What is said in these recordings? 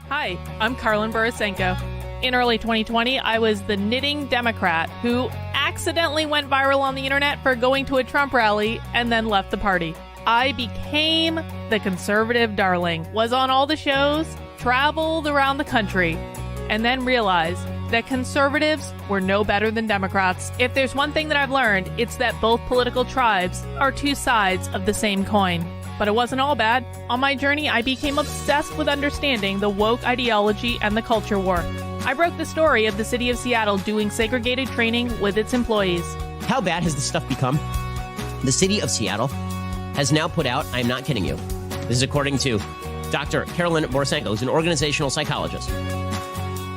Hi, I'm Karlin Borisenko. In early 2020, I was the knitting Democrat who accidentally went viral on the internet for going to a Trump rally and then left the party. I became the conservative darling, was on all the shows, traveled around the country, and then realized that conservatives were no better than Democrats. If there's one thing that I've learned, it's that both political tribes are two sides of the same coin. But it wasn't all bad. On my journey, I became obsessed with understanding the woke ideology and the culture war. I broke the story of the city of Seattle doing segregated training with its employees. How bad has this stuff become? The city of Seattle has now put out, I'm not kidding you, this is according to Dr. Karlin Borisenko, who's an organizational psychologist.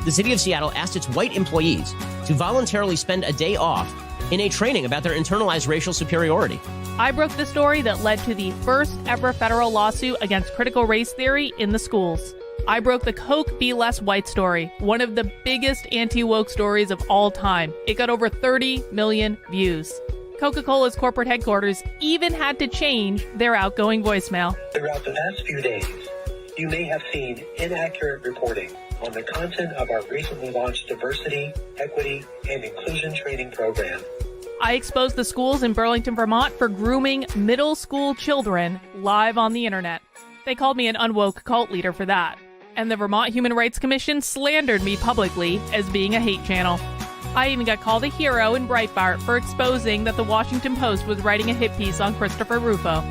The city of Seattle asked its white employees to voluntarily spend a day off in a training about their internalized racial superiority. I broke the story that led to the first ever federal lawsuit against critical race theory in the schools. I broke the Coke Be Less White story, one of the biggest anti-woke stories of all time. It got over 30 million views. Coca-Cola's corporate headquarters even had to change their outgoing voicemail. Throughout the past few days, you may have seen inaccurate reporting on the content of our recently launched diversity, equity, and inclusion training program. I exposed the schools in Burlington, Vermont for grooming middle school children live on the internet. They called me an unwoke cult leader for that. And the Vermont Human Rights Commission slandered me publicly as being a hate channel. I even got called a hero in Breitbart for exposing that the Washington Post was writing a hit piece on Christopher Rufo.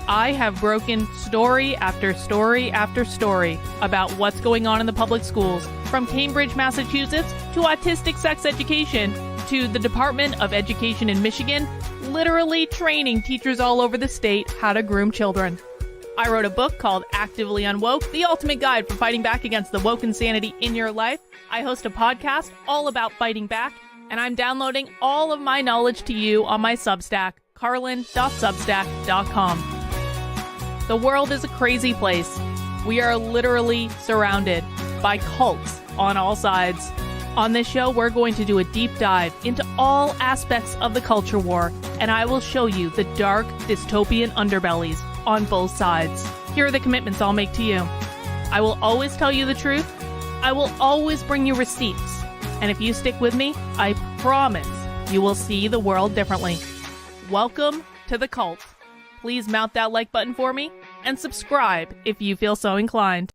I have broken story after story after story about what's going on in the public schools, from Cambridge, Massachusetts, to autistic sex education, to the Department of Education in Michigan, literally training teachers all over the state how to groom children. I wrote a book called Actively Unwoke, the ultimate guide for fighting back against the woke insanity in your life. I host a podcast all about fighting back, and I'm downloading all of my knowledge to you on my Substack, karlin.substack.com. The world is a crazy place. We are literally surrounded by cults on all sides. On this show, we're going to do a deep dive into all aspects of the culture war, and I will show you the dark, dystopian underbellies on both sides. Here are the commitments I'll make to you. I will always tell you the truth. I will always bring you receipts. And if you stick with me, I promise you will see the world differently. Welcome to the cult. Please mount that like button for me and subscribe if you feel so inclined.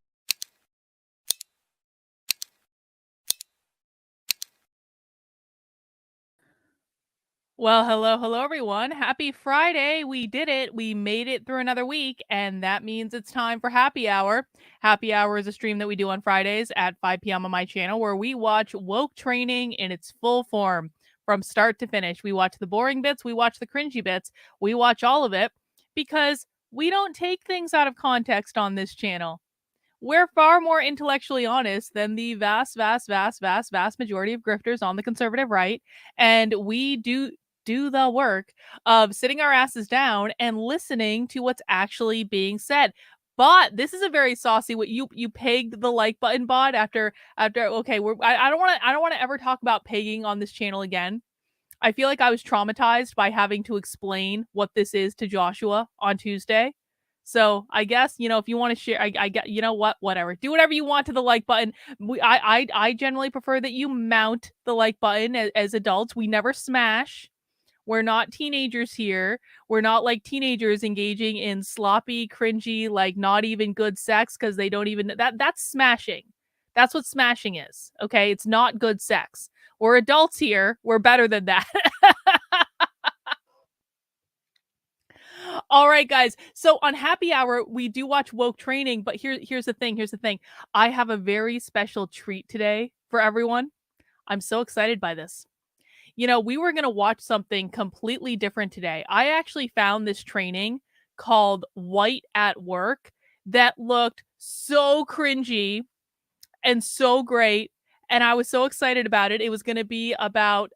Well, hello, everyone. Happy Friday. We did it. We made it through another week, and that means it's time for Happy Hour. Happy Hour is a stream that we do on Fridays at 5 p.m. on my channel where we watch woke training in its full form from start to finish. We watch the boring bits. We watch the cringy bits. We watch all of it because we don't take things out of context on this channel. We're far more intellectually honest than the vast majority of grifters on the conservative right, and we do the work of sitting our asses down and listening to what's actually being said. But this is a very saucy what you pegged the like button bot after okay, I don't want to ever talk about pegging on this channel again. I feel like I was traumatized by having to explain what this is to Joshua on Tuesday. So I guess, if you want to share, I get, whatever. Do whatever you want to the like button. I generally prefer that you mount the like button as adults. We never smash. We're not teenagers here. We're not like teenagers engaging in sloppy, cringy, like not even good sex because they don't even, that's smashing. That's what smashing is. Okay. It's not good sex. We're adults here. We're better than that. All right, guys. So on Happy Hour, we do watch woke training, but here's the thing. I have a very special treat today for everyone. I'm so excited by this. We were going to watch something completely different today. I actually found this training called White at Work that looked so cringy and so great. And I was so excited about it. It was going to be about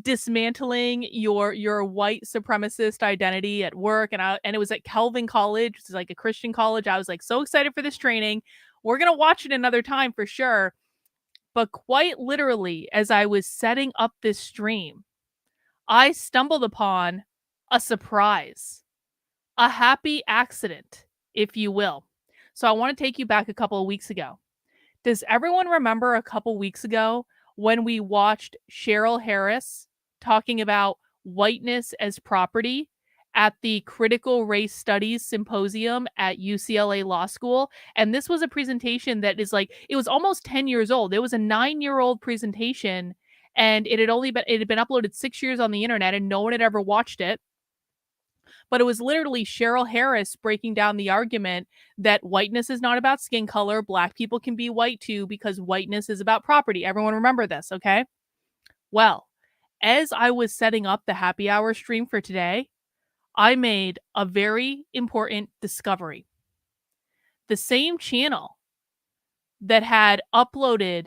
dismantling your white supremacist identity at work. And it was at Calvin College, which is like a Christian college. I was like so excited for this training. We're going to watch it another time for sure. But quite literally, as I was setting up this stream, I stumbled upon a surprise, a happy accident, if you will. So I want to take you back a couple of weeks ago. Does everyone remember a couple weeks ago when we watched Cheryl Harris talking about whiteness as property at the Critical Race Studies Symposium at UCLA Law School? And this was a presentation that is like, it was almost 10 years old. It was a 9-year-old presentation, and it had been uploaded 6 years on the internet, and no one had ever watched it. But it was literally Cheryl Harris breaking down the argument that whiteness is not about skin color. Black people can be white too because whiteness is about property. Everyone remember this, okay? Well, as I was setting up the happy hour stream for today, I made a very important discovery. The same channel that had uploaded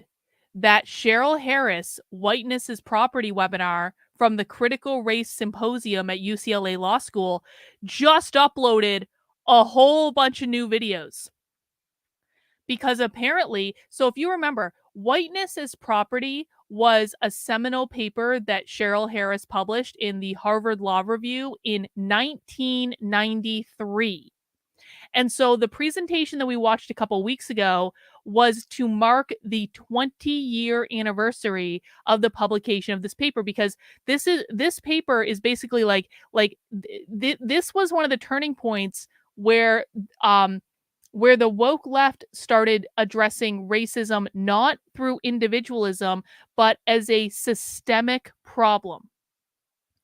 that Cheryl Harris Whiteness is Property webinar from the Critical Race Symposium at UCLA Law School just uploaded a whole bunch of new videos. Because apparently, so if you remember, Whiteness is Property was a seminal paper that Cheryl Harris published in the Harvard Law Review in 1993. And so the presentation that we watched a couple weeks ago was to mark the 20-year anniversary of the publication of this paper, because this paper is basically this was one of the turning points where the woke left started addressing racism not through individualism but as a systemic problem.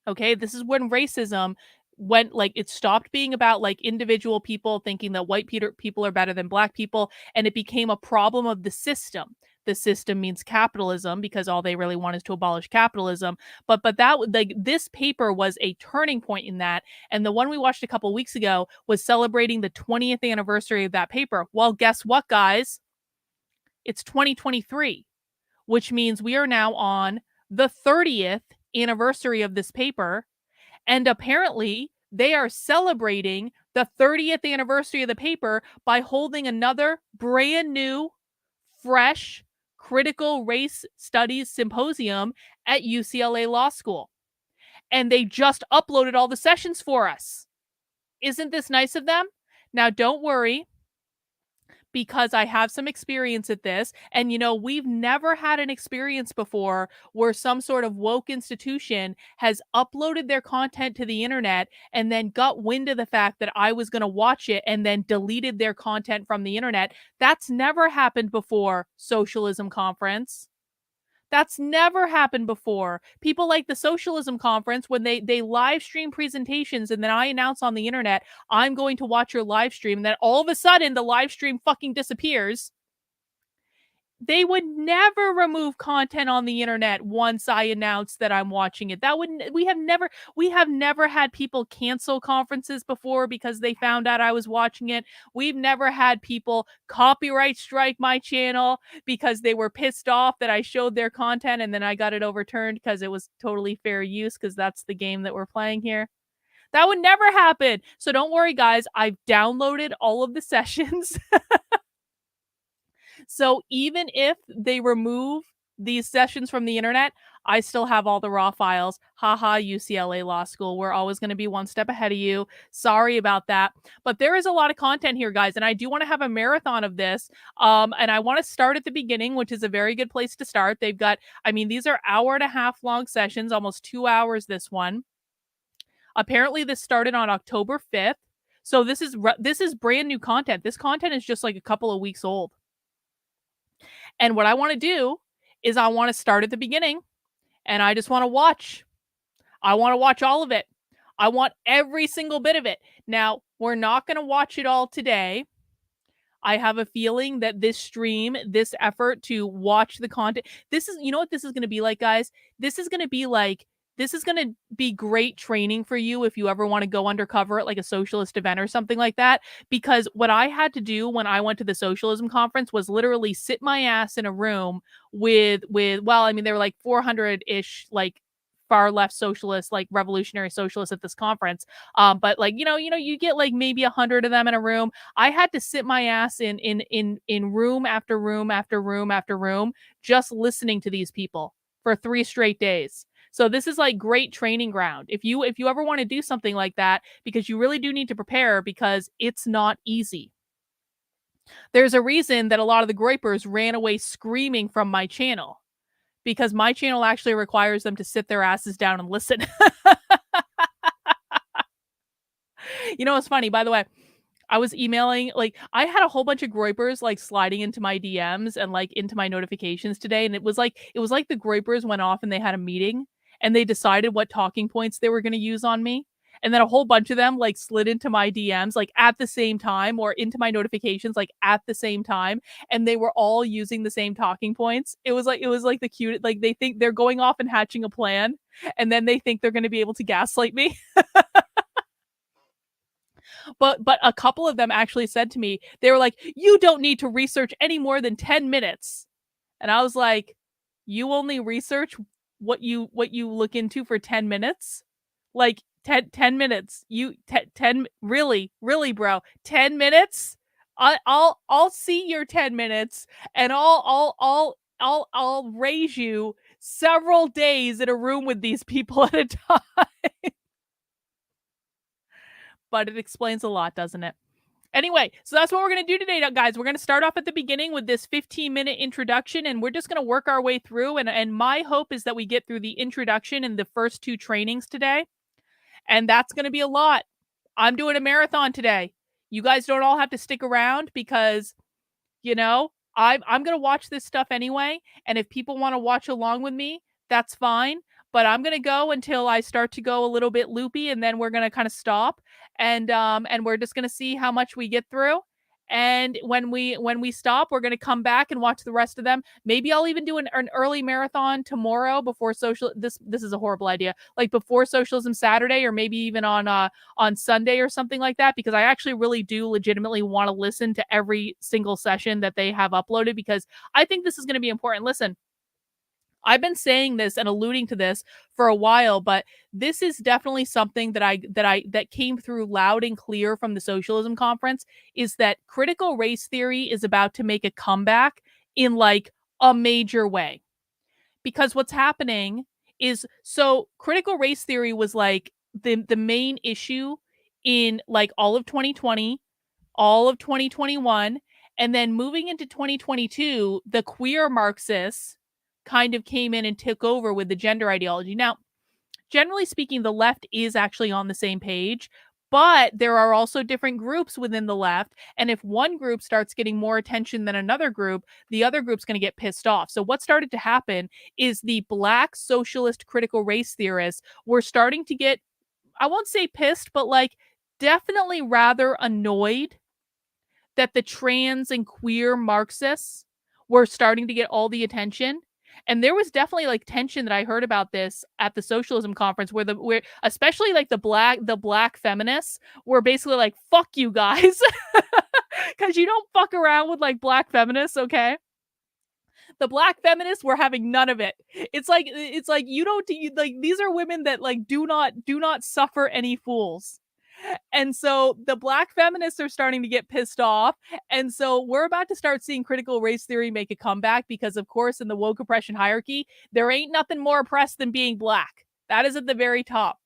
Okay, this is when racism went, like, it stopped being about like individual people thinking that white people are better than black people, and it became a problem of the system. The system means capitalism, because all they really want is to abolish capitalism. But that, like, this paper was a turning point in that, and the one we watched a couple weeks ago was celebrating the 20th anniversary of that paper. Well, guess what, guys? It's 2023, which means we are now on the 30th anniversary of this paper. And apparently, they are celebrating the 30th anniversary of the paper by holding another brand new, fresh, critical race studies symposium at UCLA Law School. And they just uploaded all the sessions for us. Isn't this nice of them? Now, don't worry, because I have some experience at this. And, we've never had an experience before where some sort of woke institution has uploaded their content to the internet and then got wind of the fact that I was going to watch it and then deleted their content from the internet. That's never happened before, Socialism Conference. That's never happened before. People like the Socialism Conference, when they live stream presentations and then I announce on the internet, I'm going to watch your live stream, and then all of a sudden the live stream fucking disappears. They would never remove content on the internet once I announce that I'm watching it. We have never had people cancel conferences before because they found out I was watching it. We've never had people copyright strike my channel because they were pissed off that I showed their content and then I got it overturned because it was totally fair use, because that's the game that we're playing here. That would never happen. So don't worry, guys. I've downloaded all of the sessions. So even if they remove these sessions from the internet, I still have all the raw files. Haha, UCLA Law School. We're always going to be one step ahead of you. Sorry about that. But there is a lot of content here, guys. And I do want to have a marathon of this. And I want to start at the beginning, which is a very good place to start. They've got, these are 1.5 hour long sessions, almost 2 hours this one. Apparently this started on October 5th. So this is brand new content. This content is just like a couple of weeks old. And what I want to do is I want to start at the beginning, and I just want to watch. I want to watch all of it. I want every single bit of it. Now, we're not going to watch it all today. I have a feeling that this stream, this effort to watch the content, you know what this is going to be like, guys? This is going to be great training for you if you ever want to go undercover at like a socialist event or something like that. Because what I had to do when I went to the Socialism Conference was literally sit my ass in a room with there were like 400-ish like far left socialists, like revolutionary socialists at this conference. But like, you get like maybe 100 of them in a room. I had to sit my ass in room after room after room after room, just listening to these people for 3 straight days. So this is like great training ground. If you ever want to do something like that, because you really do need to prepare, because it's not easy. There's a reason that a lot of the groypers ran away screaming from my channel, because my channel actually requires them to sit their asses down and listen. You know what's funny, by the way? I was emailing, like, I had a whole bunch of groypers like sliding into my DMs and like into my notifications today, and it was like the groypers went off and they had a meeting and they decided what talking points they were going to use on me. And then a whole bunch of them like slid into my DMs like at the same time, or into my notifications like at the same time, and they were all using the same talking points. It was like the cute, like they think they're going off and hatching a plan, and then they think they're going to be able to gaslight me. But a couple of them actually said to me, they were like, "You don't need to research any more than 10 minutes." And I was like, "You only research what you look into for 10 minutes? Like 10 minutes. You 10 really bro. 10 minutes? I'll see your 10 minutes, and I'll raise you several days in a room with these people at a time." But it explains a lot, doesn't it? Anyway, so that's what we're going to do today, guys. We're going to start off at the beginning with this 15-minute introduction, and we're just going to work our way through. And my hope is that we get through the introduction and the first two trainings today. And that's going to be a lot. I'm doing a marathon today. You guys don't all have to stick around because, I'm going to watch this stuff anyway. And if people want to watch along with me, that's fine. But I'm going to go until I start to go a little bit loopy, and then we're going to kind of stop, and we're just going to see how much we get through. And when we stop, we're going to come back and watch the rest of them. Maybe I'll even do an early marathon tomorrow before social. This is a horrible idea. Like before Socialism Saturday, or maybe even on Sunday or something like that, because I actually really do legitimately want to listen to every single session that they have uploaded, because I think this is going to be important. Listen, I've been saying this and alluding to this for a while, but this is definitely something that came through loud and clear from the Socialism Conference, is that critical race theory is about to make a comeback in like a major way. Because what's happening is, so critical race theory was like the main issue in like all of 2020, all of 2021, and then moving into 2022, the queer Marxists kind of came in and took over with the gender ideology. Now, generally speaking, the left is actually on the same page, but there are also different groups within the left. And if one group starts getting more attention than another group, the other group's going to get pissed off. So what started to happen is the Black socialist critical race theorists were starting to get, I won't say pissed, but like definitely rather annoyed that the trans and queer Marxists were starting to get all the attention. And there was definitely like tension that I heard about this at the Socialism Conference, where especially like the black feminists were basically like, fuck you guys. Because you don't fuck around with like black feminists, okay? The black feminists were having none of it. It's like you don't, like, these are women that like do not suffer any fools. And so the black feminists are starting to get pissed off. And so we're about to start seeing critical race theory make a comeback, because, of course, in the woke oppression hierarchy, there ain't nothing more oppressed than being black. That is at the very top.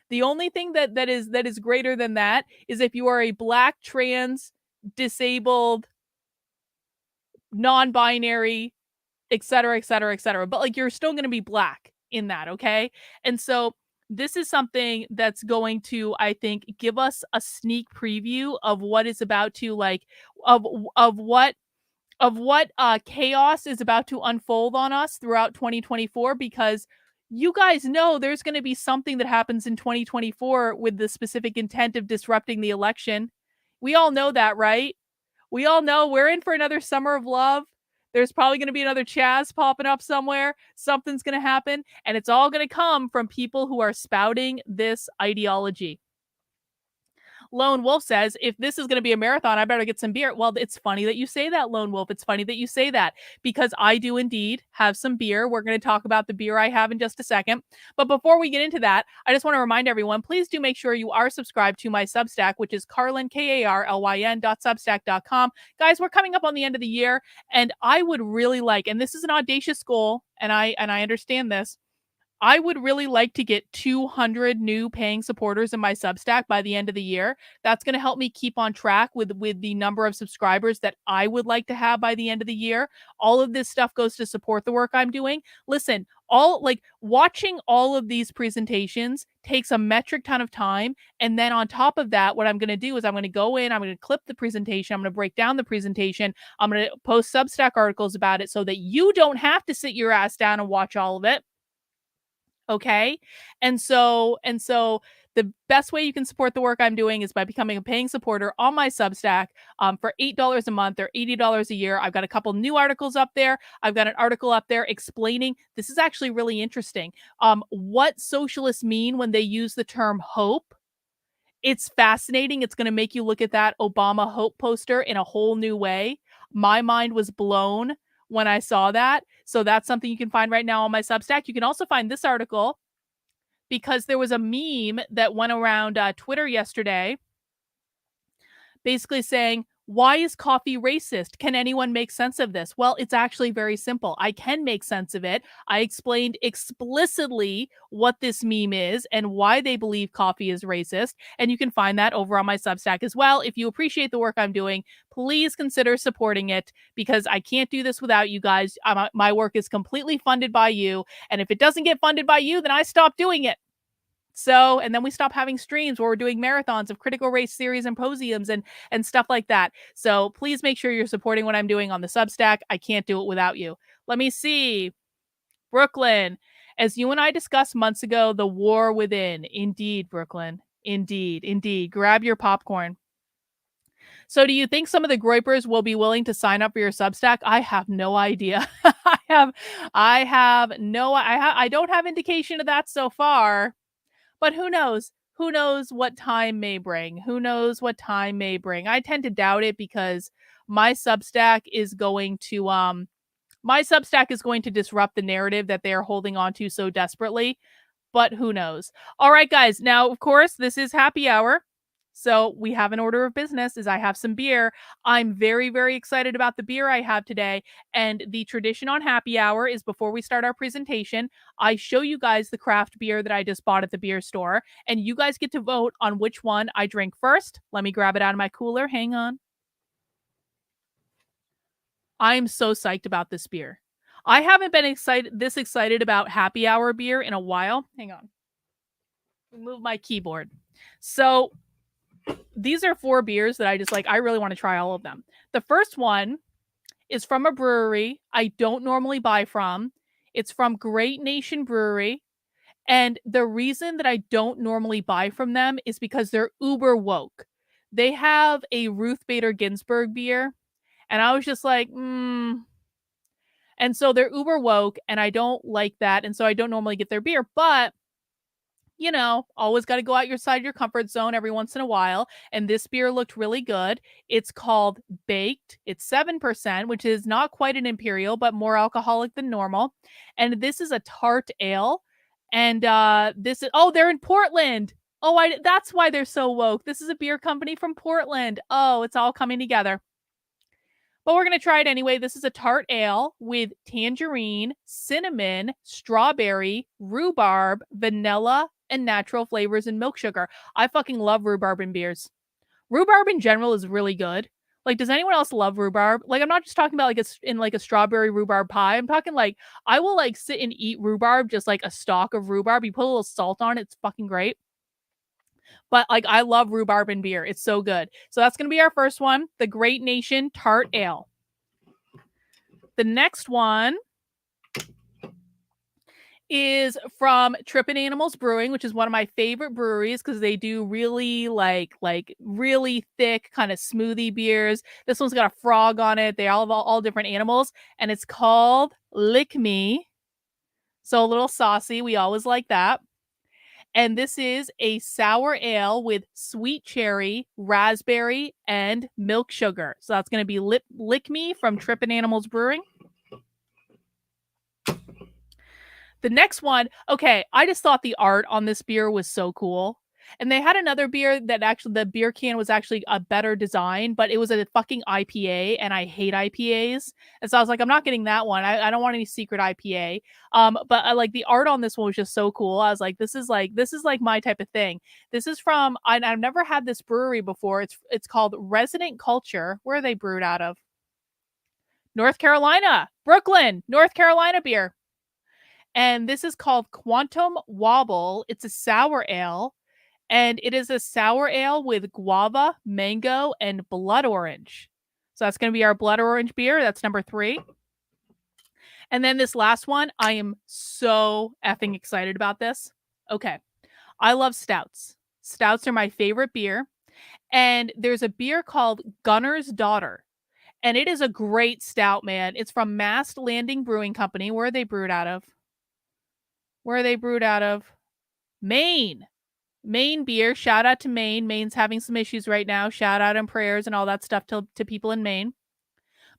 The only thing that is greater than that is if you are a black, trans, disabled, non-binary, et cetera, et cetera, et cetera. But like, you're still going to be black in that, okay? And so this is something that's going to, I think, give us a sneak preview of what is about to like, of what chaos is about to unfold on us throughout 2024, because you guys know there's going to be something that happens in 2024 with the specific intent of disrupting the election. We all know that, right? We all know we're in for another summer of love. There's probably going to be another Chaz popping up somewhere. Something's going to happen, and it's all going to come from people who are spouting this ideology. Lone Wolf says, if this is going to be a marathon, I better get some beer. Well, it's funny that you say that, Lone Wolf. It's funny that you say that, because I do indeed have some beer. We're going to talk about the beer I have in just a second. But before we get into that, I just want to remind everyone, please do make sure you are subscribed to my Substack, which is Carlyn, KARLYN.substack.com. Guys, we're coming up on the end of the year, and I would really like, and this is an audacious goal, and I understand this, I would really like to get 200 new paying supporters in my Substack by the end of the year. That's going to help me keep on track with the number of subscribers that I would like to have by the end of the year. All of this stuff goes to support the work I'm doing. Listen, watching all of these presentations takes a metric ton of time. And then on top of that, what I'm going to do is I'm going to go in, I'm going to clip the presentation, I'm going to break down the presentation, I'm going to post Substack articles about it so that you don't have to sit your ass down and watch all of it. Okay. And so the best way you can support the work I'm doing is by becoming a paying supporter on my Substack for $8 a month or $80 a year. I've got a couple new articles up there. I've got an article up there explaining, this is actually really interesting, what socialists mean when they use the term hope. It's fascinating. It's going to make you look at that Obama hope poster in a whole new way. My mind was blown when I saw that. So that's something you can find right now on my Substack. You can also find this article because there was a meme that went around Twitter yesterday basically saying, why is coffee racist? Can anyone make sense of this? Well, it's actually very simple. I can make sense of it. I explained explicitly what this meme is and why they believe coffee is racist. And you can find that over on my Substack as well. If you appreciate the work I'm doing, please consider supporting it because I can't do this without you guys. My work is completely funded by you. And if it doesn't get funded by you, then I stop doing it. So, and then we stop having streams where we're doing marathons of critical race series and symposiums and stuff like that. So please make sure you're supporting what I'm doing on the Substack. I can't do it without you. Let me see. Brooklyn, as you and I discussed months ago, the war within. Indeed, Brooklyn. Indeed. Grab your popcorn. So do you think some of the Groypers will be willing to sign up for your Substack? I have no idea. I don't have indication of that so far. But who knows? Who knows what time may bring? I tend to doubt it because my Substack is going to disrupt the narrative that they are holding on to so desperately. But who knows? All right, guys. Now, of course, this is happy hour. So we have an order of business is I have some beer. I'm very, very excited about the beer I have today. And the tradition on happy hour is before we start our presentation, I show you guys the craft beer that I just bought at the beer store. And you guys get to vote on which one I drink first. Let me grab it out of my cooler. Hang on. I'm so psyched about this beer. I haven't been this excited about happy hour beer in a while. Hang on. Move my keyboard. So these are 4 beers that I really want to try all of them. The first one is from a brewery I don't normally buy from. It's from Great Nation Brewery. And the reason that I don't normally buy from them is because they're uber woke. They have a Ruth Bader Ginsburg beer. And I was just like, And so they're uber woke and I don't like that. And so I don't normally get their beer. But always got to go outside your comfort zone every once in a while. And this beer looked really good. It's called Baked. It's 7%, which is not quite an imperial, but more alcoholic than normal. And this is a tart ale. And they're in Portland. That's why they're so woke. This is a beer company from Portland. Oh, it's all coming together. But we're going to try it anyway. This is a tart ale with tangerine, cinnamon, strawberry, rhubarb, vanilla, and natural flavors and milk sugar. I fucking love rhubarb in beers. Rhubarb in general is really good. Like, does anyone else love rhubarb? Like, I'm not just talking about like a strawberry rhubarb pie. I'm talking like I will like sit and eat rhubarb, just like a stalk of rhubarb. You put a little salt on it. It's fucking great. But like, I love rhubarb in beer. It's so good. So that's going to be our first one, the Great Nation Tart Ale. The next one is from Trippin' Animals Brewing, which is one of my favorite breweries because they do really like really thick kind of smoothie beers. This one's got a frog on it. They all have all different animals, and it's called Lick Me. So a little saucy. We always like that. And this is a sour ale with sweet cherry, raspberry, and milk sugar. So that's going to be Lick Me from Trippin' Animals Brewing. The next one, okay, I just thought the art on this beer was so cool. And they had another beer that actually the beer can was actually a better design, but it was a fucking IPA, and I hate IPAs. And so I was like, I'm not getting that one. I don't want any secret IPA. But I like the art on this one was just so cool. I was like, this is like my type of thing. This is from I've never had this brewery before. It's called Resident Culture. Where are they brewed out of? North Carolina, Brooklyn, North Carolina beer. And this is called Quantum Wobble. It's a sour ale, and it is a sour ale with guava, mango, and blood orange. So that's going to be our blood orange beer. That's number 3. And then this last one, I am so effing excited about this. Okay. I love stouts. Stouts are my favorite beer. And there's a beer called Gunner's Daughter. And it is a great stout, man. It's from Mast Landing Brewing Company. Where are they brewed out of? Where are they brewed out of? Maine. Maine beer. Shout out to Maine. Maine's having some issues right now. Shout out and prayers and all that stuff to people in Maine.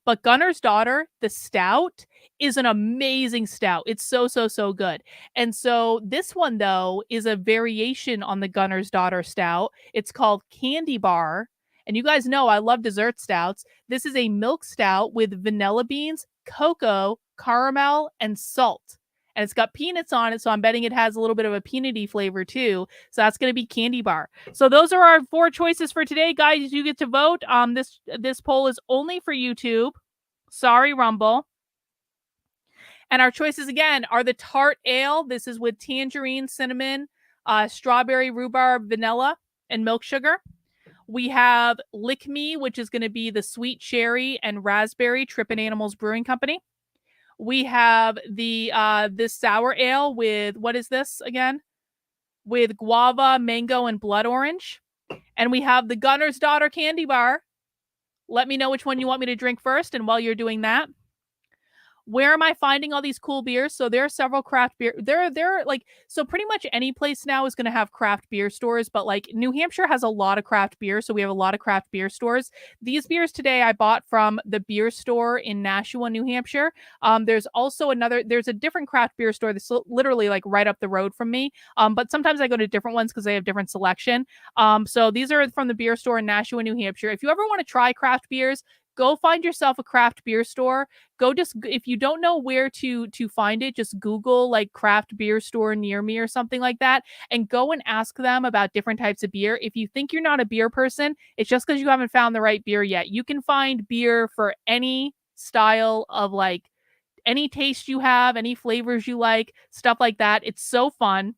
But Gunner's Daughter, the stout, is an amazing stout. It's so, so, so good. And so this one, though, is a variation on the Gunner's Daughter stout. It's called Candy Bar. And you guys know I love dessert stouts. This is a milk stout with vanilla beans, cocoa, caramel, and salt. And it's got peanuts on it, so I'm betting it has a little bit of a peanutty flavor too. So that's going to be Candy Bar. So those are our 4 choices for today, guys. You get to vote. This poll is only for YouTube. Sorry, Rumble. And our choices again are the Tart Ale. This is with tangerine, cinnamon, strawberry, rhubarb, vanilla, and milk sugar. We have Lick Me, which is going to be the sweet cherry and raspberry, Trippin' Animals Brewing Company. We have the this sour ale with, what is this again? With guava, mango, and blood orange. And we have the Gunner's Daughter Candy Bar. Let me know which one you want me to drink first. And while you're doing that, where am I finding all these cool beers? So there are several craft beer. There are like, so pretty much any place now is going to have craft beer stores, but like New Hampshire has a lot of craft beer. So we have a lot of craft beer stores. These beers today I bought from the beer store in Nashua, New Hampshire. There's also there's a different craft beer store that's literally like right up the road from me. But sometimes I go to different ones because they have different selection. So these are from the beer store in Nashua, New Hampshire. If you ever want to try craft beers, go find yourself a craft beer store. Go just, if you don't know where to find it, just Google like craft beer store near me or something like that, and go and ask them about different types of beer. If you think you're not a beer person, it's just because you haven't found the right beer yet. You can find beer for any style of like any taste you have, any flavors you like, stuff like that. It's so fun.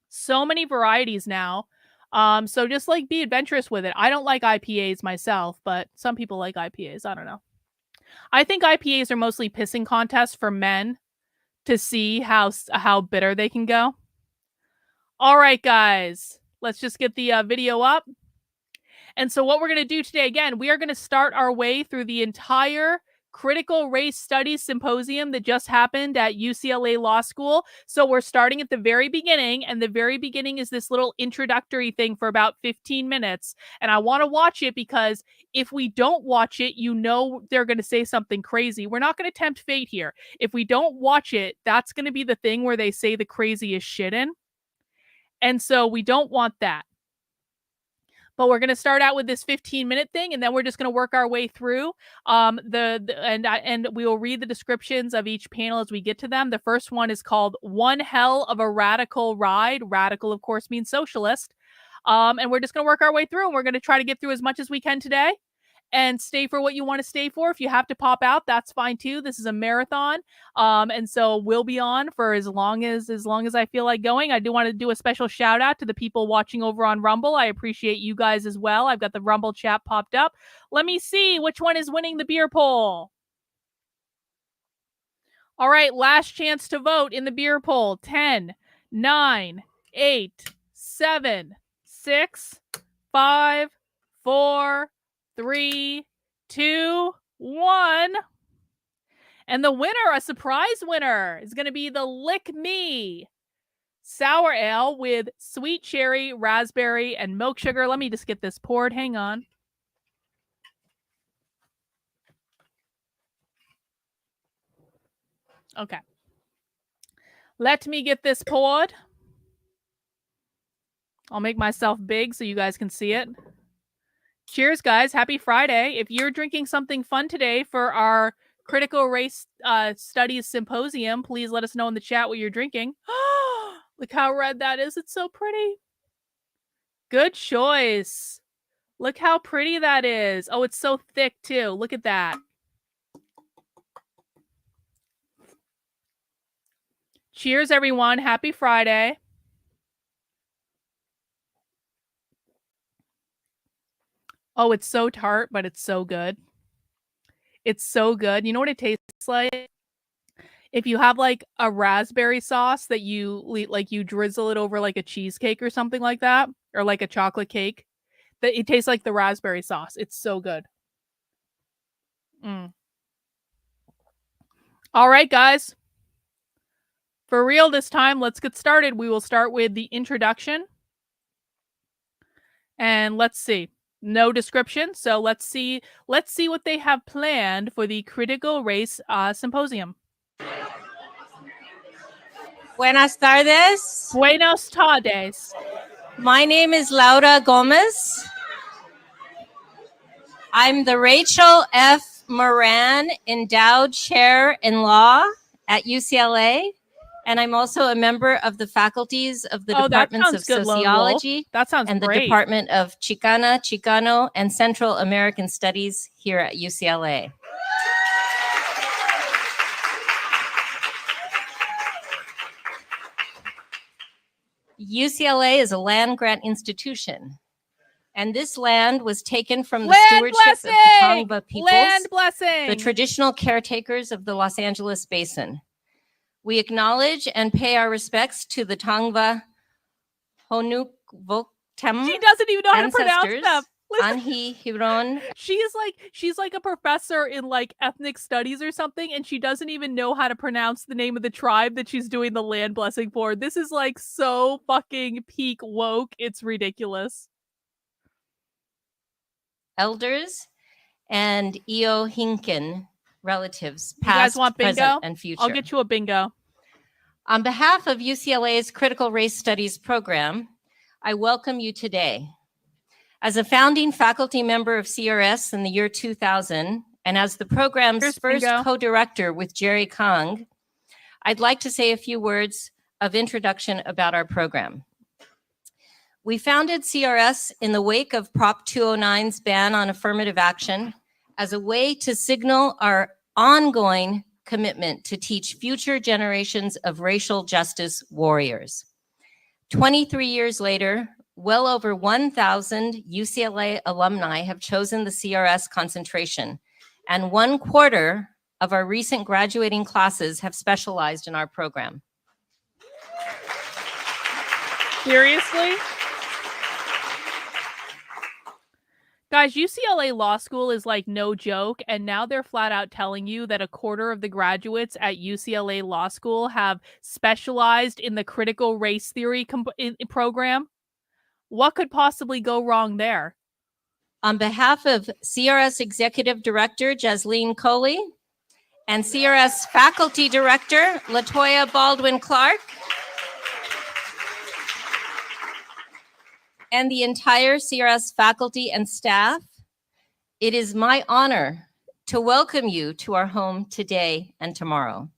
So many varieties now. So just like be adventurous with it. I don't like IPAs myself, but some people like IPAs. I don't know. I think IPAs are mostly pissing contests for men to see how bitter they can go. All right, guys, let's just get the video up. And so what we're going to do today, again, we are going to start our way through the entire Critical Race Studies Symposium that just happened at UCLA Law School. So we're starting at the very beginning, and the very beginning is this little introductory thing for about 15 minutes. And I want to watch it because if we don't watch it, you know they're going to say something crazy. We're not going to tempt fate here. If we don't watch it, that's going to be the thing where they say the craziest shit in. And so we don't want that. But we're going to start out with this 15-minute thing, and then we're just going to work our way through and we will read the descriptions of each panel as we get to them. The first one is called One Hell of a Radical Ride. Radical, of course, means socialist. And we're just going to work our way through, and we're going to try to get through as much as we can today. And stay for what you want to stay for. If you have to pop out, that's fine too. This is a marathon. And so we'll be on for as long as I feel like going. I do want to do a special shout out to the people watching over on Rumble. I appreciate you guys as well. I've got the Rumble chat popped up. Let me see which one is winning the beer poll. All right, last chance to vote in the beer poll. 10, 9, 8, 7, 6, 5, 4, 3, 2, 1. And the winner, a surprise winner, is going to be the Lick Me Sour Ale with sweet cherry, raspberry, and milk sugar. Let me just get this poured. Hang on. Okay. Let me get this poured. I'll make myself big so you guys can see it. Cheers, guys. Happy Friday. If you're drinking something fun today for our Critical Race Studies Symposium, please let us know in the chat what you're drinking. Look how red that is. It's so pretty. Good choice. Look how pretty that is. Oh, it's so thick, too. Look at that. Cheers, everyone. Happy Friday. Oh, it's so tart, but it's so good. It's so good. You know what it tastes like? If you have like a raspberry sauce that you drizzle it over like a cheesecake or something like that, or like a chocolate cake, that it tastes like the raspberry sauce. It's so good. All right, guys. For real this time, let's get started. We will start with the introduction. And let's see. No description. So let's see what they have planned for the Critical Race Symposium. Buenas tardes. Buenos tardes. My name is Laura Gomez. I'm the Rachel F. Moran Endowed Chair in Law at UCLA, and I'm also a member of the faculties of the Departments of Sociology and the Department of Chicana, Chicano, and Central American Studies here at UCLA. UCLA is a land-grant institution, and this land was taken from the stewardship of the Tongva peoples, the traditional caretakers of the Los Angeles Basin. We acknowledge and pay our respects to the Tongva Honuk Voktem. She doesn't even know how to pronounce them. Anhi Hiron. She's like a professor in like ethnic studies or something, and she doesn't even know how to pronounce the name of the tribe that she's doing the land blessing for. This is like so fucking peak woke. It's ridiculous. Elders and Eo Hinken relatives, past, you guys want bingo? Present, and future. I'll get you a bingo. On behalf of UCLA's Critical Race Studies program, I welcome you today. As a founding faculty member of CRS in the year 2000, and as the program's first co-director with Jerry Kong, I'd like to say a few words of introduction about our program. We founded CRS in the wake of Prop 209's ban on affirmative action as a way to signal our ongoing commitment to teach future generations of racial justice warriors. 23 years later, well over 1,000 UCLA alumni have chosen the CRS concentration, and 1/4 of our recent graduating classes have specialized in our program. Seriously? Guys, UCLA Law School is like no joke, and now they're flat out telling you that 1/4 of the graduates at UCLA Law School have specialized in the critical race theory program. What could possibly go wrong there? On behalf of CRS Executive Director Jasleen Coley and CRS Faculty Director Latoya Baldwin-Clark and the entire CRS faculty and staff, it is my honor to welcome you to our home today and tomorrow.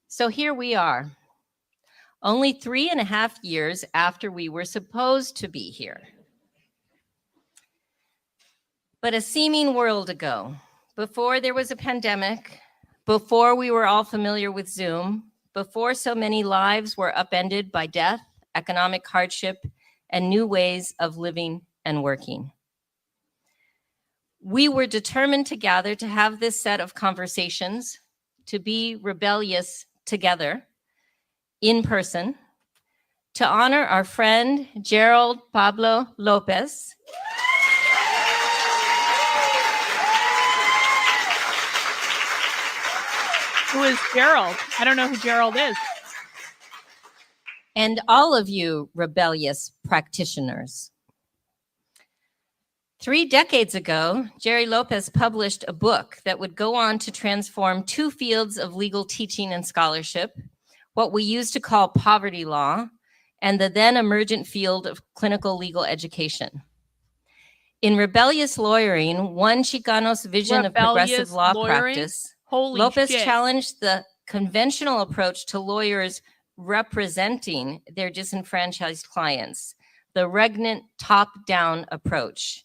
So here we are, only 3.5 years after we were supposed to be here. But a seeming world ago, before there was a pandemic, before we were all familiar with Zoom, before so many lives were upended by death, economic hardship, and new ways of living and working. We were determined to gather to have this set of conversations, to be rebellious together, in person, to honor our friend Gerald Pablo Lopez, Who is Gerald? I don't know who Gerald is. and all of you rebellious practitioners. 3 decades ago, Jerry Lopez published a book that would go on to transform 2 fields of legal teaching and scholarship, what we used to call poverty law and the then emergent field of clinical legal education. In Rebellious Lawyering, one Chicano's vision of progressive law practice, Lopez challenged the conventional approach to lawyers representing their disenfranchised clients, the regnant top-down approach.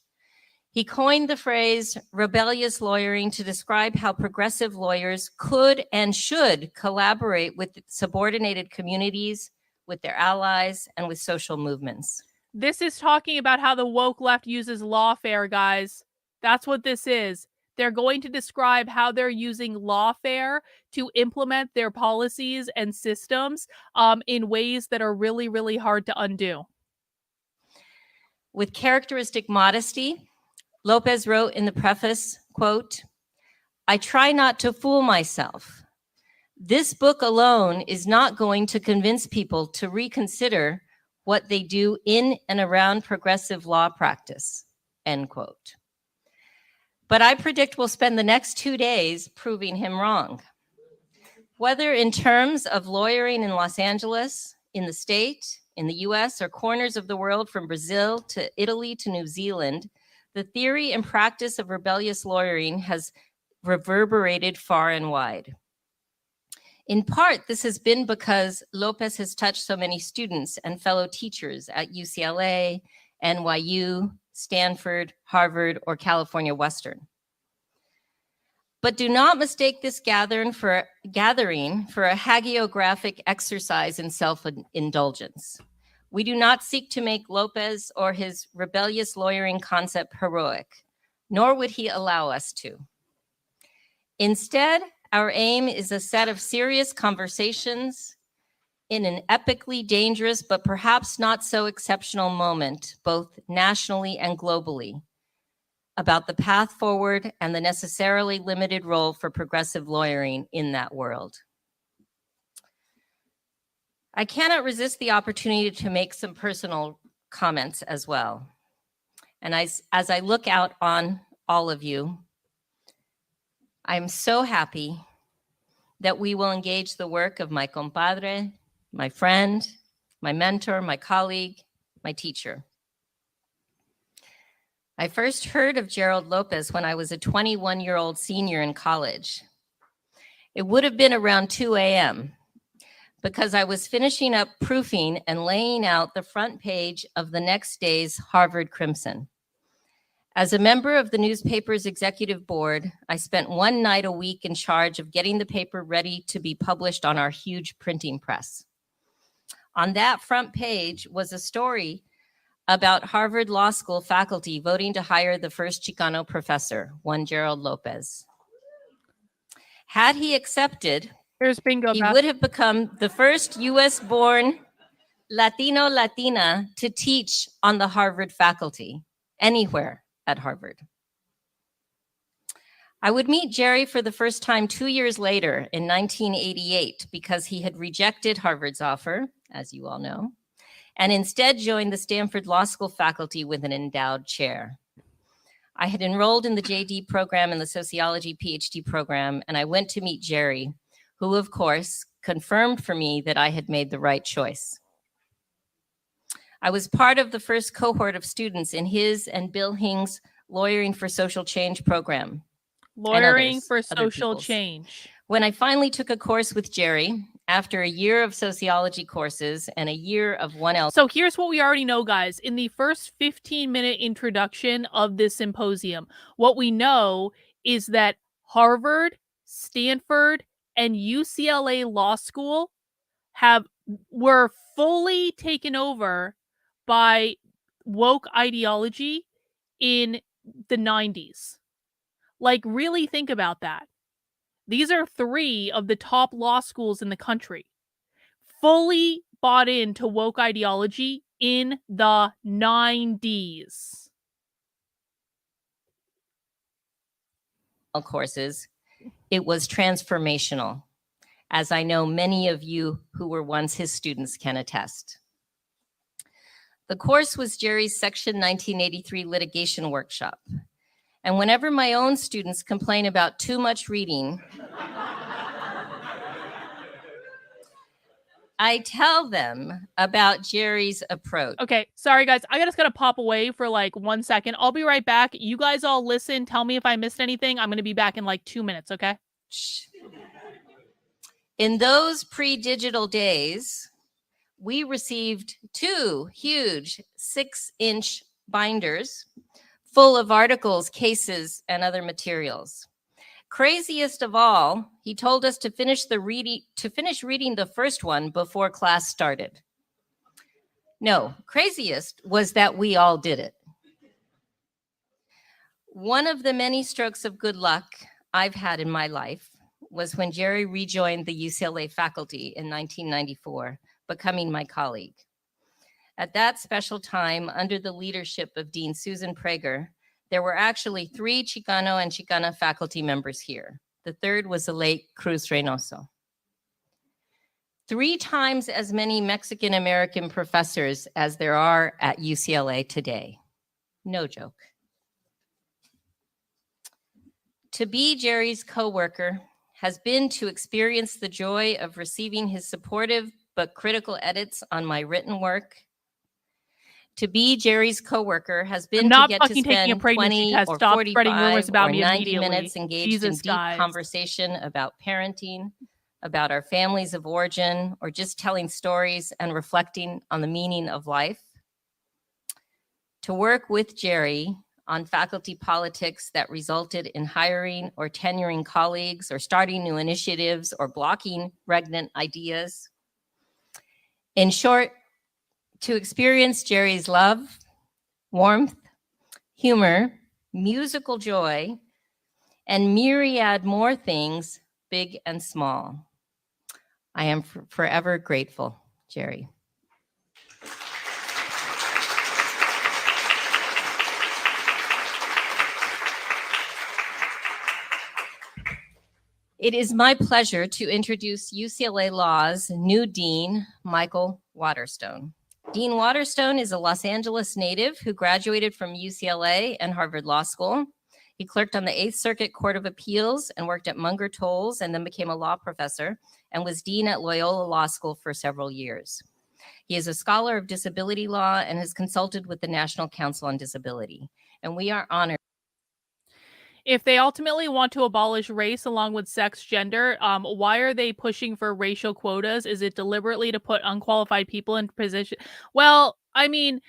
He coined the phrase rebellious lawyering to describe how progressive lawyers could and should collaborate with subordinated communities, with their allies, and with social movements. This is talking about how the woke left uses lawfare, guys. That's what this is. They're going to describe how they're using lawfare to implement their policies and systems in ways that are really, really hard to undo. With characteristic modesty, Lopez wrote in the preface, quote, "I try not to fool myself. This book alone is not going to convince people to reconsider what they do in and around progressive law practice," end quote. But I predict we'll spend the next 2 days proving him wrong. Whether in terms of lawyering in Los Angeles, in the state, in the US, or corners of the world from Brazil to Italy to New Zealand, the theory and practice of rebellious lawyering has reverberated far and wide. In part, this has been because Lopez has touched so many students and fellow teachers at UCLA, NYU, Stanford, Harvard, or California Western. But do not mistake this gathering for a hagiographic exercise in self-indulgence. We do not seek to make Lopez or his rebellious lawyering concept heroic, nor would he allow us to. Instead, our aim is a set of serious conversations in an epically dangerous but perhaps not so exceptional moment, both nationally and globally, about the path forward and the necessarily limited role for progressive lawyering in that world. I cannot resist the opportunity to make some personal comments as well. And as I look out on all of you, I'm so happy that we will engage the work of my compadre, my friend, my mentor, my colleague, my teacher. I first heard of Gerald Lopez when I was a 21-year-old senior in college. It would have been around 2 a.m. because I was finishing up proofing and laying out the front page of the next day's Harvard Crimson. As a member of the newspaper's executive board, I spent one night a week in charge of getting the paper ready to be published on our huge printing press. On that front page was a story about Harvard Law School faculty voting to hire the first Chicano professor, one Gerald Lopez. Had he accepted, Here's bingo, he Beth. would have become the first US-born Latino-Latina to teach on the Harvard faculty, anywhere at Harvard. I would meet Jerry for the first time 2 years later in 1988 because he had rejected Harvard's offer, as you all know, and instead joined the Stanford Law School faculty with an endowed chair. I had enrolled in the JD program and the sociology PhD program, and I went to meet Jerry, who, of course, confirmed for me that I had made the right choice. I was part of the first cohort of students in his and Bill Hing's Lawyering for Social Change program. Lawyering for Social Change. When I finally took a course with Jerry, after a year of sociology courses and a year of 1L. So here's what we already know, guys. In the first 15-minute introduction of this symposium, what we know is that Harvard, Stanford, and UCLA Law School were fully taken over by woke ideology in the 90s. Like, really think about that. These are 3 of the top law schools in the country. Fully bought into woke ideology in the 90s. Courses, it was transformational, as I know many of you who were once his students can attest. The course was Jerry's Section 1983 litigation workshop. And whenever my own students complain about too much reading, I tell them about Jerry's approach. Okay, sorry guys. I just gotta pop away for like 1 second. I'll be right back. You guys all listen. Tell me if I missed anything. I'm gonna be back in like 2 minutes, okay? In those pre-digital days, we received 2 huge 6-inch binders full of articles, cases, and other materials. Craziest of all, he told us to finish reading the first one before class started. No, craziest was that we all did it. One of the many strokes of good luck I've had in my life was when Jerry rejoined the UCLA faculty in 1994, becoming my colleague. At that special time, under the leadership of Dean Susan Prager, there were actually 3 Chicano and Chicana faculty members here. The third was the late Cruz Reynoso. 3 times as many Mexican-American professors as there are at UCLA today. No joke. To be Jerry's coworker has been to experience the joy of receiving his supportive but critical edits on my written work. To be Jerry's coworker has been to get to spend 20 or 45 or 90 minutes engaged in deep conversation about parenting, about our families of origin, or just telling stories and reflecting on the meaning of life. To work with Jerry on faculty politics that resulted in hiring or tenuring colleagues or starting new initiatives or blocking regnant ideas. In short, to experience Jerry's love, warmth, humor, musical joy, and myriad more things, big and small. I am forever grateful, Jerry. It is my pleasure to introduce UCLA Law's new dean, Michael Waterstone. Dean Waterstone is a Los Angeles native who graduated from UCLA and Harvard Law School. He clerked on the 8th Circuit Court of Appeals and worked at Munger Tolles and then became a law professor and was dean at Loyola Law School for several years. He is a scholar of disability law and has consulted with the National Council on Disability. And we are honored. If they ultimately want to abolish race along with sex, gender, why are they pushing for racial quotas? Is it deliberately to put unqualified people in position? Well, I mean,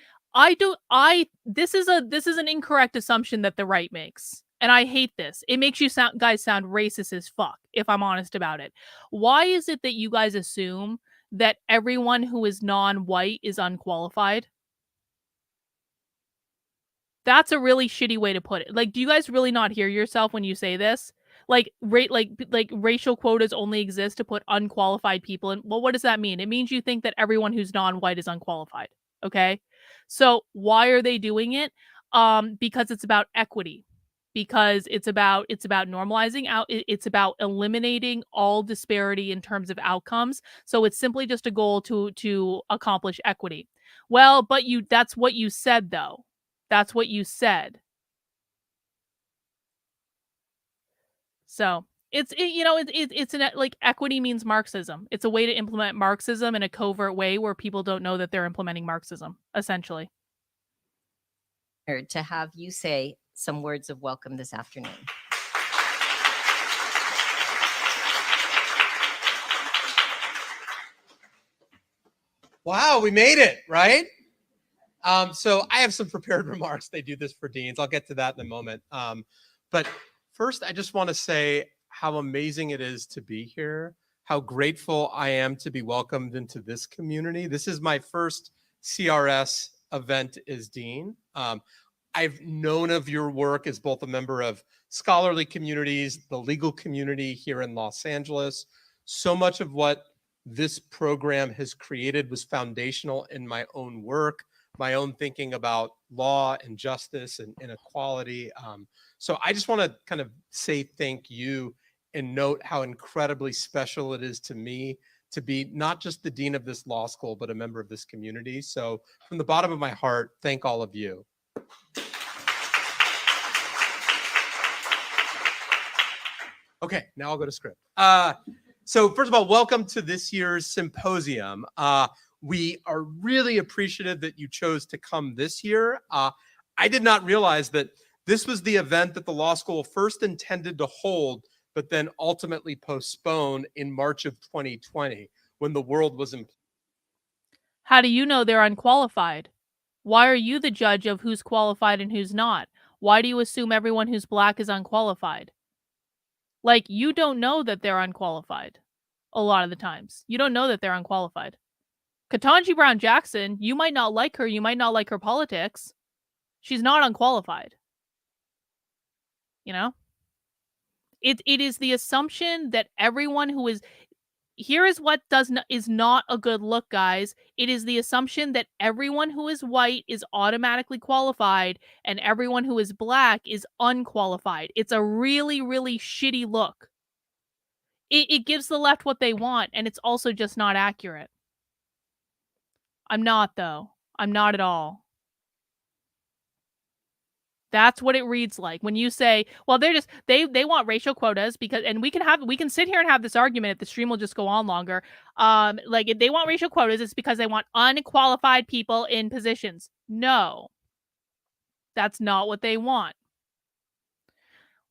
this is an incorrect assumption that the right makes. And I hate this. It makes you guys sound racist as fuck, if I'm honest about it. Why is it that you guys assume that everyone who is non-white is unqualified? That's a really shitty way to put it. Like, do you guys really not hear yourself when you say this? Like, racial quotas only exist to put unqualified people in. Well, what does that mean? It means you think that everyone who's non-white is unqualified. Okay? So why are they doing it? Because it's about equity. Because it's about normalizing out. It's about eliminating all disparity in terms of outcomes. So it's simply just a goal to accomplish equity. Well, but that's what you said though. That's what you said. So it's like equity means Marxism. It's a way to implement Marxism in a covert way where people don't know that they're implementing Marxism, essentially. To have you say some words of welcome this afternoon. Wow, we made it, right? So I have some prepared remarks. They do this for deans. I'll get to that in a moment. But first, I just want to say how amazing it is to be here, how grateful I am to be welcomed into this community. This is my first CRS event as dean. I've known of your work as both a member of scholarly communities, the legal community here in Los Angeles. So much of what this program has created was foundational in my own work, my own thinking about law and justice and inequality. So I just want to kind of say thank you and note how incredibly special it is to me to be not just the dean of this law school, but a member of this community. So from the bottom of my heart, thank all of you. Okay, now I'll go to script. So first of all, welcome to this year's symposium. We are really appreciative that you chose to come this year. I did not realize that this was the event that the law school first intended to hold, but then ultimately postponed in March of 2020 when the world was in. How do you know they're unqualified? Why are you the judge of who's qualified and who's not? Why do you assume everyone who's black is unqualified? Like, you don't know that they're unqualified a lot of the times. You don't know that they're unqualified. Ketanji Brown Jackson, you might not like her, you might not like her politics. She's not unqualified. You know? It is the assumption that everyone who is here is what is not a good look, guys. It is the assumption that everyone who is white is automatically qualified and everyone who is black is unqualified. It's a really, really shitty look. It gives the left what they want, and it's also just not accurate. I'm not, though. I'm not at all. That's what it reads like when you say, well, they're just they want racial quotas because, and we can sit here and have this argument if the stream will just go on longer. Like if they want racial quotas, it's because they want unqualified people in positions. No, that's not what they want.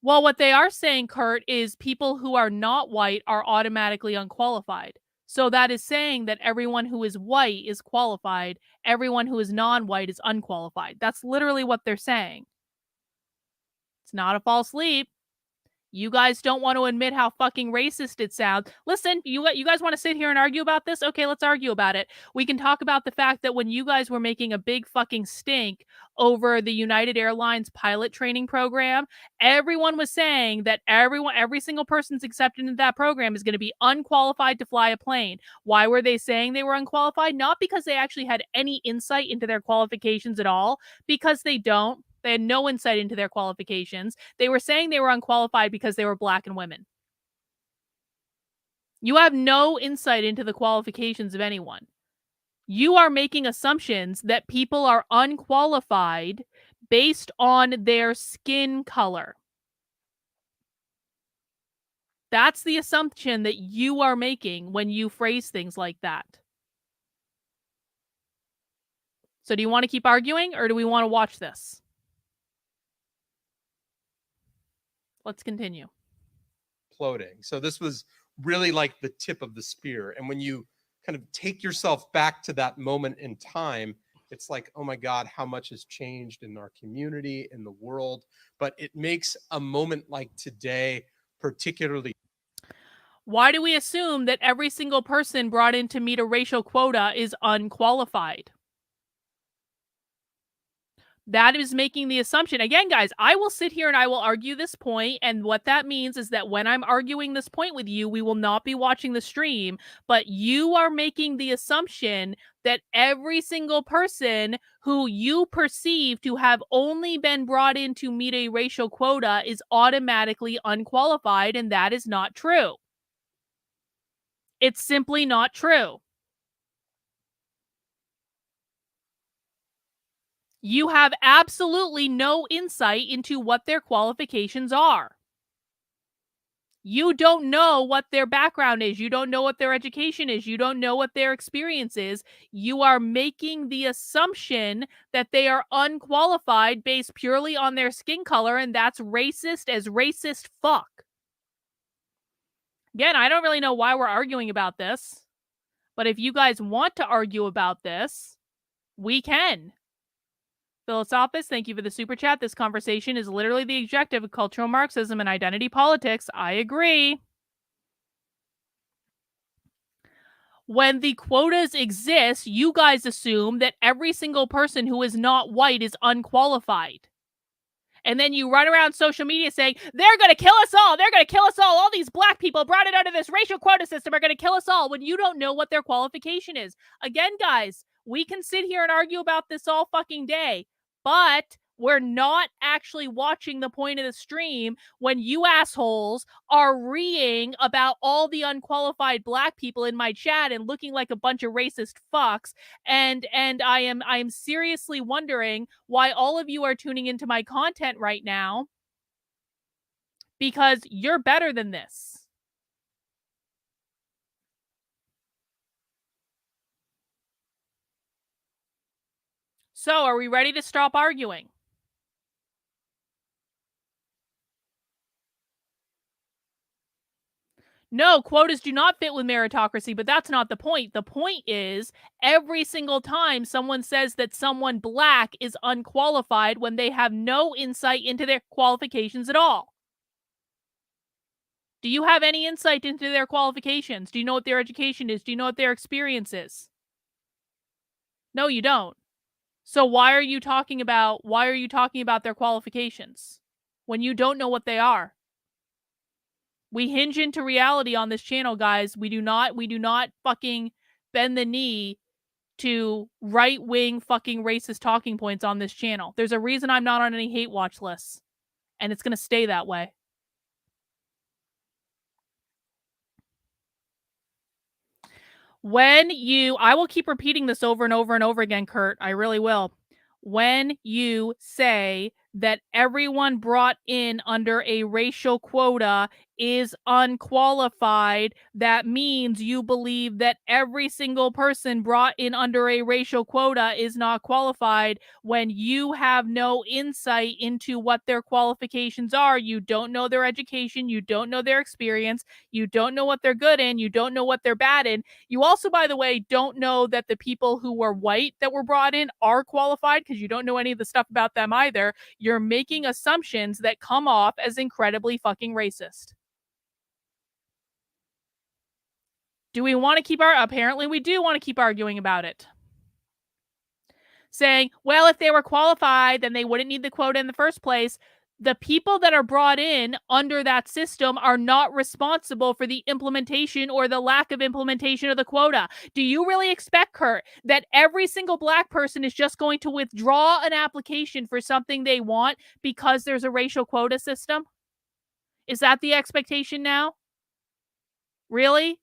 Well, what they are saying, Kurt, is people who are not white are automatically unqualified. So that is saying that everyone who is white is qualified. Everyone who is non-white is unqualified. That's literally what they're saying. It's not a false leap. You guys don't want to admit how fucking racist it sounds. Listen, you guys want to sit here and argue about this? Okay, let's argue about it. We can talk about the fact that when you guys were making a big fucking stink over the United Airlines pilot training program, everyone was saying that every single person's accepted into that program is going to be unqualified to fly a plane. Why were they saying they were unqualified? Not because they actually had any insight into their qualifications at all, because they don't. They had no insight into their qualifications. They were saying they were unqualified because they were black and women. You have no insight into the qualifications of anyone. You are making assumptions that people are unqualified based on their skin color. That's the assumption that you are making when you phrase things like that. So do you want to keep arguing or do we want to watch this? Let's continue. Floating. So this was really like the tip of the spear. And when you kind of take yourself back to that moment in time, it's like, oh my God, how much has changed in our community, in the world. But it makes a moment like today particularly. Why do we assume that every single person brought in to meet a racial quota is unqualified? That is making the assumption. Again, guys, I will sit here and I will argue this point, and what that means is that when I'm arguing this point with you, we will not be watching the stream, but you are making the assumption that every single person who you perceive to have only been brought in to meet a racial quota is automatically unqualified, and that is not true. It's simply not true. You have absolutely no insight into what their qualifications are. You don't know what their background is. You don't know what their education is. You don't know what their experience is. You are making the assumption that they are unqualified based purely on their skin color, and that's racist as racist fuck. Again, I don't really know why we're arguing about this, but if you guys want to argue about this, we can. Philosophist, thank you for the super chat. This conversation is literally the objective of cultural Marxism and identity politics. I agree. When the quotas exist, you guys assume that every single person who is not white is unqualified. And then you run around social media saying, they're going to kill us all. They're going to kill us all. All these black people brought it under this racial quota system are going to kill us all, when you don't know what their qualification is. Again, guys, we can sit here and argue about this all fucking day, but we're not actually watching the point of the stream when you assholes are reeing about all the unqualified black people in my chat and looking like a bunch of racist fucks. And I am seriously wondering why all of you are tuning into my content right now, because you're better than this. So, are we ready to stop arguing? No, quotas do not fit with meritocracy, but that's not the point. The point is every single time someone says that someone black is unqualified when they have no insight into their qualifications at all. Do you have any insight into their qualifications? Do you know what their education is? Do you know what their experience is? No, you don't. So why are you talking about their qualifications when you don't know what they are? We hinge into reality on this channel, guys. We do not fucking bend the knee to right-wing fucking racist talking points on this channel. There's a reason I'm not on any hate watch lists, and it's going to stay that way. I will keep repeating this over and over and over again, Kurt. I really will. When you say that everyone brought in under a racial quota is unqualified, that means you believe that every single person brought in under a racial quota is not qualified when you have no insight into what their qualifications are. You don't know their education, you don't know their experience, you don't know what they're good in, you don't know what they're bad in. You also, by the way, don't know that the people who were white that were brought in are qualified because you don't know any of the stuff about them either. You're making assumptions that come off as incredibly fucking racist. Do we want to keep apparently we do want to keep arguing about it. Saying, well, if they were qualified, then they wouldn't need the quota in the first place. The people that are brought in under that system are not responsible for the implementation or the lack of implementation of the quota. Do you really expect, Kurt, that every single black person is just going to withdraw an application for something they want because there's a racial quota system? Is that the expectation now? Really?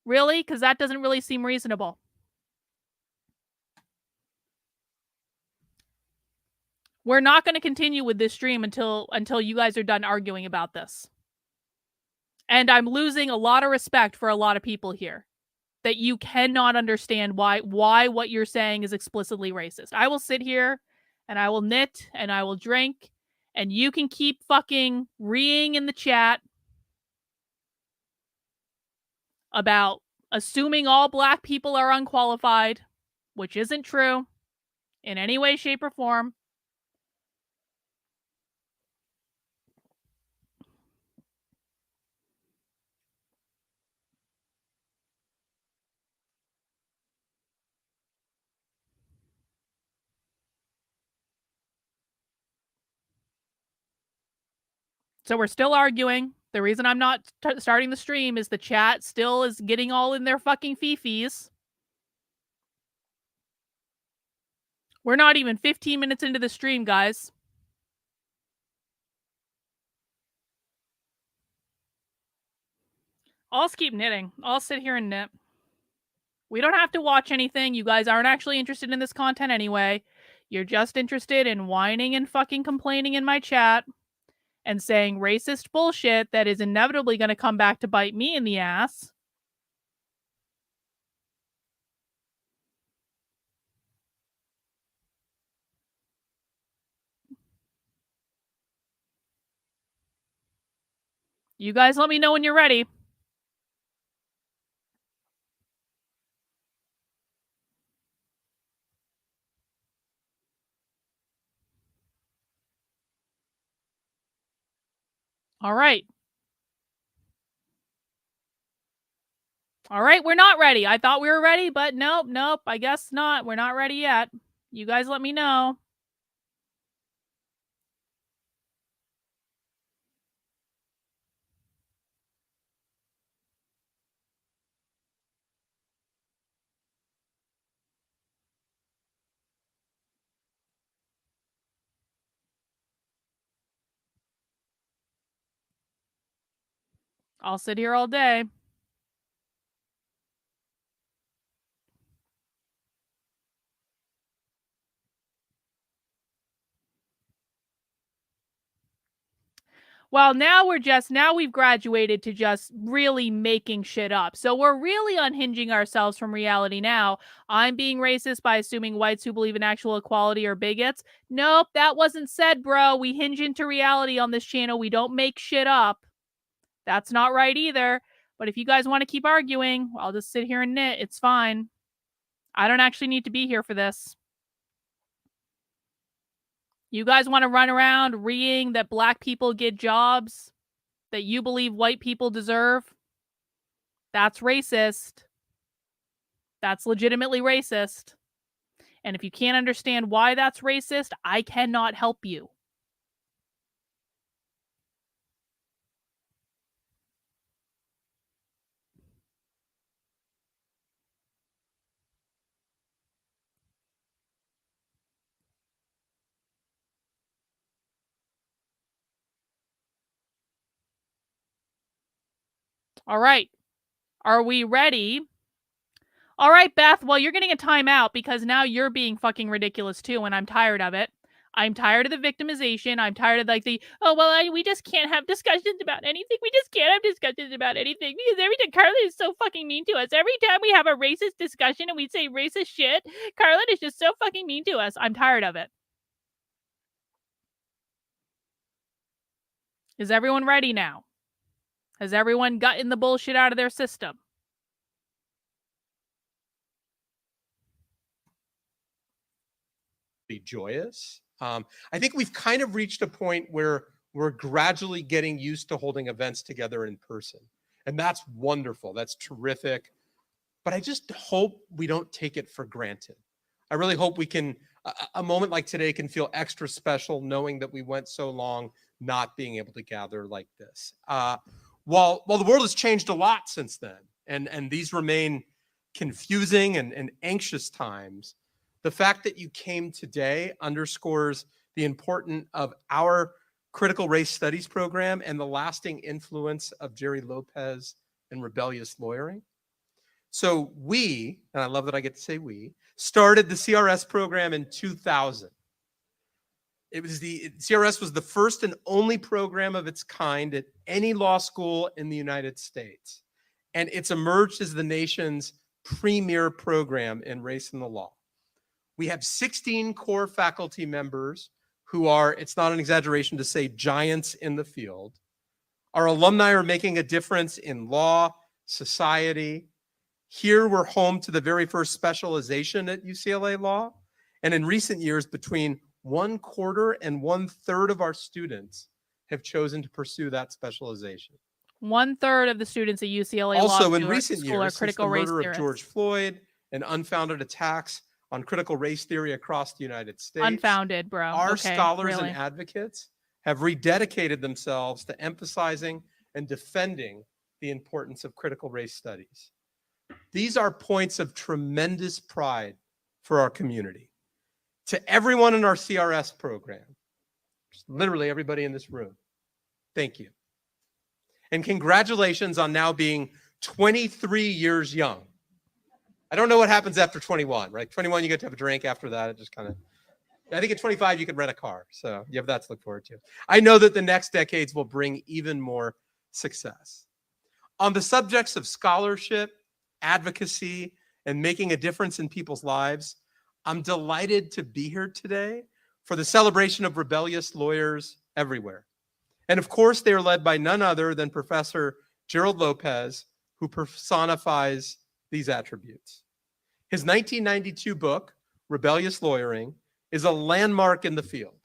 Really? Because that doesn't really seem reasonable. We're not going to continue with this stream until you guys are done arguing about this. And I'm losing a lot of respect for a lot of people here that you cannot understand why what you're saying is explicitly racist. I will sit here and I will knit and I will drink and you can keep fucking reeing in the chat about assuming all black people are unqualified, which isn't true in any way, shape, or form. So we're still arguing. The reason I'm not starting the stream is the chat still is getting all in their fucking fifis. We're not even 15 minutes into the stream, guys. I'll just keep knitting. I'll sit here and knit. We don't have to watch anything. You guys aren't actually interested in this content anyway. You're just interested in whining and fucking complaining in my chat and saying racist bullshit that is inevitably going to come back to bite me in the ass. You guys let me know when you're ready. All right. All right, we're not ready. I thought we were ready, but nope, I guess not. We're not ready yet. You guys let me know. I'll sit here all day. Well, now we've graduated to just really making shit up. So we're really unhinging ourselves from reality now. I'm being racist by assuming whites who believe in actual equality are bigots. Nope, that wasn't said, bro. We hinge into reality on this channel. We don't make shit up. That's not right either. But if you guys want to keep arguing, I'll just sit here and knit. It's fine. I don't actually need to be here for this. You guys want to run around reeing that black people get jobs that you believe white people deserve? That's racist. That's legitimately racist. And if you can't understand why that's racist, I cannot help you. All right. Are we ready? All right, Beth. Well, you're getting a timeout because now you're being fucking ridiculous too, and I'm tired of it. I'm tired of the victimization. I'm tired of we just can't have discussions about anything. We just can't have discussions about anything because every time Carlin is so fucking mean to us. Every time we have a racist discussion and we say racist shit, Carlin is just so fucking mean to us. I'm tired of it. Is everyone ready now? Has everyone gotten the bullshit out of their system? Be joyous. I think we've kind of reached a point where we're gradually getting used to holding events together in person. And that's wonderful. That's terrific. But I just hope we don't take it for granted. I really hope we can, a moment like today can feel extra special knowing that we went so long not being able to gather like this. While the world has changed a lot since then, and these remain confusing and anxious times, the fact that you came today underscores the importance of our critical race studies program and the lasting influence of Jerry Lopez and rebellious lawyering. So we, and I love that I get to say we, started the CRS program in 2000. CRS was the first and only program of its kind at any law school in the United States. And it's emerged as the nation's premier program in race and the law. We have 16 core faculty members who are, it's not an exaggeration to say, giants in the field. Our alumni are making a difference in law, society. Here we're home to the very first specialization at UCLA Law. And in recent years, between 1/4 and 1/3 of our students have chosen to pursue that specialization. 1/3 of the students at UCLA also Law in recent School years, are critical since the race murder of theorists. George Floyd and unfounded attacks on critical race theory across the United States, Unfounded, bro. our Okay, scholars really. and advocates have rededicated themselves to emphasizing and defending the importance of critical race studies. These are points of tremendous pride for our community. To everyone in our CRS program, literally everybody in this room, thank you. And congratulations on now being 23 years young. I don't know what happens after 21, right? 21, you get to have a drink. After that, it just kind of, I think at 25, you can rent a car. So you have that to look forward to. I know that the next decades will bring even more success. On the subjects of scholarship, advocacy, and making a difference in people's lives, I'm delighted to be here today for the celebration of rebellious lawyers everywhere. And of course, they are led by none other than Professor Gerald Lopez, who personifies these attributes. His 1992 book, Rebellious Lawyering, is a landmark in the field.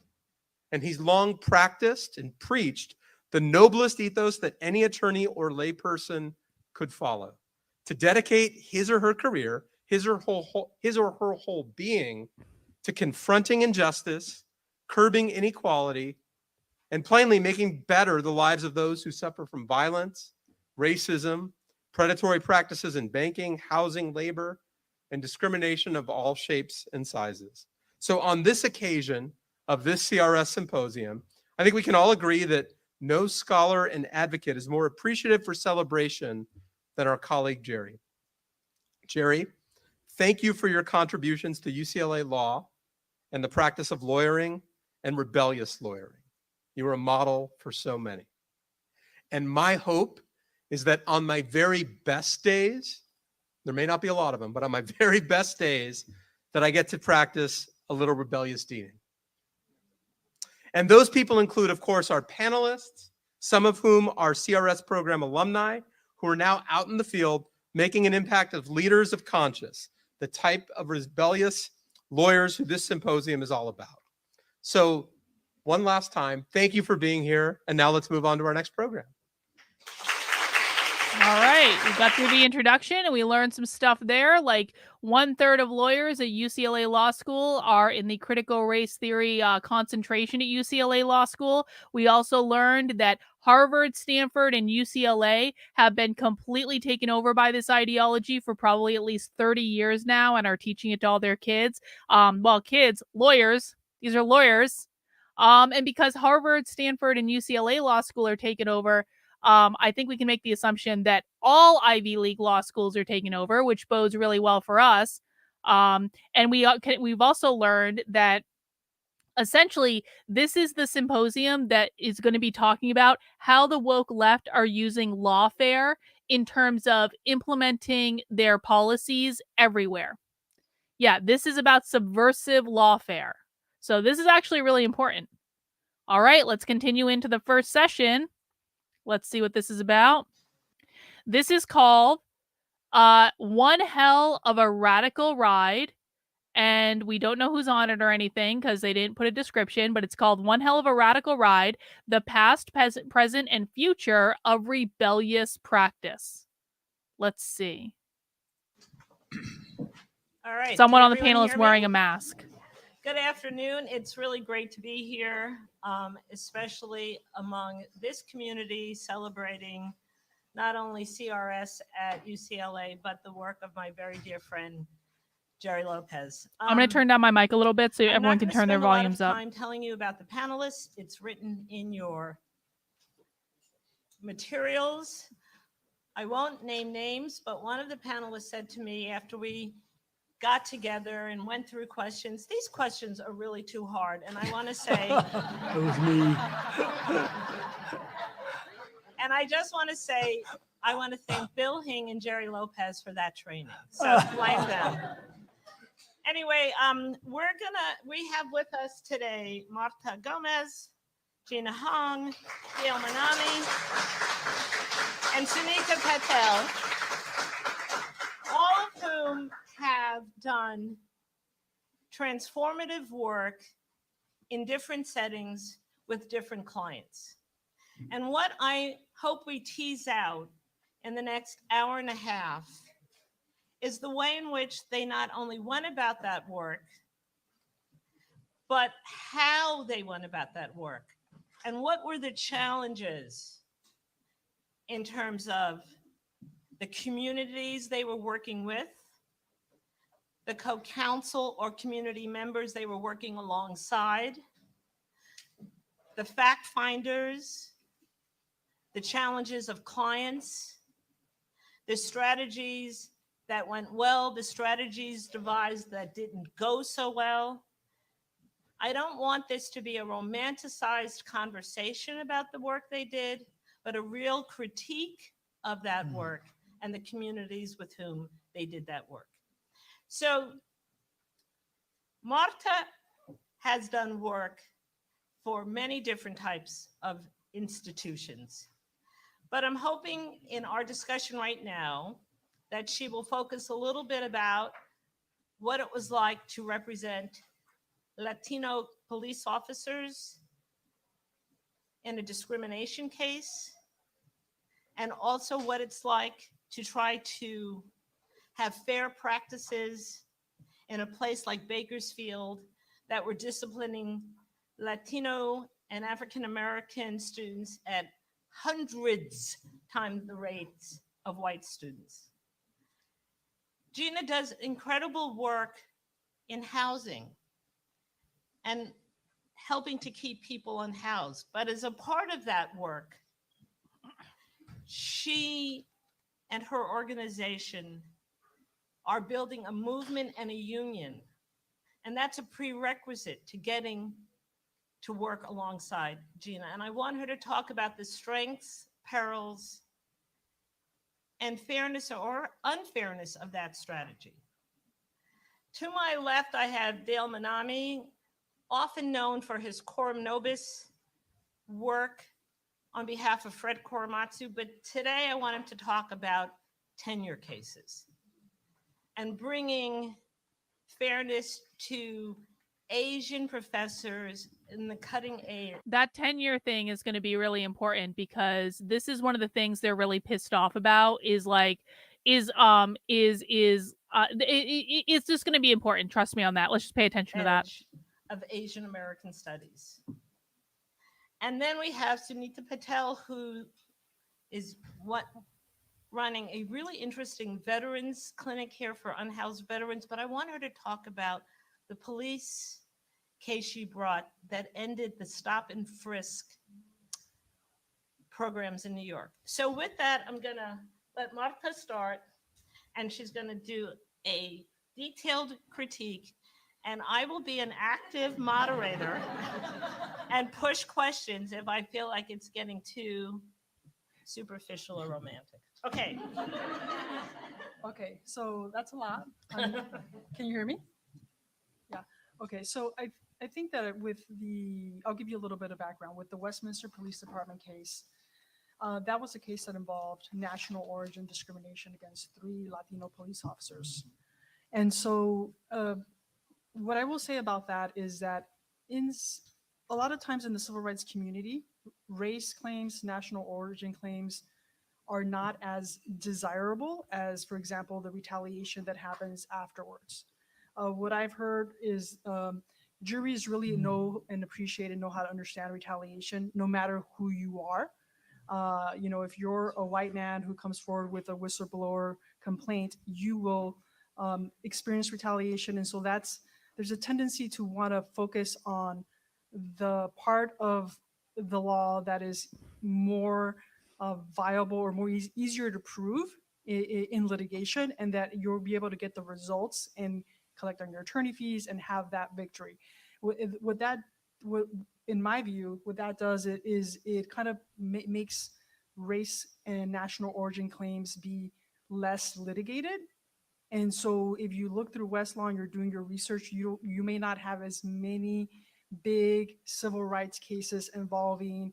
And he's long practiced and preached the noblest ethos that any attorney or layperson could follow: to dedicate his or her career, his or her whole being, to confronting injustice, curbing inequality, and plainly making better the lives of those who suffer from violence, racism, predatory practices in banking, housing, labor, and discrimination of all shapes and sizes. So on this occasion of this CRS Symposium, I think we can all agree that no scholar and advocate is more appreciative for celebration than our colleague, Jerry. Jerry, thank you for your contributions to UCLA Law and the practice of lawyering and rebellious lawyering. You are a model for so many. And my hope is that on my very best days, there may not be a lot of them, but on my very best days, that I get to practice a little rebellious deaning. And those people include, of course, our panelists, some of whom are CRS program alumni who are now out in the field making an impact as leaders of conscience, the type of rebellious lawyers who this symposium is all about. So one last time, thank you for being here. And now let's move on to our next program. All right, we got through the introduction and we learned some stuff there. Like 1/3 of lawyers at UCLA Law School are in the critical race theory concentration at UCLA Law School. We also learned that Harvard, Stanford, and UCLA have been completely taken over by this ideology for probably at least 30 years now and are teaching it to all their kids. Kids, lawyers, these are lawyers. And because Harvard, Stanford, and UCLA Law School are taken over, I think we can make the assumption that all Ivy League law schools are taken over, which bodes really well for us. And we've also learned that essentially this is the symposium that is going to be talking about how the woke left are using lawfare in terms of implementing their policies everywhere. Yeah, this is about subversive lawfare. So this is actually really important. All right, let's continue into the first session. Let's see what this is about. This is called One Hell of a Radical Ride. And we don't know who's on it or anything because they didn't put a description, but it's called One Hell of a Radical Ride, the Past, Present, and Future of Rebellious Practice. Let's see. All right. Someone on the panel is wearing a mask. Good afternoon. It's really great to be here, especially among this community celebrating not only CRS at UCLA, but the work of my very dear friend, Jerry Lopez. I'm going to turn down my mic a little bit so everyone can turn their volumes up. I'm telling you about the panelists. It's written in your materials. I won't name names, but one of the panelists said to me after we got together and went through questions, these questions are really too hard. And I want to say, That was me. and I just want to say, I want to thank Bill Hing and Jerry Lopez for that training. So blame them. Anyway, we have with us today Marta Gomez, Gina Hong, Gail Manani, and Suneeta Patel, all of whom have done transformative work in different settings with different clients. And what I hope we tease out in the next hour and a half is the way in which they not only went about that work, but how they went about that work. And what were the challenges in terms of the communities they were working with, the co-counsel or community members they were working alongside, the fact finders, the challenges of clients, the strategies that went well, the strategies devised that didn't go so well. I don't want this to be a romanticized conversation about the work they did, but a real critique of that work and the communities with whom they did that work. So Marta has done work for many different types of institutions, but I'm hoping in our discussion right now that she will focus a little bit about what it was like to represent Latino police officers in a discrimination case, and also what it's like to try to have fair practices in a place like Bakersfield that were disciplining Latino and African American students at hundreds times the rates of white students. Gina does incredible work in housing and helping to keep people unhoused. But as a part of that work, she and her organization are building a movement and a union. And that's a prerequisite to getting to work alongside Gina. And I want her to talk about the strengths perils, and fairness or unfairness of that strategy. To my left, I have Dale Manami, often known for his Coram Nobis work on behalf of Fred Korematsu, but today I want him to talk about tenure cases and bringing fairness to Asian professors in the cutting edge. That tenure thing is going to be really important because this is one of the things they're really pissed off about is like it's just going to be important. Trust me on that. Let's just pay attention to that. Of Asian American studies. And then we have Sunita Patel, who is running a really interesting veterans clinic here for unhoused veterans. But I want her to talk about the police case she brought that ended the stop and frisk programs in New York. So with that, I'm going to let Martha start, and she's going to do a detailed critique, and I will be an active moderator and push questions if I feel like it's getting too superficial or romantic. Okay. Okay, so that's a lot. Can you hear me? Yeah. Okay, so I think that I'll give you a little bit of background. With the Westminster Police Department case, that was a case that involved national origin discrimination against 3 Latino police officers. And so what I will say about that is that a lot of times in the civil rights community, race claims, national origin claims are not as desirable as, for example, the retaliation that happens afterwards. What I've heard is juries really know and appreciate and know how to understand retaliation, no matter who you are. If you're a white man who comes forward with a whistleblower complaint, you will experience retaliation. And so there's a tendency to want to focus on the part of the law that is more viable or more easier to prove in litigation, and that you'll be able to get the results and collect on your attorney fees and have that victory. In my view, what that does is it kind of makes race and national origin claims be less litigated. And so if you look through Westlaw and you're doing your research, you may not have as many big civil rights cases involving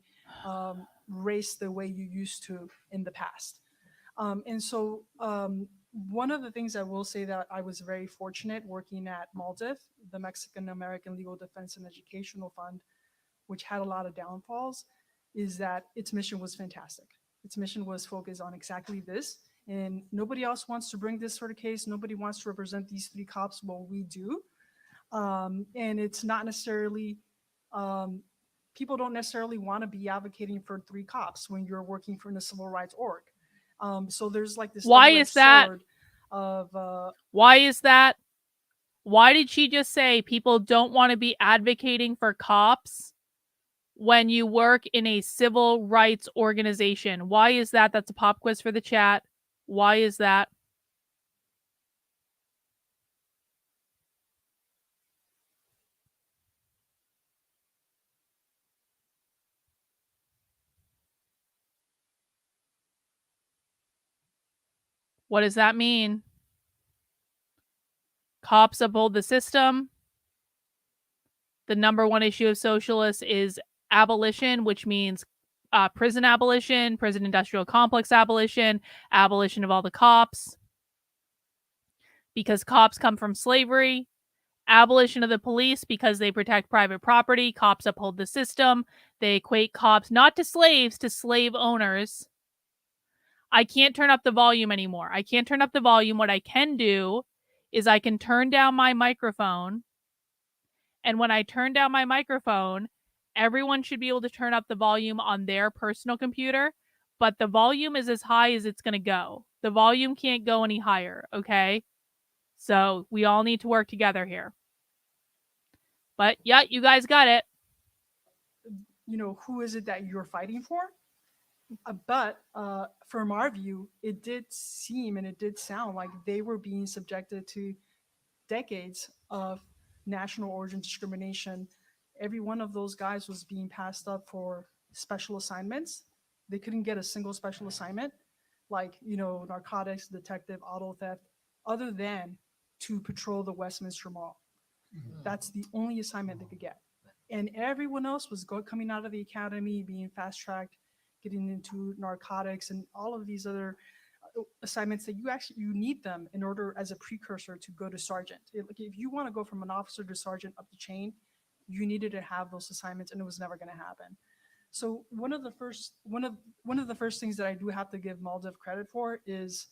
race the way you used to in the past. One of the things I will say that I was very fortunate working at MALDIF, the Mexican American Legal Defense and Educational Fund, which had a lot of downfalls, is that its mission was fantastic. Its mission was focused on exactly this. And nobody else wants to bring this sort of case. Nobody wants to represent these 3 cops. Well, we do. And it's not necessarily, people don't necessarily want to be advocating for 3 cops when you're working for a civil rights org. So there's like this. Why is that? Why is that? Why did she just say people don't want to be advocating for cops when you work in a civil rights organization? Why is that? That's a pop quiz for the chat. Why is that? What does that mean? Cops uphold the system. The number 1 issue of socialists is abolition, which means prison abolition, prison industrial complex abolition, abolition of all the cops. Because cops come from slavery. Abolition of the police because they protect private property. Cops uphold the system. They equate cops not to slaves, to slave owners. I can't turn up the volume anymore. I can't turn up the volume. What I can do is I can turn down my microphone. And when I turn down my microphone, everyone should be able to turn up the volume on their personal computer. But the volume is as high as it's going to go. The volume can't go any higher, okay? So we all need to work together here. But yeah, you guys got it. Who is it that you're fighting for? But from our view, it did seem and it did sound like they were being subjected to decades of national origin discrimination. Every one of those guys was being passed up for special assignments. they couldn't get a single special assignment, like, narcotics, detective, auto theft, other than to patrol the Westminster Mall. That's the only assignment they could get. And everyone else was coming out of the academy, being fast tracked, getting into narcotics and all of these other assignments that you need them in order as a precursor to go to sergeant. If you want to go from an officer to sergeant up the chain, you needed to have those assignments, and it was never going to happen. So one of the first things that I do have to give Maldiv credit for is,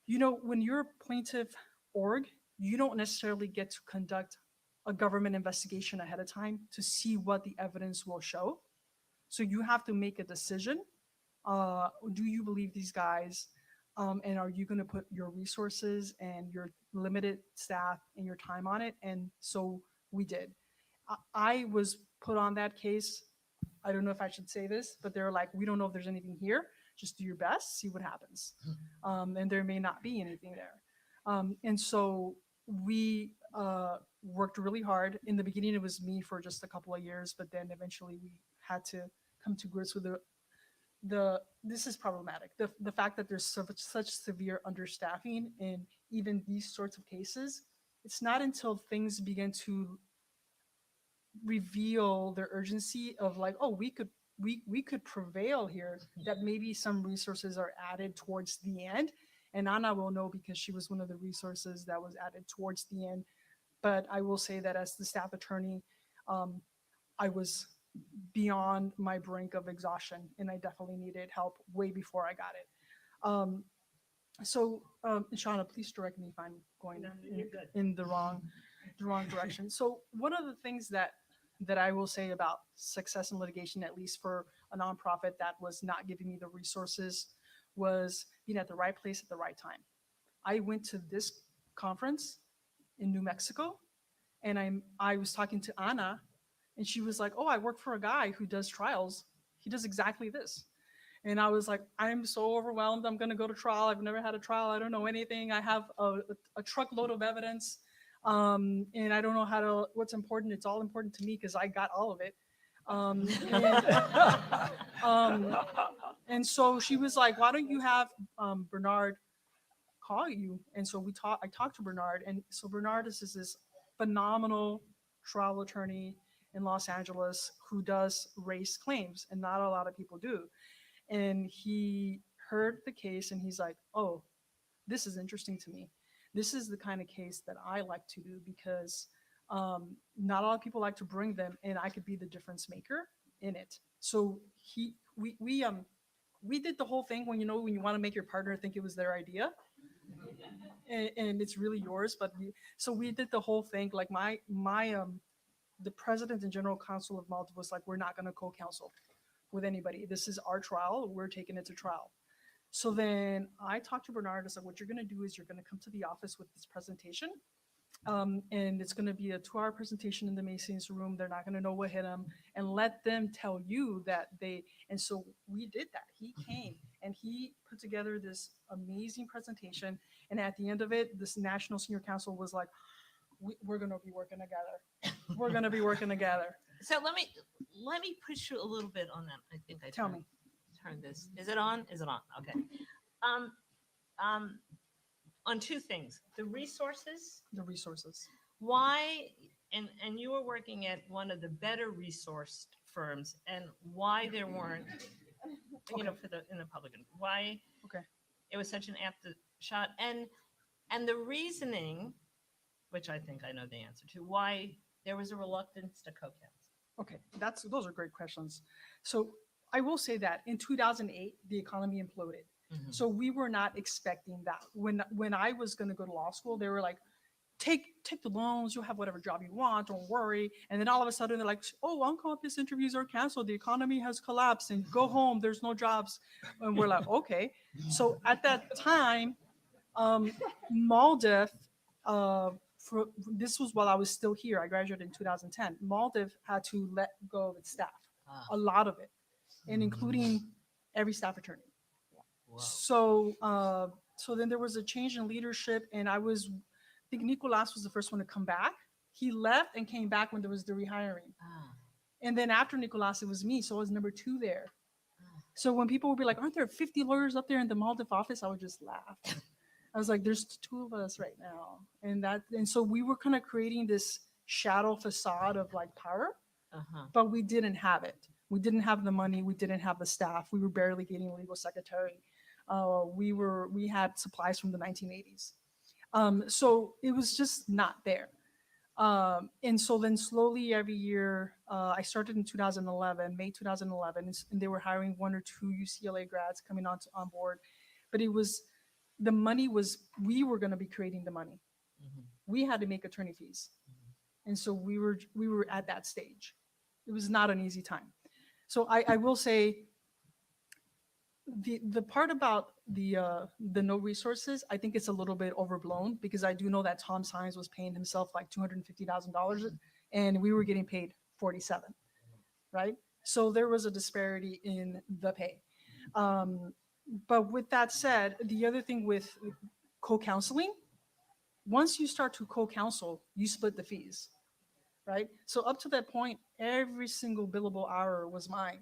when you're a plaintiff org, you don't necessarily get to conduct a government investigation ahead of time to see what the evidence will show. So you have to make a decision. Do you believe these guys? And are you going to put your resources and your limited staff and your time on it? And so we did. I was put on that case. I don't know if I should say this, but they're like, we don't know if there's anything here. Just do your best, see what happens. And there may not be anything there. And so we worked really hard. In the beginning, it was me for just a couple of years, but then eventually we had to come to grips with this is problematic. The fact that there's such severe understaffing in even these sorts of cases. It's not until things begin to reveal their urgency of like, oh, we could prevail here, that maybe some resources are added towards the end. And Anna will know because she was one of the resources that was added towards the end. But I will say that as the staff attorney, I was beyond my brink of exhaustion, and I definitely needed help way before I got it. So Shauna, please direct me if I'm going in the wrong direction. So one of the things that I will say about success in litigation, at least for a nonprofit that was not giving me the resources, was being at the right place at the right time. I went to this conference in New Mexico, and I was talking to Anna, and she was like, oh, I work for a guy who does trials. He does exactly this. And I was like, I'm so overwhelmed. I'm going to go to trial. I've never had a trial. I don't know anything. I have a truckload of evidence. And I don't know what's important. It's all important to me because I got all of it. And so she was like, why don't you have Bernard call you? And so I talked to Bernard. And so Bernard is this phenomenal trial attorney in Los Angeles who does race claims, and not a lot of people do. And he heard the case and he's like, oh, this is interesting to me. This is the kind of case that I like to do because not a lot of people like to bring them, and I could be the difference maker in it. So we did the whole thing when you want to make your partner think it was their idea, and it's really yours. But we did the whole thing. Like the president and general counsel of Malta was like, we're not going to co-counsel with anybody. This is our trial. We're taking it to trial. So then I talked to Bernard. I said, what you're going to do is you're going to come to the office with this presentation. And it's going to be a 2-hour presentation in the Masons room. They're not going to know what hit them, and let them tell you that and so we did that. He came and he put together this amazing presentation. And at the end of it, this National Senior Counsel was like, we're going to be working together. We're going to be working together. So let me push you a little bit on that. I think I Tell me. Turn this. Is it on? Is it on? Okay. On two things. The resources. Why, and you were working at one of the better resourced firms, and why there weren't, in the public, why it was such an apt shot, and the reasoning, which I think I know the answer to, why there was a reluctance to co-counsel. Okay, those are great questions. So I will say that in 2008, the economy imploded. Mm-hmm. So we were not expecting that. When I was going to go to law school, they were like, take the loans, you'll have whatever job you want, don't worry. And then all of a sudden they're like, oh, on-campus interviews are canceled. The economy has collapsed and go home. There's no jobs. And we're like, okay. So at that time, Maldiv, this was while I was still here. I graduated in 2010. Maldiv had to let go of its staff, a lot of it, and including every staff attorney. Wow. So then there was a change in leadership, and I think Nicolas was the first one to come back. He left and came back when there was the rehiring. And then after Nicolas, it was me. So I was number 2 there. So when people would be like, aren't there 50 lawyers up there in the Maldive office? I would just laugh. I was like, there's two of us right now. And so we were kind of creating this shadow facade of like power, but we didn't have it. We didn't have the money. We didn't have the staff. We were barely getting a legal secretary. We had supplies from the 1980s. So it was just not there. And so then slowly every year, I started in 2011, May 2011, and they were hiring 1 or 2 UCLA grads coming on board. But the money was, we were going to be creating the money. We had to make attorney fees. And so we were at that stage. It was not an easy time. So I will say, the part about the no resources, I think it's a little bit overblown, because I do know that Tom Sines was paying himself like $250,000 and we were getting paid 47, right? So there was a disparity in the pay. But with that said, the other thing with co-counseling, once you start to co-counsel, you split the fees, right? So up to that point, every single billable hour was mine.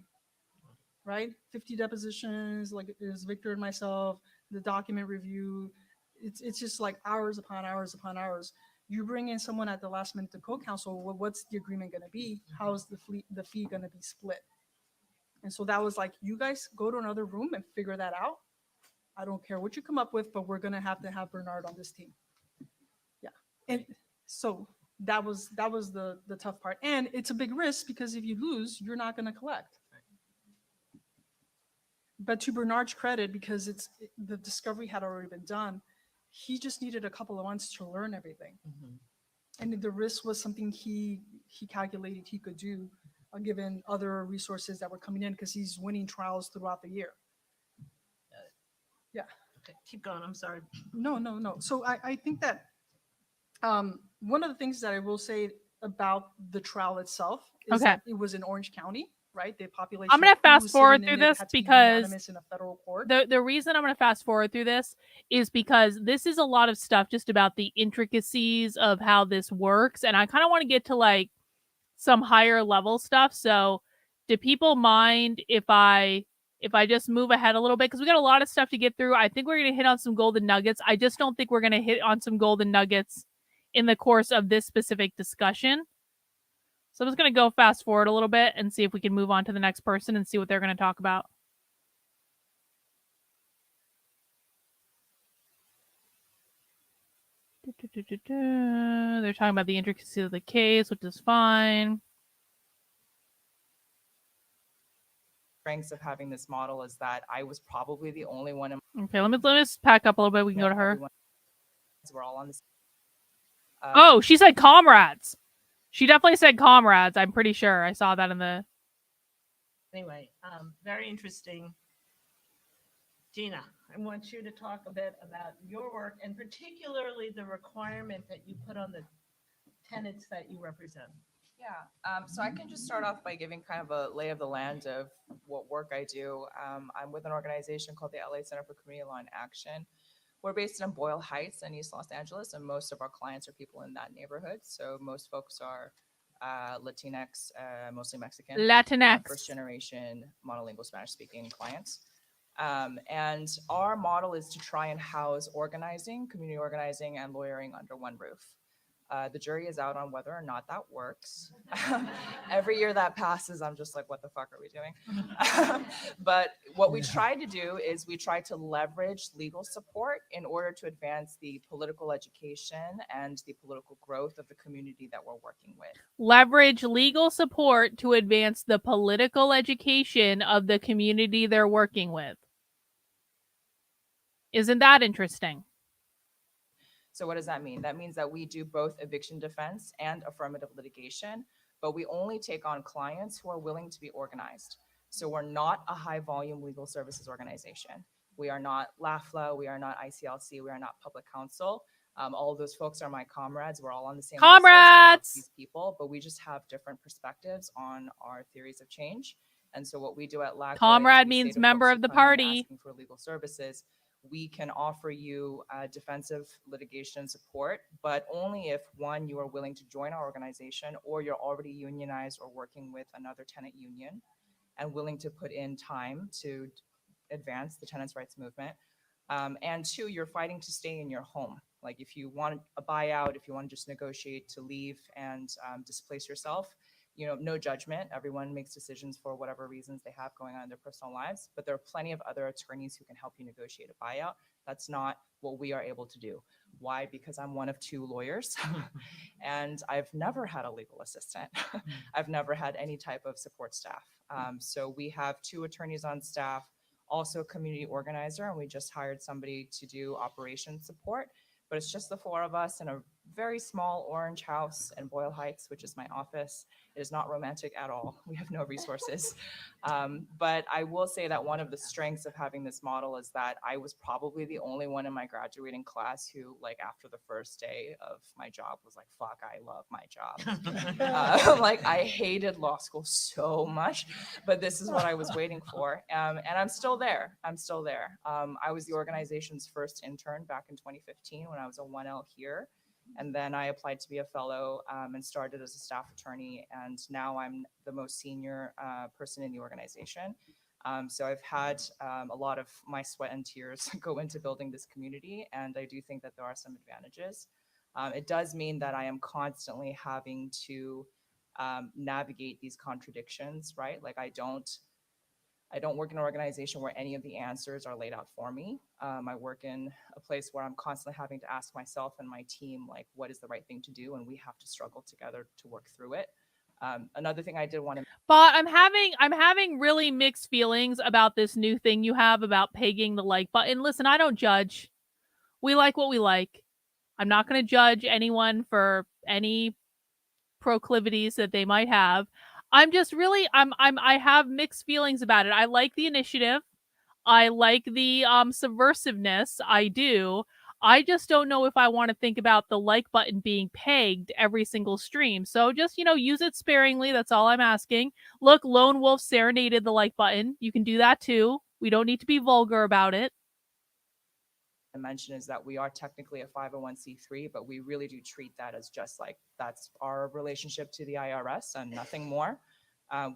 Right? 50 depositions, like it was Victor and myself, the document review. It's just like hours upon hours upon hours. You bring in someone at the last minute to co-counsel, well, what's the agreement going to be? How is the fee going to be split? And so that was like, you guys go to another room and figure that out. I don't care what you come up with, but we're going to have Bernard on this team. Yeah. And so that was the tough part. And it's a big risk, because if you lose, you're not going to collect. But to Bernard's credit, because the discovery had already been done, he just needed a couple of months to learn everything. And the risk was something he calculated he could do, given other resources that were coming in, because he's winning trials throughout the year. Yeah. Okay, keep going. I'm sorry. No. So I think that one of the things that I will say about the trial itself is that it was in Orange County. Right, the population. I'm going to fast forward through this because in a federal court. The reason I'm going to fast forward through this is because this is a lot of stuff just about the intricacies of how this works, and I kind of want to get to like some higher level stuff. So, do people mind if I just move ahead a little bit, because we got a lot of stuff to get through? I think we're going to hit on some golden nuggets. I just don't think we're going to hit on some golden nuggets in the course of this specific discussion. So I'm just going to go fast forward a little bit and see if we can move on to the next person and see what they're going to talk about. They're talking about the intricacies of the case, which is fine. Strengths of having this model is that I was probably the only one. Okay, let me just pack up a little bit. We can go to her. We're all on this. Oh, she said comrades. She definitely said comrades. I'm pretty sure I saw that in the. Anyway, very interesting. Gina, I want you to talk a bit about your work, and particularly the requirement that you put on the tenants that you represent. Yeah, so I can just start off by giving kind of a lay of the land of what work I do. I'm with an organization called the LA Center for Community Law and Action. We're based in Boyle Heights in East Los Angeles, and most of our clients are people in that neighborhood. So most folks are Latinx, mostly Mexican. Latinx. First generation monolingual Spanish speaking clients. And our model is to try and house organizing, community organizing, and lawyering under one roof. The jury is out on whether or not that works. Every year that passes, I'm just like, what the fuck are we doing? But what we try to do is we try to leverage legal support in order to advance the political education and the political growth of the community that we're working with. Leverage legal support to advance the political education of the community they're working with. Isn't that interesting? So what does that mean? That means that we do both eviction defense and affirmative litigation, but we only take on clients who are willing to be organized. So we're not a high volume legal services organization. We are not LAFLA, we are not ICLC, we are not public counsel. All of those folks are my comrades. We're all on the same comrades. These people, but we just have different perspectives on our theories of change. And so what we do at LACLA, comrade means member of the party. Asking for legal services, we can offer you defensive litigation support, but only if, one, you are willing to join our organization, or you're already unionized or working with another tenant union. and willing to put in time to advance the tenants' rights movement. And two, you're fighting to stay in your home. Like if you want a buyout, if you want to just negotiate to leave and displace yourself, no judgment. Everyone makes decisions for whatever reasons they have going on in their personal lives, but there are plenty of other attorneys who can help you negotiate a buyout. That's not what we are able to do. Why? Because I'm one of 2 lawyers and I've never had a legal assistant. I've never had any type of support staff. So we have 2 attorneys on staff, also a community organizer, and we just hired somebody to do operations support. But it's just the 4 of us in a very small orange house in Boyle Heights, which is my office. It is not romantic at all. We have no resources. But I will say that one of the strengths of having this model is that I was probably the only one in my graduating class who, like, after the first day of my job was like, fuck, I love my job. Like, I hated law school so much, but this is what I was waiting for. And I'm still there. I was the organization's first intern back in 2015 when I was a 1L here. And then I applied to be a fellow and started as a staff attorney. And now I'm the most senior person in the organization. So I've had a lot of my sweat and tears go into building this community. And I do think that there are some advantages. It does mean that I am constantly having to navigate these contradictions, right? Like I don't work in an organization where any of the answers are laid out for me. I work in a place where I'm constantly having to ask myself and my team, like, what is the right thing to do? And we have to struggle together to work through it. Another thing I did want to... But I'm having really mixed feelings about this new thing you have about pegging the like button. Listen, I don't judge. We like what we like. I'm not going to judge anyone for any proclivities that they might have. I'm just really I have mixed feelings about it. I like the initiative. I like the subversiveness. I do. I just don't know if I want to think about the like button being pegged every single stream. So just, use it sparingly. That's all I'm asking. Look, Lone Wolf serenaded the like button. You can do that too. We don't need to be vulgar about it. Mention is that we are technically a 501c3, but we really do treat that as just like that's our relationship to the IRS and nothing more.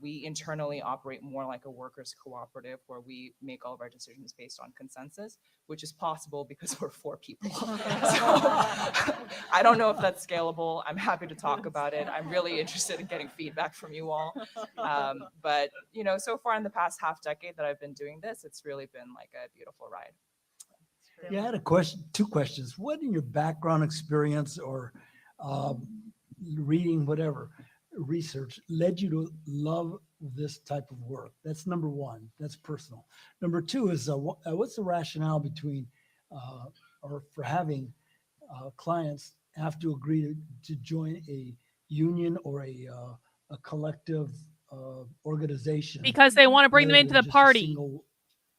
We internally operate more like a workers cooperative where we make all of our decisions based on consensus, which is possible because we're 4 people. So, I don't know if that's scalable. I'm happy to talk about it. I'm really interested in getting feedback from you all. But so far in the past half decade that I've been doing this, it's really been like a beautiful ride. Yeah, I had a question, 2 questions. What in your background experience or reading, whatever, research led you to love this type of work? That's number 1. That's personal. Number 2 is what's the rationale between or for having clients have to agree to join a union or a collective organization? Because they want to bring them into the party. Single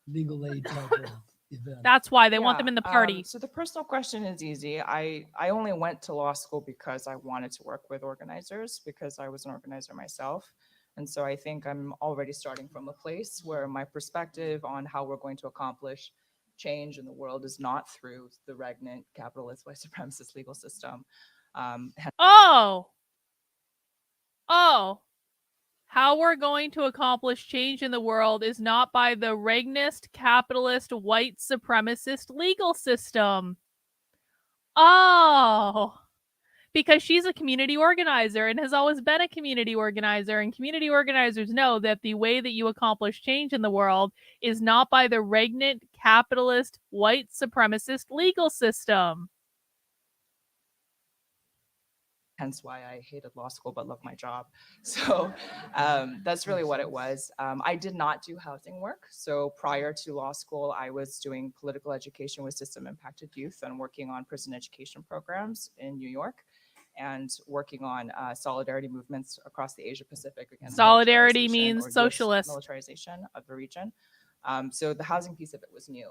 legal aid type of event. That's why they want them in the party. So the personal question is easy. I only went to law school because I wanted to work with organizers, because I was an organizer myself. And so I think I'm already starting from a place where my perspective on how we're going to accomplish change in the world is not through the regnant capitalist white supremacist legal system. How we're going to accomplish change in the world is not by the regnist, capitalist, white supremacist legal system. Because she's a community organizer and has always been a community organizer. And community organizers know that the way that you accomplish change in the world is not by the regnant, capitalist, white supremacist legal system. Hence why I hated law school but loved my job. So that's really what it was. I did not do housing work. So prior to law school, I was doing political education with system impacted youth and working on prison education programs in New York and working on solidarity movements across the Asia Pacific against solidarity means socialist militarization of the region. So the housing piece of it was new,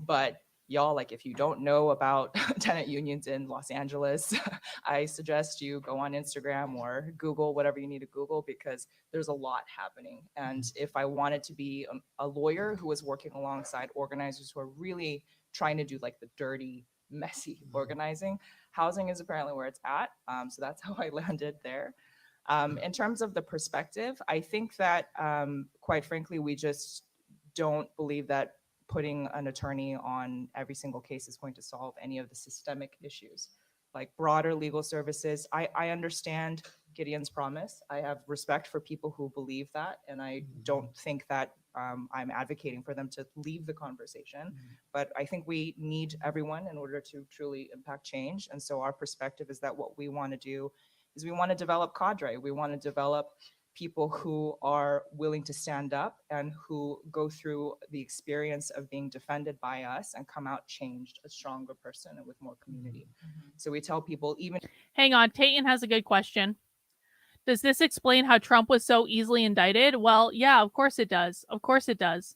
but y'all, like, if you don't know about tenant unions in Los Angeles, I suggest you go on Instagram or Google whatever you need to Google, because there's a lot happening. And if I wanted to be a lawyer who was working alongside organizers who are really trying to do like the dirty, messy organizing, housing is apparently where it's at. So that's how I landed there. In terms of the perspective, I think that, quite frankly, we just don't believe that putting an attorney on every single case is going to solve any of the systemic issues. Like broader legal services, I understand Gideon's promise. I have respect for people who believe that, and I don't think that I'm advocating for them to leave the conversation. But I think we need everyone in order to truly impact change. And so our perspective is that what we want to do is we want to develop cadre. We want to develop people who are willing to stand up and who go through the experience of being defended by us and come out changed, a stronger person and with more community. So we tell people, even Hang on, Tayton has a good question. Does this explain how Trump was so easily indicted? Well, yeah, of course it does. Of course it does.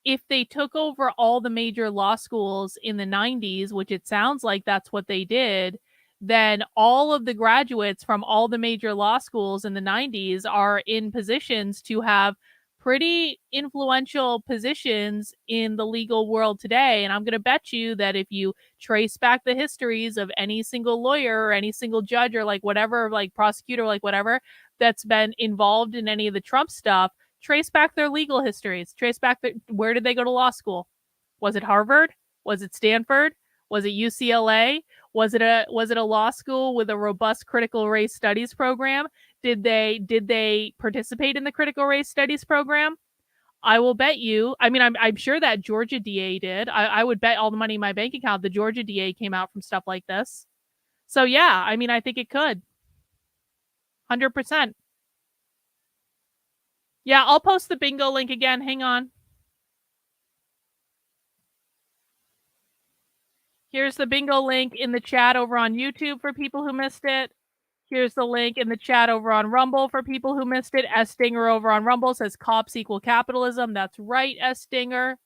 If they took over all the major law schools in the 90s, which it sounds like that's what they did, then all of the graduates from all the major law schools in the 90s are in positions to have pretty influential positions in the legal world today. And I'm going to bet you that if you trace back the histories of any single lawyer or any single judge or like whatever, like prosecutor, like whatever, that's been involved in any of the Trump stuff, trace back their legal histories, trace back where did they go to law school? Was it Harvard? Was it Stanford? Was it UCLA? Was it a law school with a robust critical race studies program? Did they participate in the critical race studies program? I will bet you. I mean, I'm sure that Georgia DA did. I would bet all the money in my bank account the Georgia DA came out from stuff like this. So yeah, I mean, I think it could. 100%. Yeah, I'll post the bingo link again. Hang on. Here's the bingo link in the chat over on YouTube for people who missed it. Here's the link in the chat over on Rumble for people who missed it. S. Stinger over on Rumble says cops equal capitalism. That's right, S. Stinger.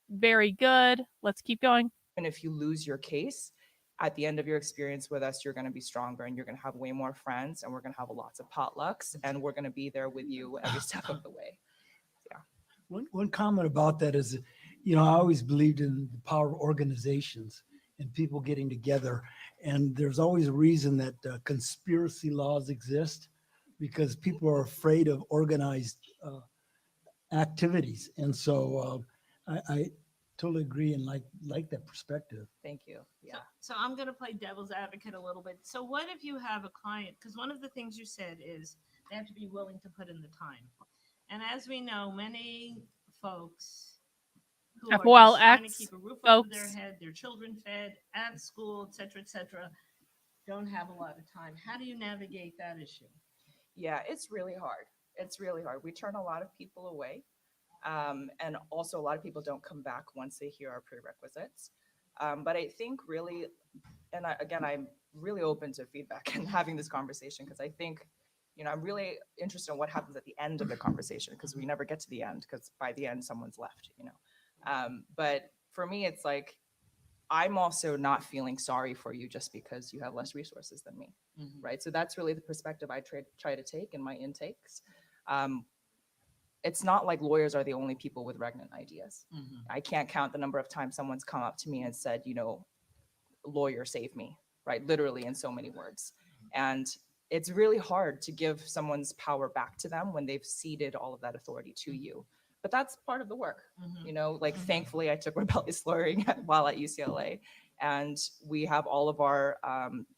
Very good. Let's keep going. And if you lose your case, at the end of your experience with us, you're going to be stronger and you're going to have way more friends and we're going to have lots of potlucks and we're going to be there with you every step of the way. Yeah. One comment about that is, I always believed in the power of organizations and people getting together. And there's always a reason that conspiracy laws exist because people are afraid of organized activities. And so I totally agree and like that perspective. Thank you. Yeah. So I'm going to play devil's advocate a little bit. So what if you have a client? Because one of the things you said is they have to be willing to put in the time. And as we know, many folks who are just trying to keep a roof over their head, their children fed, at school, et cetera, don't have a lot of time. How do you navigate that issue? Yeah, it's really hard. It's really hard. We turn a lot of people away. And also a lot of people don't come back once they hear our prerequisites. But I think really, and I'm really open to feedback and having this conversation because I think, I'm really interested in what happens at the end of the conversation because we never get to the end because by the end someone's left, But for me, it's like, I'm also not feeling sorry for you just because you have less resources than me, right? So that's really the perspective I try to take in my intakes. It's not like lawyers are the only people with regnant ideas. I can't count the number of times someone's come up to me and said, lawyer, save me, right? Literally in so many words. And it's really hard to give someone's power back to them when they've ceded all of that authority to you. But that's part of the work, thankfully I took rebellious lawyering while at UCLA and we have all of our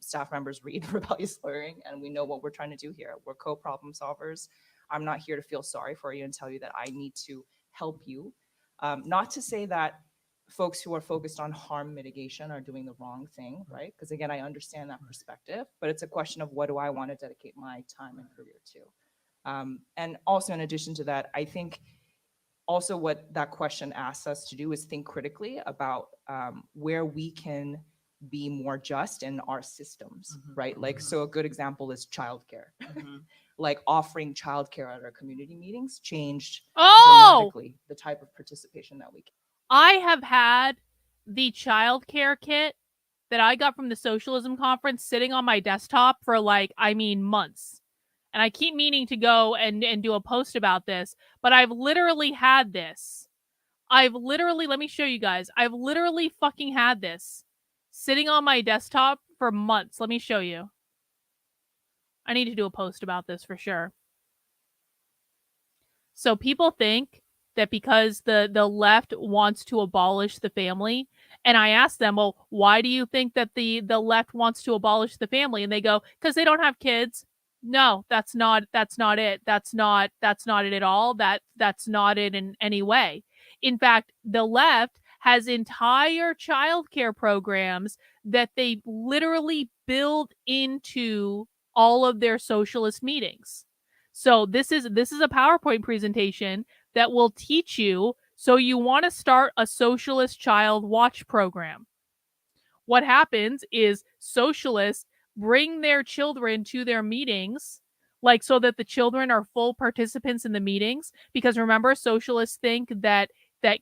staff members read rebellious lawyering and we know what we're trying to do here. We're co-problem solvers. I'm not here to feel sorry for you and tell you that I need to help you. Not to say that folks who are focused on harm mitigation are doing the wrong thing, right? Because again, I understand that perspective, but it's a question of what do I want to dedicate my time and career to? And also in addition to that, I think also what that question asks us to do is think critically about where we can be more just in our systems, right? Like, so a good example is childcare. Like offering childcare at our community meetings changed dramatically the type of participation that we get. I have had the childcare kit that I got from the socialism conference sitting on my desktop for months. And I keep meaning to go and do a post about this, but I've literally had this. Let me show you guys. I've literally fucking had this sitting on my desktop for months. Let me show you. I need to do a post about this for sure. So people think that because the left wants to abolish the family, and I ask them, "Well, why do you think that the left wants to abolish the family?" And they go, "Cuz they don't have kids." No, that's not it. That's not it at all. That's not it in any way. In fact, the left has entire childcare programs that they literally build into all of their socialist meetings. So this is a PowerPoint presentation that will teach you. So you want to start a socialist child watch program. What happens is socialists bring their children to their meetings, like so that the children are full participants in the meetings, because remember, socialists think that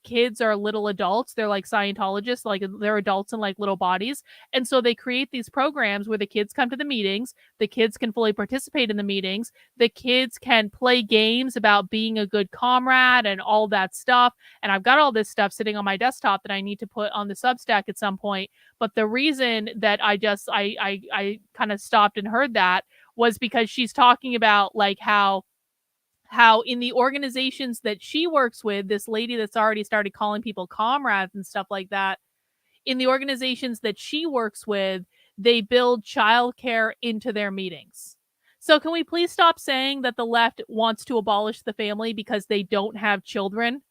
kids are little adults. They're like Scientologists, like they're adults in like little bodies. And so they create these programs where the kids come to the meetings, the kids can fully participate in the meetings, the kids can play games about being a good comrade and all that stuff. And I've got all this stuff sitting on my desktop that I need to put on the Substack at some point. But the reason that I kind of stopped and heard that was because she's talking about like how in the organizations that she works with, this lady that's already started calling people comrades and stuff like that, in the organizations that she works with, they build childcare into their meetings. So can we please stop saying that the left wants to abolish the family because they don't have children?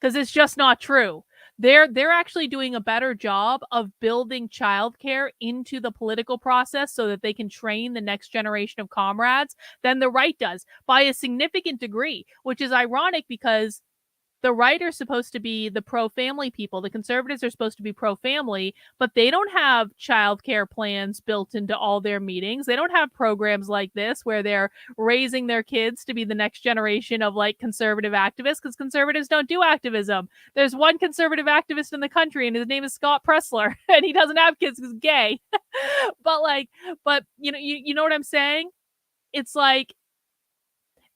Because it's just not true. They're actually doing a better job of building childcare into the political process so that they can train the next generation of comrades than the right does by a significant degree, which is ironic because the right are supposed to be the pro-family people. The conservatives are supposed to be pro-family, but they don't have childcare plans built into all their meetings. They don't have programs like this where they're raising their kids to be the next generation of like conservative activists, because conservatives don't do activism. There's one conservative activist in the country, and his name is Scott Pressler, and he doesn't have kids because he's gay. but you know what I'm saying? It's like,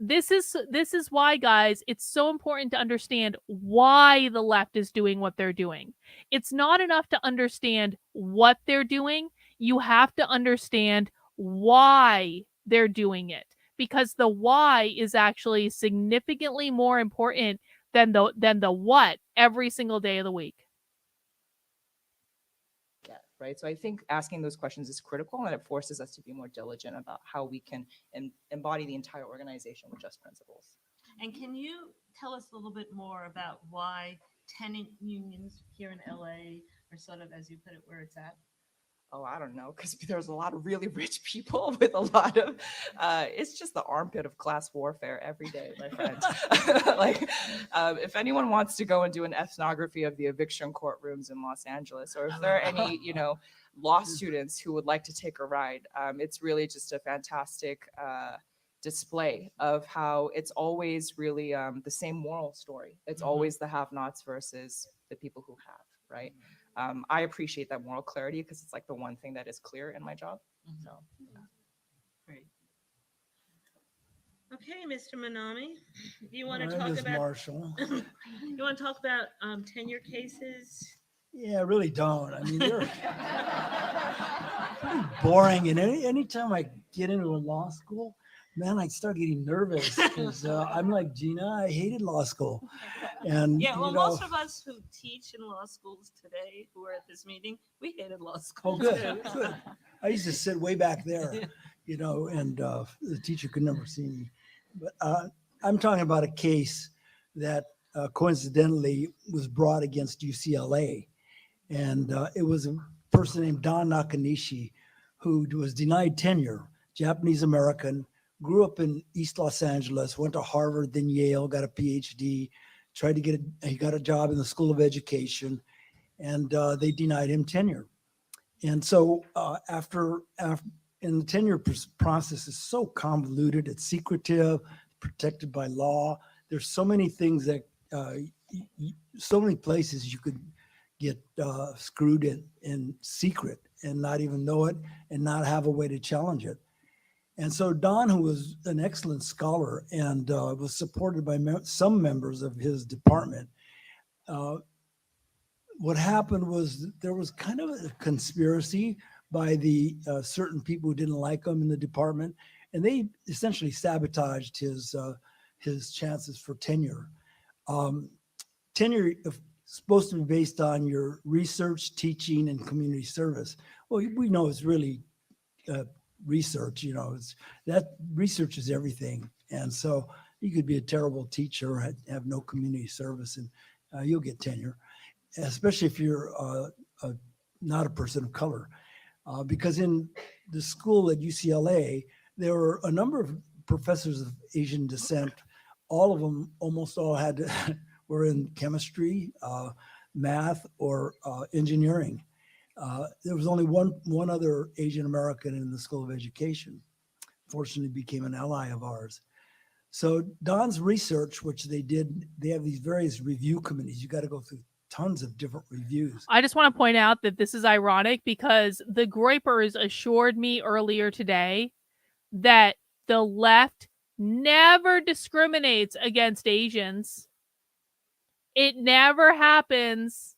this is why, guys, it's so important to understand why the left is doing what they're doing. It's not enough to understand what they're doing. You have to understand why they're doing it, because the why is actually significantly more important than the what every single day of the week. Yeah, right. So I think asking those questions is critical, and it forces us to be more diligent about how we can embody the entire organization with just principles. And can you tell us a little bit more about why tenant unions here in LA are sort of, as you put it, where it's at? Oh, I don't know, because there's a lot of really rich people with a lot of, it's just the armpit of class warfare every day, my friends. If anyone wants to go and do an ethnography of the eviction courtrooms in Los Angeles, or if there are any, law students who would like to take a ride, it's really just a fantastic display of how it's always really the same moral story. It's always the have-nots versus the people who have, right? I appreciate that moral clarity because it's like the one thing that is clear in my job. So, yeah. Great. Okay, Mr. Manami, do you want to All right, talk Ms. about Marshall. you want to talk about tenure cases? Yeah, I really don't. I mean, they're pretty boring. And anytime I get into a law school, man, I start getting nervous because I'm like Gina. I hated law school, and Yeah, well, most of us who teach in law schools today, who are at this meeting, we hated law school. Oh, good, too. good. I used to sit way back there, and the teacher could never see me. But I'm talking about a case that coincidentally was brought against UCLA. And it was a person named Don Nakanishi who was denied tenure, Japanese American, grew up in East Los Angeles, went to Harvard, then Yale, got a PhD, he got a job in the School of Education, and they denied him tenure. And so after and the tenure process is so convoluted, it's secretive, protected by law. There's so many things that, so many places you could get screwed in secret and not even know it and not have a way to challenge it. And so Don, who was an excellent scholar and was supported by some members of his department, what happened was there was kind of a conspiracy by the certain people who didn't like him in the department, and they essentially sabotaged his chances for tenure. Tenure is supposed to be based on your research, teaching, and community service. Well, we know it's really research. That research is everything, and so you could be a terrible teacher, have no community service, and you'll get tenure, especially if you're not a person of color. Because in the school at UCLA, there were a number of professors of Asian descent. All of them, almost all were in chemistry, math, or engineering. There was only one other Asian American in the School of Education. Fortunately, became an ally of ours. So Don's research, which they did, they have these various review committees. You got to go through tons of different reviews. I just want to point out that this is ironic because the Groypers assured me earlier today that the left never discriminates against Asians. It never happens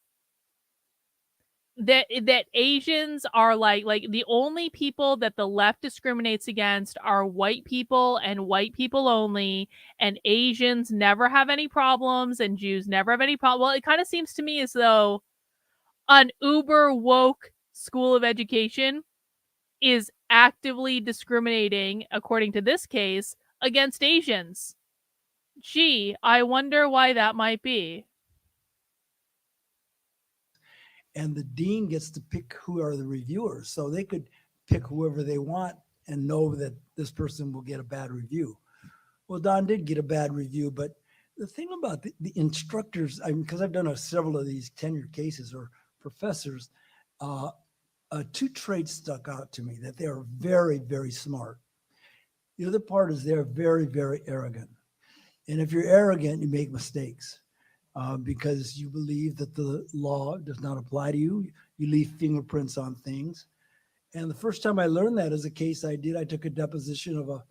that Asians are like the only people that the left discriminates against are white people and white people only, and Asians never have any problems and Jews never have any problem. Well, it kind of seems to me as though an uber woke school of education is actively discriminating, according to this case, against Asians. Gee, I wonder why that might be. And the dean gets to pick who are the reviewers. So they could pick whoever they want and know that this person will get a bad review. Well, Don did get a bad review, but the thing about the instructors, because I've done several of these tenure cases or professors, two traits stuck out to me: that they are very, very smart. The other part is they're very, very arrogant. And if you're arrogant, you make mistakes. Because you believe that the law does not apply to you. You leave fingerprints on things. And the first time I learned that is a case I took a deposition of a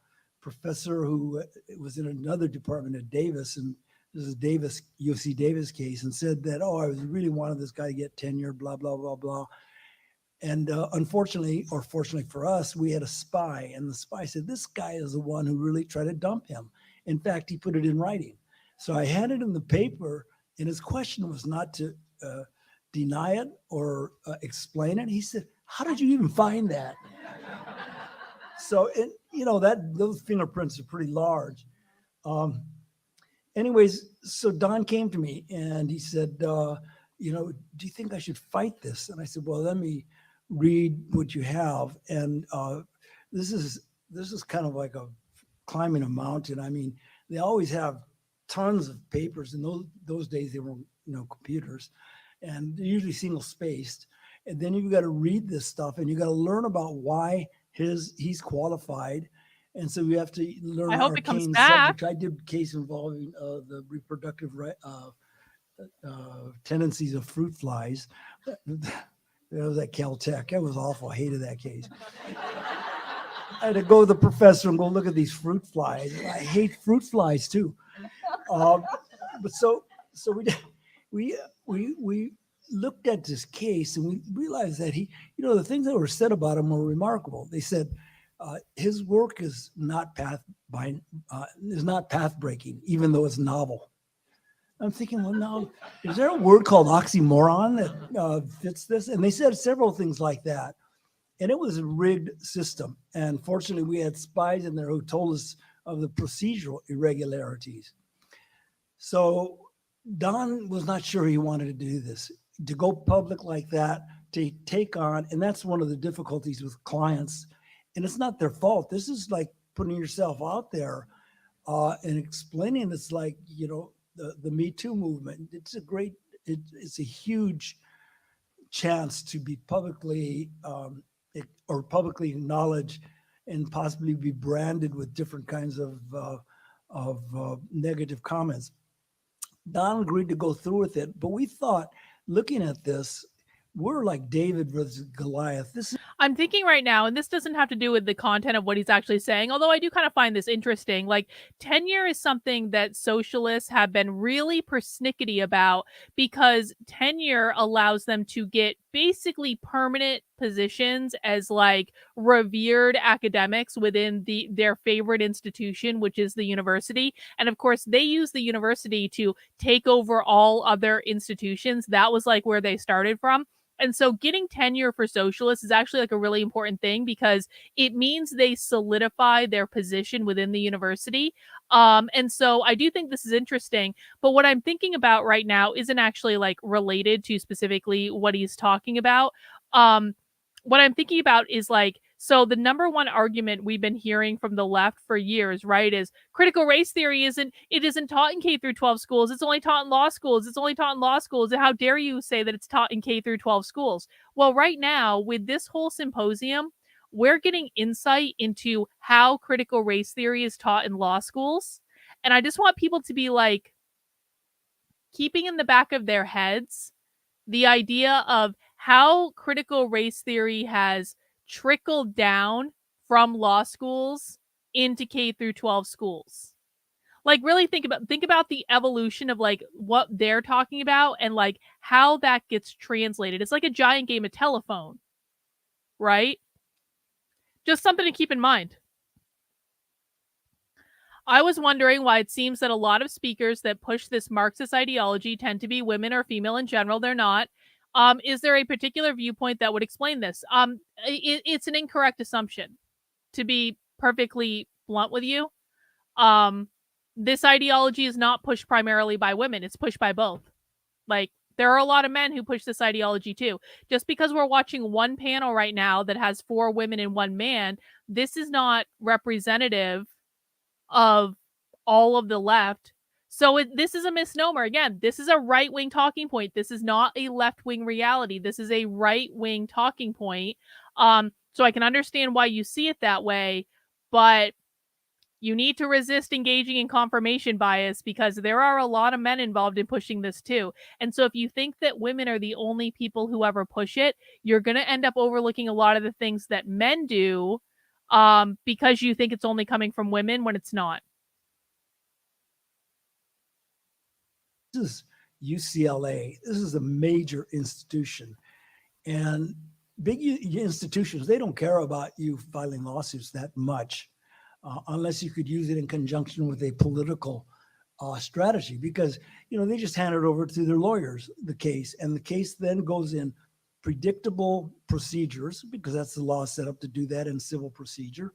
professor who was in another department at Davis, and this is UC Davis case, and said that, I really wanted this guy to get tenure, blah, blah, blah, blah. And unfortunately, or fortunately for us, we had a spy, and the spy said, this guy is the one who really tried to dump him. In fact, he put it in writing. So I handed him the paper, and his question was not to deny it or explain it. He said, how did you even find that? So, those fingerprints are pretty large. Anyways, so Don came to me and he said, do you think I should fight this? And I said, well, let me read what you have. And this is kind of like climbing a mountain. I mean, they always have tons of papers. In those days, there were no computers, and they're usually single spaced. And then you've got to read this stuff, and you got to learn about why he's qualified. And so you have to learn. I hope it comes back. I did a case involving the reproductive tendencies of fruit flies. That was at Caltech. That was awful. I hated that case. I had to go to the professor and go look at these fruit flies. I hate fruit flies too. But so we looked at this case and we realized that the things that were said about him were remarkable. They said his work is not path breaking, even though it's novel. I'm thinking, well, now, is there a word called oxymoron that fits this? And they said several things like that. And it was a rigged system. And fortunately, we had spies in there who told us of the procedural irregularities. So Don was not sure he wanted to do this, to go public like that, to take on, and that's one of the difficulties with clients. And it's not their fault. This is like putting yourself out there and explaining. It's like, the Me Too movement. It's a huge chance to be publicly publicly acknowledged and possibly be branded with different kinds of negative comments. Don agreed to go through with it, but we thought, looking at this, we're like David versus Goliath. I'm thinking right now, and this doesn't have to do with the content of what he's actually saying, although I do kind of find this interesting. Like, tenure is something that socialists have been really persnickety about because tenure allows them to get basically permanent positions as like revered academics within their favorite institution, which is the university. And of course, they use the university to take over all other institutions. That was like where they started from. And so getting tenure for socialists is actually like a really important thing because it means they solidify their position within the university. And so I do think this is interesting. But what I'm thinking about right now isn't actually like related to specifically what he's talking about. What I'm thinking about is like, so the number one argument we've been hearing from the left for years, right, is critical race theory isn't taught in K through 12 schools. It's only taught in law schools. It's only taught in law schools. And how dare you say that it's taught in K through 12 schools? Well, right now with this whole symposium, we're getting insight into how critical race theory is taught in law schools. And I just want people to be like, keeping in the back of their heads the idea of how critical race theory has trickled down from law schools into K through 12 schools. Like really think about the evolution of like what they're talking about and like how that gets translated. It's like a giant game of telephone, right? Just something to keep in mind. I was wondering why it seems that a lot of speakers that push this Marxist ideology tend to be women or female in general. They're not. Is there a particular viewpoint that would explain this? It's an incorrect assumption, to be perfectly blunt with you. This ideology is not pushed primarily by women. It's pushed by both. Like, there are a lot of men who push this ideology too. Just because we're watching one panel right now that has 4 women and 1 man, this is not representative of all of the left. So this is a misnomer. Again, this is a right-wing talking point. This is not a left-wing reality. This is a right-wing talking point. So I can understand why you see it that way, but you need to resist engaging in confirmation bias because there are a lot of men involved in pushing this too. And so if you think that women are the only people who ever push it, you're going to end up overlooking a lot of the things that men do because you think it's only coming from women when it's not. This is UCLA. This is a major institution. And big institutions, they don't care about you filing lawsuits that much unless you could use it in conjunction with a political strategy because, you know, they just hand it over to their lawyers, the case. And the case then goes in predictable procedures because that's the law set up to do that in civil procedure.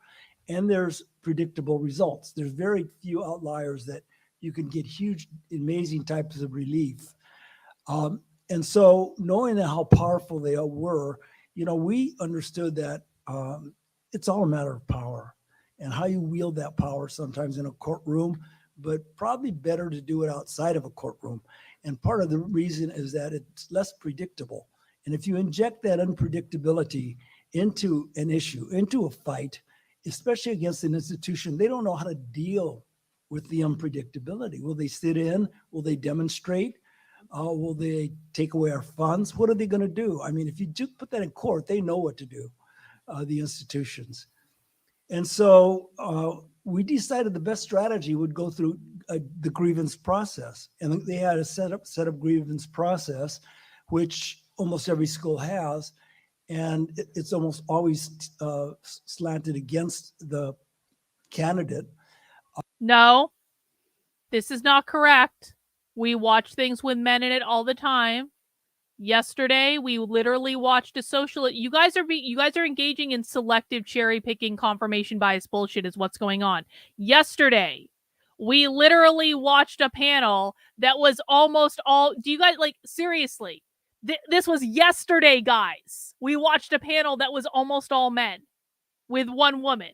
And there's predictable results. There's very few outliers that you can get huge, amazing types of relief. And so knowing how powerful they were, you know, we understood that it's all a matter of power and how you wield that power sometimes in a courtroom, but probably better to do it outside of a courtroom. And part of the reason is that it's less predictable. And if you inject that unpredictability into an issue, into a fight, especially against an institution, they don't know how to deal with the unpredictability. Will they sit in? Will they demonstrate? Will they take away our funds? What are they going to do? I mean, if you just put that in court, they know what to do, the institutions. And so we decided the best strategy would go through the grievance process. And they had a set up grievance process, which almost every school has. And it's almost always slanted against the candidate. No, this is not correct. We watch things with men in it all the time. Yesterday, we literally watched a social. You guys are engaging in selective cherry picking confirmation bias bullshit is what's going on. Yesterday, we literally watched a panel that was almost all. Do you guys like seriously? This was yesterday, guys. We watched a panel that was almost all men with 1 woman.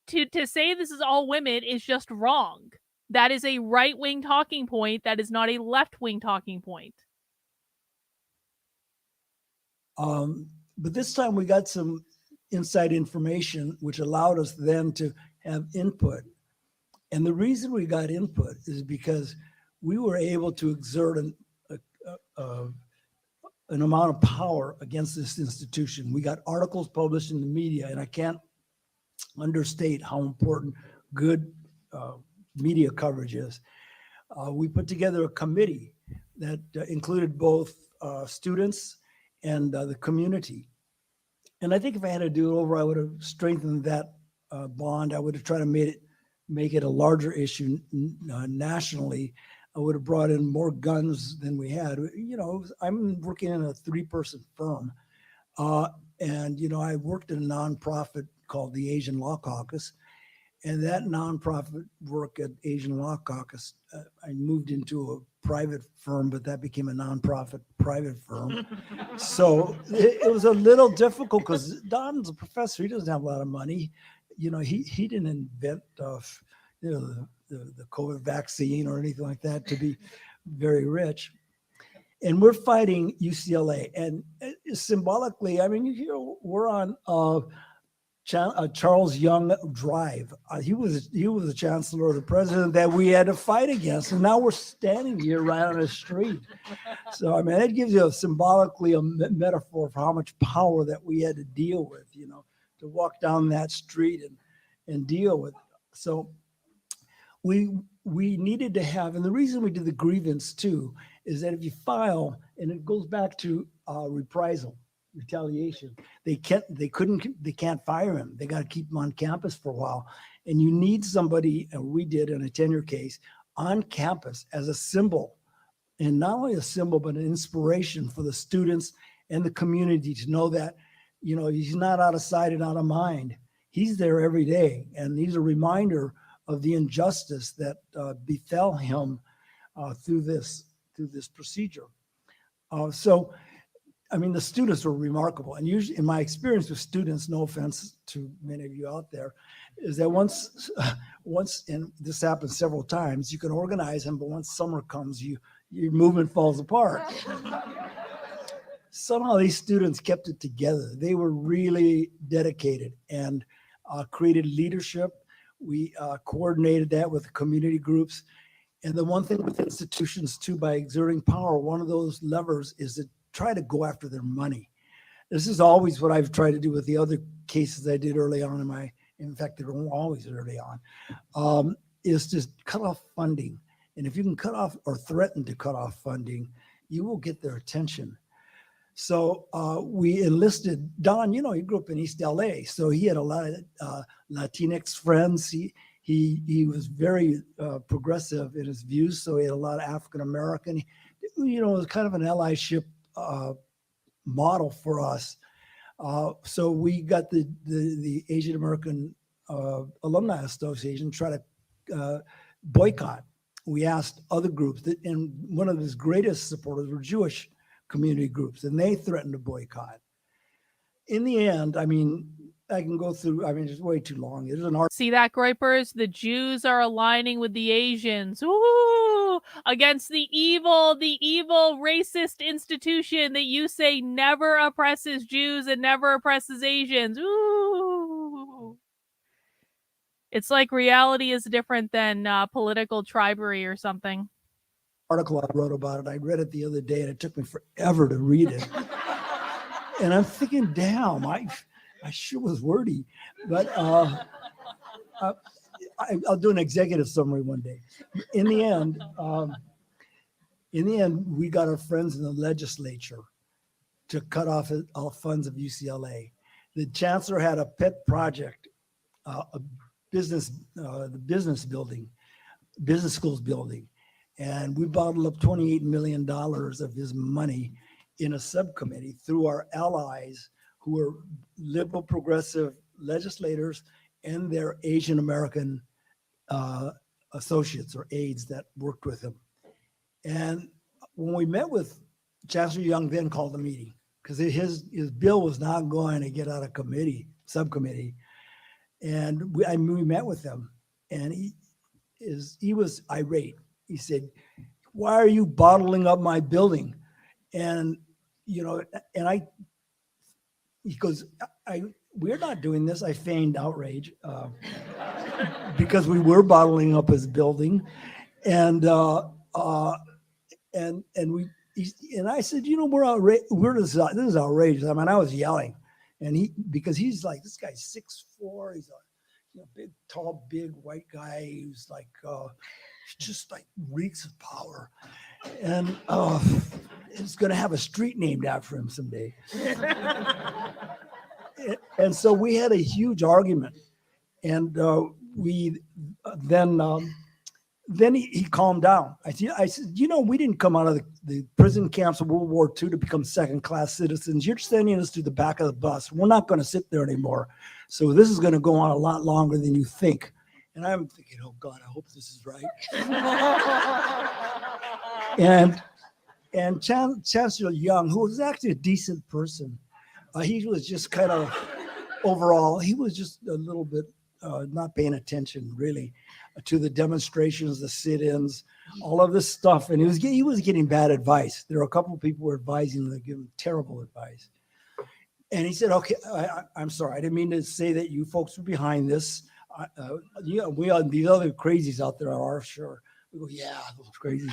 To say this is all women is just wrong. That is a right-wing talking point. That is not a left-wing talking point. But this time we got some inside information, which allowed us then to have input. And the reason we got input is because we were able to exert an amount of power against this institution. We got articles published in the media, and I can't understate how important good media coverage is. We put together a committee that included both students and the community. And I think if I had to do it over, I would have strengthened that bond. I would have tried to make it a larger issue nationally. I would have brought in more guns than we had. You know, I'm working in a 3-person firm. And, you know, I worked in a nonprofit called the Asian Law Caucus. And that nonprofit work at Asian Law Caucus, I moved into a private firm, but that became a nonprofit private firm. So it was a little difficult because Don's a professor. He doesn't have a lot of money. You know, he didn't invent, you know, the COVID vaccine or anything like that to be very rich. And we're fighting UCLA. And symbolically, I mean, you know, we're on Charles Young Drive. He was the chancellor or the president that we had to fight against, and now we're standing here right on the street. So I mean, that gives you symbolically a metaphor for how much power that we had to deal with. You know, to walk down that street and deal with. So we needed to have, and the reason we did the grievance too is that if you file, and it goes back to reprisal. Retaliation. They can't fire him. They got to keep him on campus for a while. And you need somebody, and we did in a tenure case, on campus as a symbol. And not only a symbol, but an inspiration for the students and the community to know that, you know, he's not out of sight and out of mind. He's there every day. And he's a reminder of the injustice that befell him through this procedure. So I mean, the students were remarkable. And usually in my experience with students, no offense to many of you out there, is that once, and this happens several times, you can organize them, but once summer comes, your movement falls apart. Somehow these students kept it together. They were really dedicated and created leadership. We coordinated that with the community groups. And the one thing with institutions too, by exerting power, one of those levers is to try to go after their money. This is always what I've tried to do with the other cases I did early on in fact, they were always early on, is to cut off funding. And if you can cut off or threaten to cut off funding, you will get their attention. So we enlisted Don, you know, he grew up in East LA. So he had a lot of Latinx friends. He was very progressive in his views. So he had a lot of African-American, you know, it was kind of an allyship model for us. So we got the Asian American Alumni Association try to boycott. We asked other groups and one of his greatest supporters were Jewish community groups, and they threatened to boycott. In the end, I mean, I can go through, I mean, it's way too long. There's an See that, Groypers? The Jews are aligning with the Asians. Ooh, against the evil racist institution that you say never oppresses Jews and never oppresses Asians. Ooh. It's like reality is different than political tribery or something. article I wrote about it. I read it the other day and it took me forever to read it. And I'm thinking, damn, I sure was wordy, but I'll do an executive summary one day. In the end, we got our friends in the legislature to cut off all funds of UCLA. The chancellor had a pet project, the business schools building. And we bottled up $28 million of his money in a subcommittee through our allies who were liberal progressive legislators and their Asian American associates or aides that worked with him. And when we met with Chancellor Young, then called a meeting because his bill was not going to get out of subcommittee. And we met with him, and he was irate. He said, "Why are you bottling up my building?" And he goes, "We're not doing this." I feigned outrage because we were bottling up his building, and I said, "We're outraged. This is outrageous." I mean, I was yelling, and because he's like, this guy's 6'4", he's a big, tall, big white guy who's like just like reeks of power. And it's going to have a street named after him someday. And so we had a huge argument. And we then he calmed down. I said, we didn't come out of the prison camps of World War II to become second-class citizens. You're sending us to the back of the bus. We're not going to sit there anymore. So this is going to go on a lot longer than you think. And I'm thinking, oh God, I hope this is right. and Chancellor Young, who was actually a decent person, he was just kind of overall, he was just a little bit not paying attention really to the demonstrations, the sit-ins, all of this stuff. And he was getting bad advice. There were a couple of people who were advising him, that gave him terrible advice. And he said, okay, I'm sorry. I didn't mean to say that you folks were behind this. We are, these other crazies out there are sure. We go, yeah, those crazies.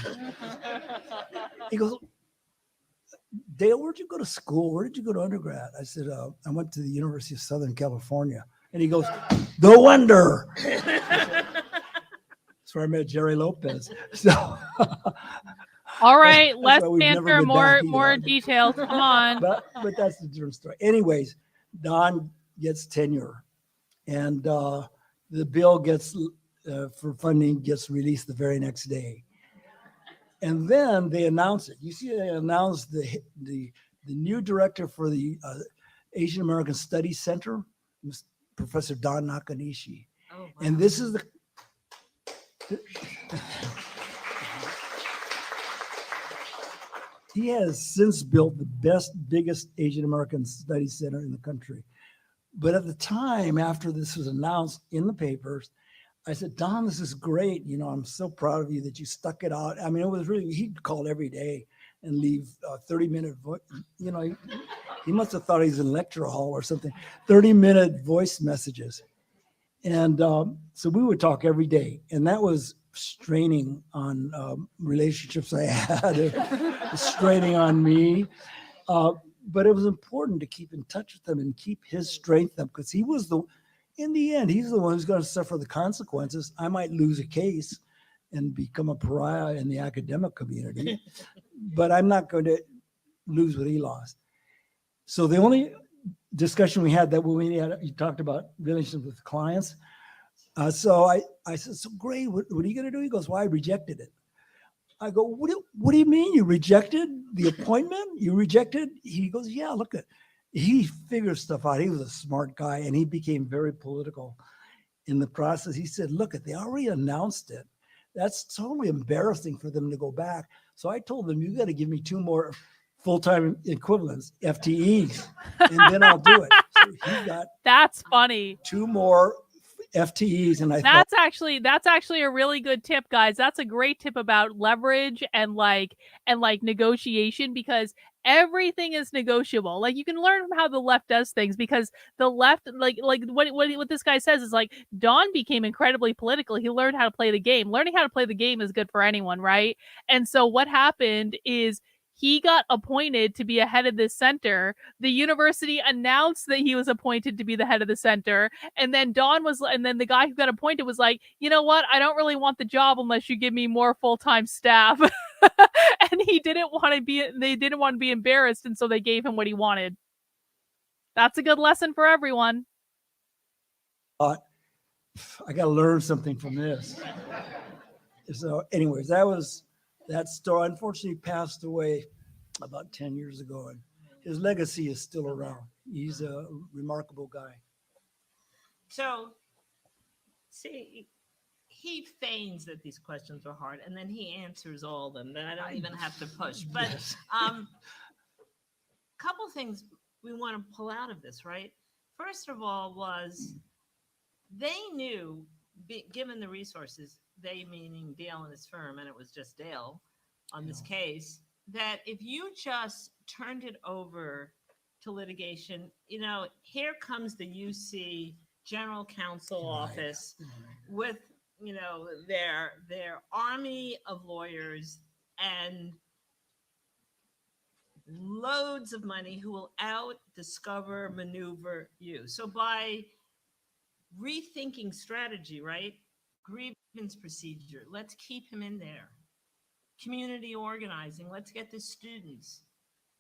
He goes, Dale, where'd you go to school? Where did you go to undergrad? I said, I went to the University of Southern California. And he goes, no wonder. That's where I met Jerry Lopez. So, all right, let's we've never answer been back more either. details. Come on. But that's the different story. Anyways, Don gets tenure, and the bill gets for funding gets released the very next day. And then they announce it. You see, they announced the new director for the Asian American Studies Center, Professor Don Nakanishi. Oh, wow. And this is he has since built the biggest Asian American Studies Center in the country. But at the time, after this was announced in the papers, I said, Don, this is great. I'm so proud of you that you stuck it out. I mean, it was really, he'd call every day and leave 30-minute voice. He must have thought he was in lecture hall or something, 30-minute voice messages. And so we would talk every day. And that was straining on relationships I had, straining on me. But it was important to keep in touch with him and keep his strength up, because he was in the end, he's the one who's going to suffer the consequences. I might lose a case and become a pariah in the academic community, but I'm not going to lose what he lost. So the only discussion we had you talked about relationships with clients. So I said, so great, what are you going to do? He goes, well, I rejected it. I go, what do you mean you rejected the appointment? You rejected? He goes, yeah, look at. He figures stuff out. He was a smart guy, and he became very political in the process. He said, look, they already announced it. That's totally embarrassing for them to go back. So I told them, you got to give me 2 more full-time equivalents, FTEs, and then I'll do it. So he got that's funny. 2 more FTEs, and that's actually a really good tip, guys. That's a great tip about leverage and negotiation, because everything is negotiable. Like, you can learn from how the left does things, because the left, like what this guy says is, like, Don became incredibly political. He learned how to play the game. Learning how to play the game is good for anyone, right? And so what happened is, he got appointed to be a head of this center. The university announced that he was appointed to be the head of the center. And then the guy who got appointed was like, you know what? I don't really want the job unless you give me more full-time staff. And they didn't want to be embarrassed. And so they gave him what he wanted. That's a good lesson for everyone. I got to learn something from this. So anyways, that story unfortunately passed away about 10 years ago, and his legacy is still around. He's a remarkable guy. So, see, he feigns that these questions are hard, and then he answers all of them. Then I don't even have to push. But Yes. Couple things we want to pull out of this, right? First of all, was they knew, given the resources, they meaning Dale and his firm, and it was just Dale on this case, that if you just turned it over to litigation, here comes the UC General Counsel office with, their army of lawyers and loads of money who will discover, maneuver you. So by rethinking strategy, right? Grievance procedure, let's keep him in there. community organizing. Let's get the students.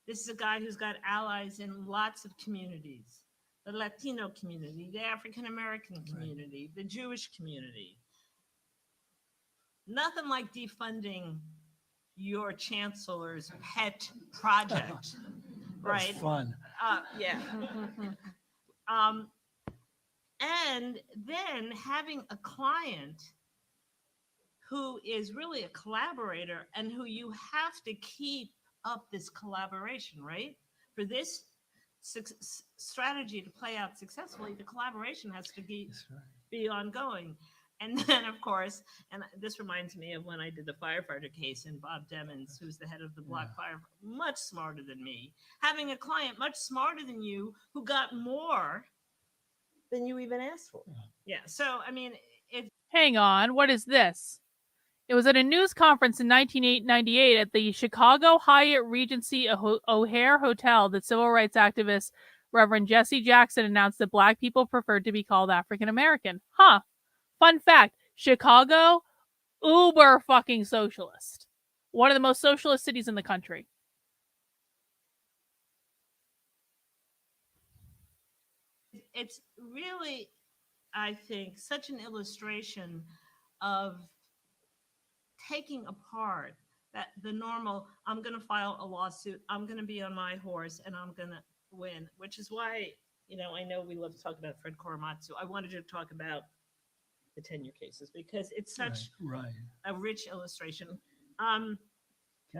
This is a guy who's got allies in lots of communities, the Latino community, the African American community, the Jewish community. Nothing like defunding your chancellor's pet project, right? That's fun. Yeah. And then having a client who is really a collaborator and who you have to keep up this collaboration, right? For this strategy to play out successfully, the collaboration has to be ongoing. And then, of course, and this reminds me of when I did the firefighter case, and Bob Demmons, who's the head of the Black Fire, much smarter than me, having a client much smarter than you who got more than you even asked for. Yeah. So, I mean, Hang on, what is this? It was at a news conference in 1998 at the Chicago Hyatt Regency O'Hare Hotel that civil rights activist Reverend Jesse Jackson announced that Black people preferred to be called African American. Huh. Fun fact, Chicago, uber fucking socialist. One of the most socialist cities in the country. It's really, I think, such an illustration of taking apart that the normal, I'm going to file a lawsuit, I'm going to be on my horse, and I'm going to win, which is why, I know we love to talk about Fred Korematsu. I wanted to talk about the tenure cases because it's such a rich illustration. Can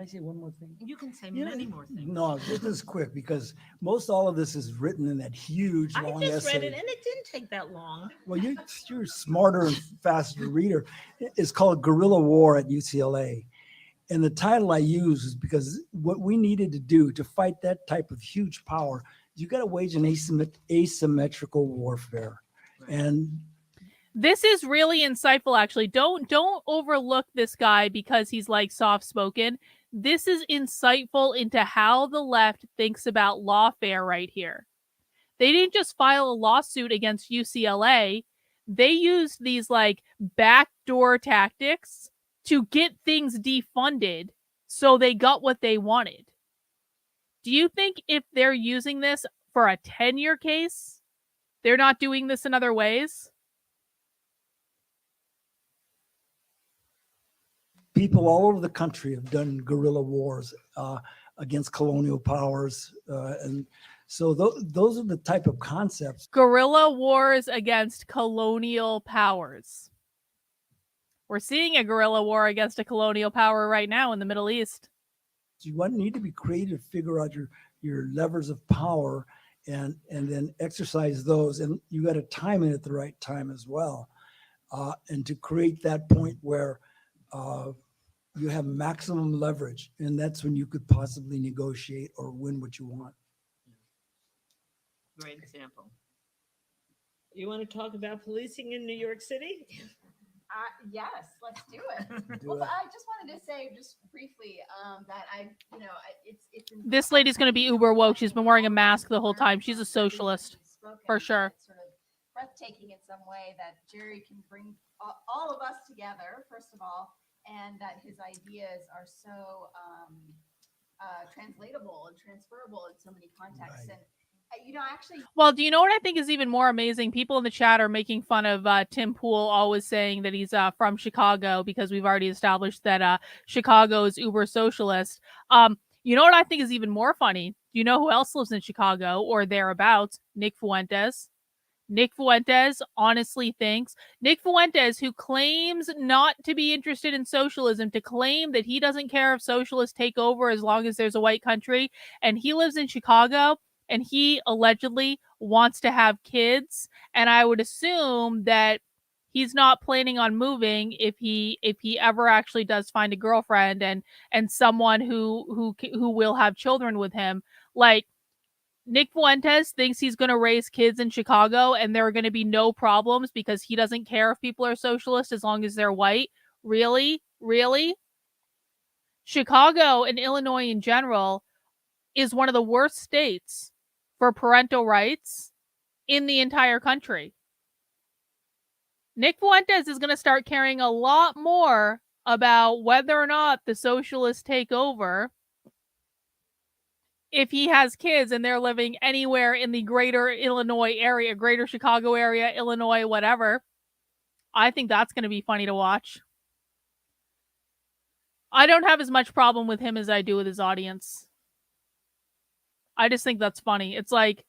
I say one more thing? You can say many more things. No, this is quick because most all of this is written in that huge I long just essay. read it and it didn't take that long. Well, you're smarter and faster reader. It's called Guerrilla War at UCLA. And the title I use is because what we needed to do to fight that type of huge power, you got to wage an asymmetrical warfare. Right. And this is really insightful, actually. Don't overlook this guy because he's like soft-spoken. This is insightful into how the left thinks about lawfare right here. They didn't just file a lawsuit against UCLA. They used these like backdoor tactics to get things defunded so they got what they wanted. Do you think if they're using this for a tenure case, they're not doing this in other ways? People all over the country have done guerrilla wars against colonial powers. And so those are the type of concepts. Guerrilla wars against colonial powers. We're seeing a guerrilla war against a colonial power right now in the Middle East. You need to be creative, figure out your levers of power and then exercise those. And you got to time it at the right time as well. And to create that point where you have maximum leverage, and that's when you could possibly negotiate or win what you want. Great example. You want to talk about policing in New York City? Yes, let's do it. I just wanted to say just briefly that it's this lady's going to be uber woke. She's been wearing a mask the whole time. She's a socialist, for sure. Sort of breathtaking in some way that Jerry can bring all of us together, first of all, and that his ideas are so translatable and transferable in so many contexts. Right. And actually. Well, do you know what I think is even more amazing? People in the chat are making fun of Tim Pool, always saying that he's from Chicago because we've already established that Chicago is uber socialist. You know what I think is even more funny? Do you know who else lives in Chicago or thereabouts? Nick Fuentes. Nick Fuentes honestly thinks, Nick Fuentes, who claims not to be interested in socialism, to claim that he doesn't care if socialists take over as long as there's a white country, and he lives in Chicago, and he allegedly wants to have kids, and I would assume that he's not planning on moving if he ever actually does find a girlfriend and someone who will have children with him. Like, Nick Fuentes thinks he's going to raise kids in Chicago and there are going to be no problems because he doesn't care if people are socialist as long as they're white. Really? Really? Chicago and Illinois in general is one of the worst states for parental rights in the entire country. Nick Fuentes is going to start caring a lot more about whether or not the socialists take over if he has kids and they're living anywhere in the greater Illinois area, greater Chicago area, Illinois, whatever. I think that's going to be funny to watch. I don't have as much problem with him as I do with his audience. I just think that's funny. It's like,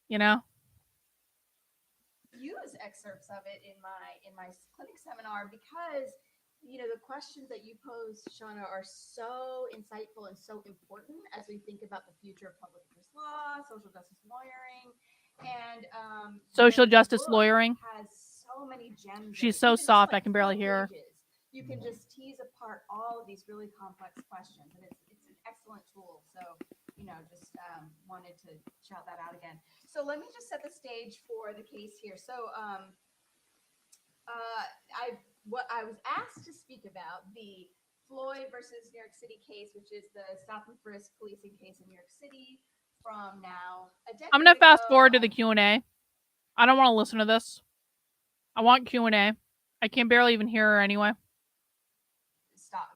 you know, use excerpts of it in my clinic seminar because the questions that you pose, Shauna, are so insightful and so important as we think about the future of public interest law, social justice lawyering, and social the justice book lawyering. has so many gems. in She's it. so Even just, soft, I like, can barely 12 hear her. pages, you can just tease apart all of these really complex questions, and it's an excellent tool. So just wanted to shout that out again. So let me just set the stage for the case here. So I was asked to speak about the Floyd versus New York City case, which is the stop and frisk policing case in New York City from now a decade I'm going to fast ago. forward to the Q&A. I don't want to listen to this. I want Q&A. I can barely even hear her anyway. Stop.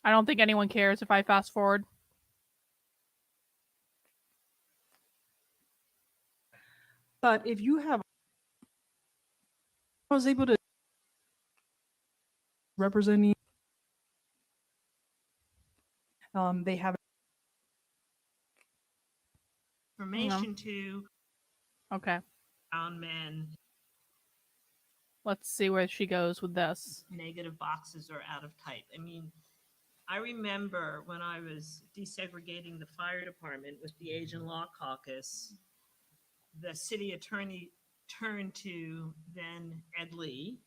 I don't think anyone cares if I fast forward. But if you have, I was able to representing, they have Information to Okay. brown men, Let's see where she goes with this. negative boxes are out of type. I mean, I remember when I was desegregating the fire department with the Asian Law Caucus, the city attorney turned to then Ed Lee,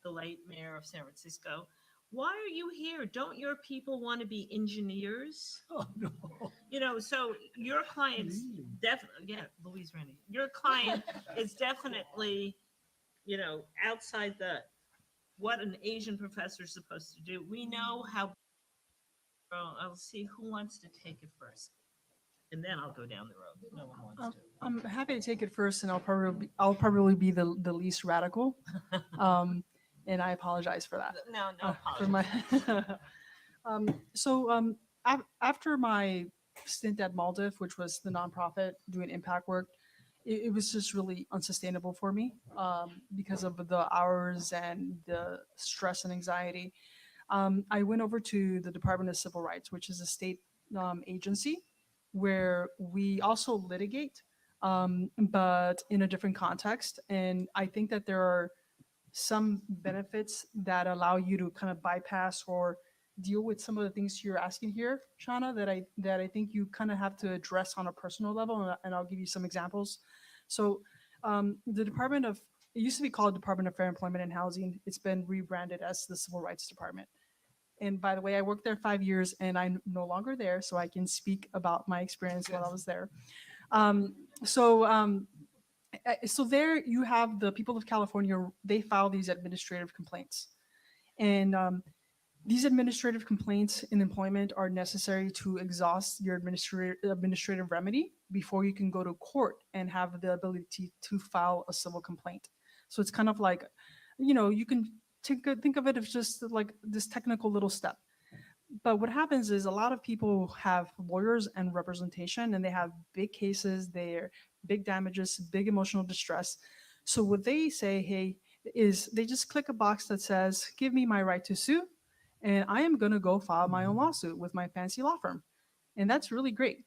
the late mayor of San Francisco. Why are you here? Don't your people want to be engineers? Oh, no. So your client's definitely, Louise Rennie, your client is definitely, outside what an Asian professor is supposed to do. We know how. I'll see who wants to take it first, and then I'll go down the road. No one wants to. I'm happy to take it first, and I'll probably be the least radical, and I apologize for that. No For apologies. my after my stint at Maldiv, which was the nonprofit doing impact work, it was just really unsustainable for me because of the hours and the stress and anxiety. I went over to the Department of Civil Rights, which is a state agency where we also litigate, but in a different context. And I think that there are some benefits that allow you to kind of bypass or deal with some of the things you're asking here, Shauna, that I think you kind of have to address on a personal level, and I'll give you some examples. So, the it used to be called Department of Fair Employment and Housing. It's been rebranded as the Civil Rights Department. And by the way, I worked there 5 years, and I'm no longer there, so I can speak about my experience while I was there. So there you have the people of California. They file these administrative complaints, and these administrative complaints in employment are necessary to exhaust your administrative remedy before you can go to court and have the ability to file a civil complaint. So it's kind of like, you can think of it as just like this technical little step. But what happens is a lot of people have lawyers and representation, and they have big cases, they're big damages, big emotional distress. So what they say, hey, is they just click a box that says, give me my right to sue, and I am going to go file my own lawsuit with my fancy law firm. And that's really great.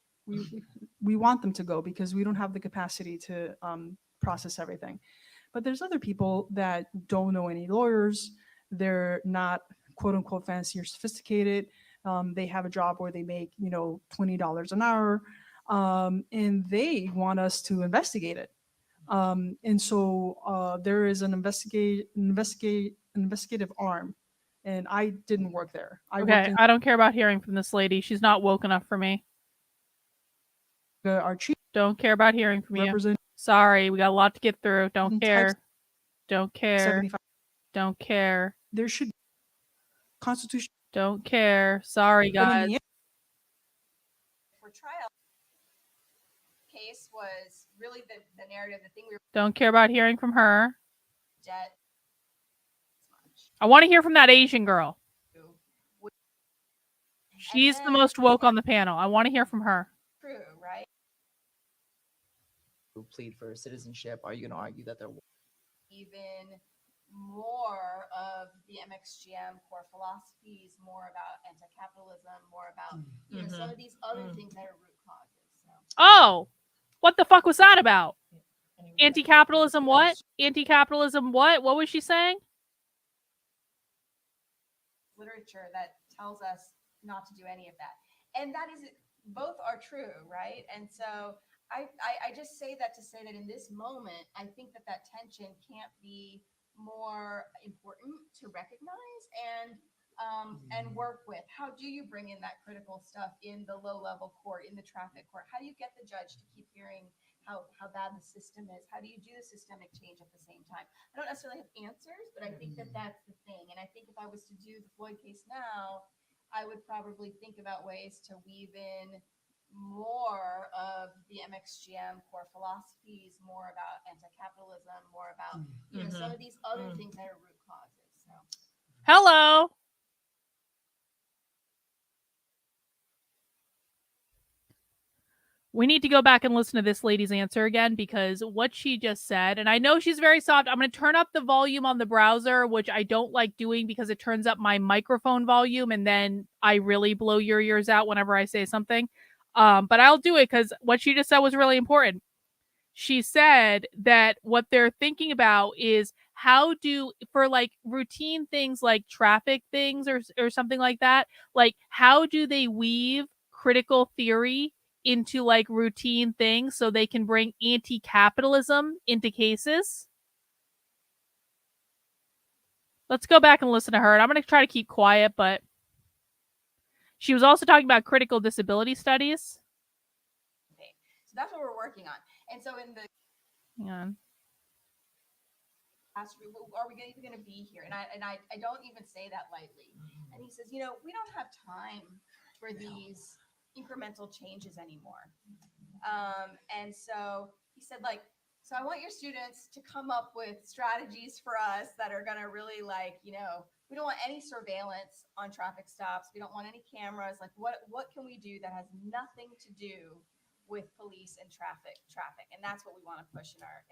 We want them to go because we don't have the capacity to process everything. But there's other people that don't know any lawyers. They're not quote unquote fancy or sophisticated. They have a job where they make, $20 an hour, and they want us to investigate it. And so there is an investigative arm, and I didn't work there. Okay, I don't care about hearing from this lady. She's not woke enough for me. Our chief. Don't care about hearing from you. Sorry, we got a lot to get through. Don't care. Don't care. 75. Don't care. There should be constitution. Don't care. Sorry, guys. For trial case was really the narrative, the thing we were Don't care about hearing from her. debt much. I want to hear from that Asian girl. Which- She's the then- most woke on the panel. I want to hear from her. True, right? Who plead for citizenship? Are you going to argue that they're Even more of the MXGM core philosophies, more about anti-capitalism, more about some of these other things that are root causes. So. Oh, what the fuck was that about? Anti-capitalism what? Anti-capitalism what? What was she saying? Literature that tells us not to do any of that. And that is, both are true, right? And so I just say that to say that in this moment, I think that that tension can't be more important to recognize and work with. How do you bring in that critical stuff in the low level court, in the traffic court? How do you get the judge to keep hearing how bad the system is? How do you do the systemic change at the same time? I don't necessarily have answers, but I think that that's the thing. And I think if I was to do the Floyd case now, I would probably think about ways to weave in more of the MXGM core philosophies, more about anti-capitalism, more about some of these other things that are root causes. So. Hello. We need to go back and listen to this lady's answer again, because what she just said, and I know she's very soft. I'm going to turn up the volume on the browser, which I don't like doing because it turns up my microphone volume and then I really blow your ears out whenever I say something. But I'll do it because what she just said was really important. She said that what they're thinking about is how do, for like routine things like traffic things or something like that, like how do they weave critical theory into like routine things so they can bring anti-capitalism into cases? Let's go back and listen to her. And I'm going to try to keep quiet, but she was also talking about critical disability studies. So that's what we're working on. And so in the Hang on. Are we even going to be here? And I don't even say that lightly. And he says, we don't have time for these incremental changes anymore. And so he said, so I want your students to come up with strategies for us that are going to really we don't want any surveillance on traffic stops. We don't want any cameras. Like what can we do that has nothing to do with police and traffic? And that's what we want to push in our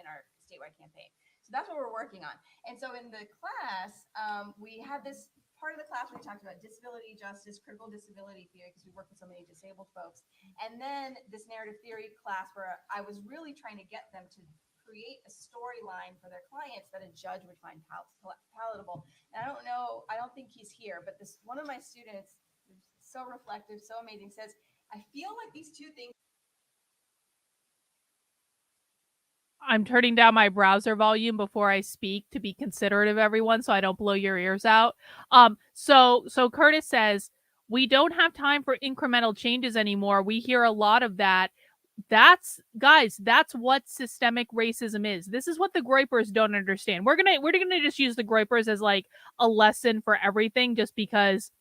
statewide campaign. So that's what we're working on. And so in the class, we had this part of the class where we talked about disability justice, critical disability theory, because we work with so many disabled folks. And then this narrative theory class where I was really trying to get them to create a storyline for their clients that a judge would find palatable. And I don't think he's here, but this one of my students, so reflective, so amazing, says, I feel like these two things. I'm turning down my browser volume before I speak to be considerate of everyone so I don't blow your ears out. So Curtis says, we don't have time for incremental changes anymore. We hear a lot of that. That's what systemic racism is. This is what the Groypers don't understand. We're gonna just use the Groypers as like a lesson for everything, just because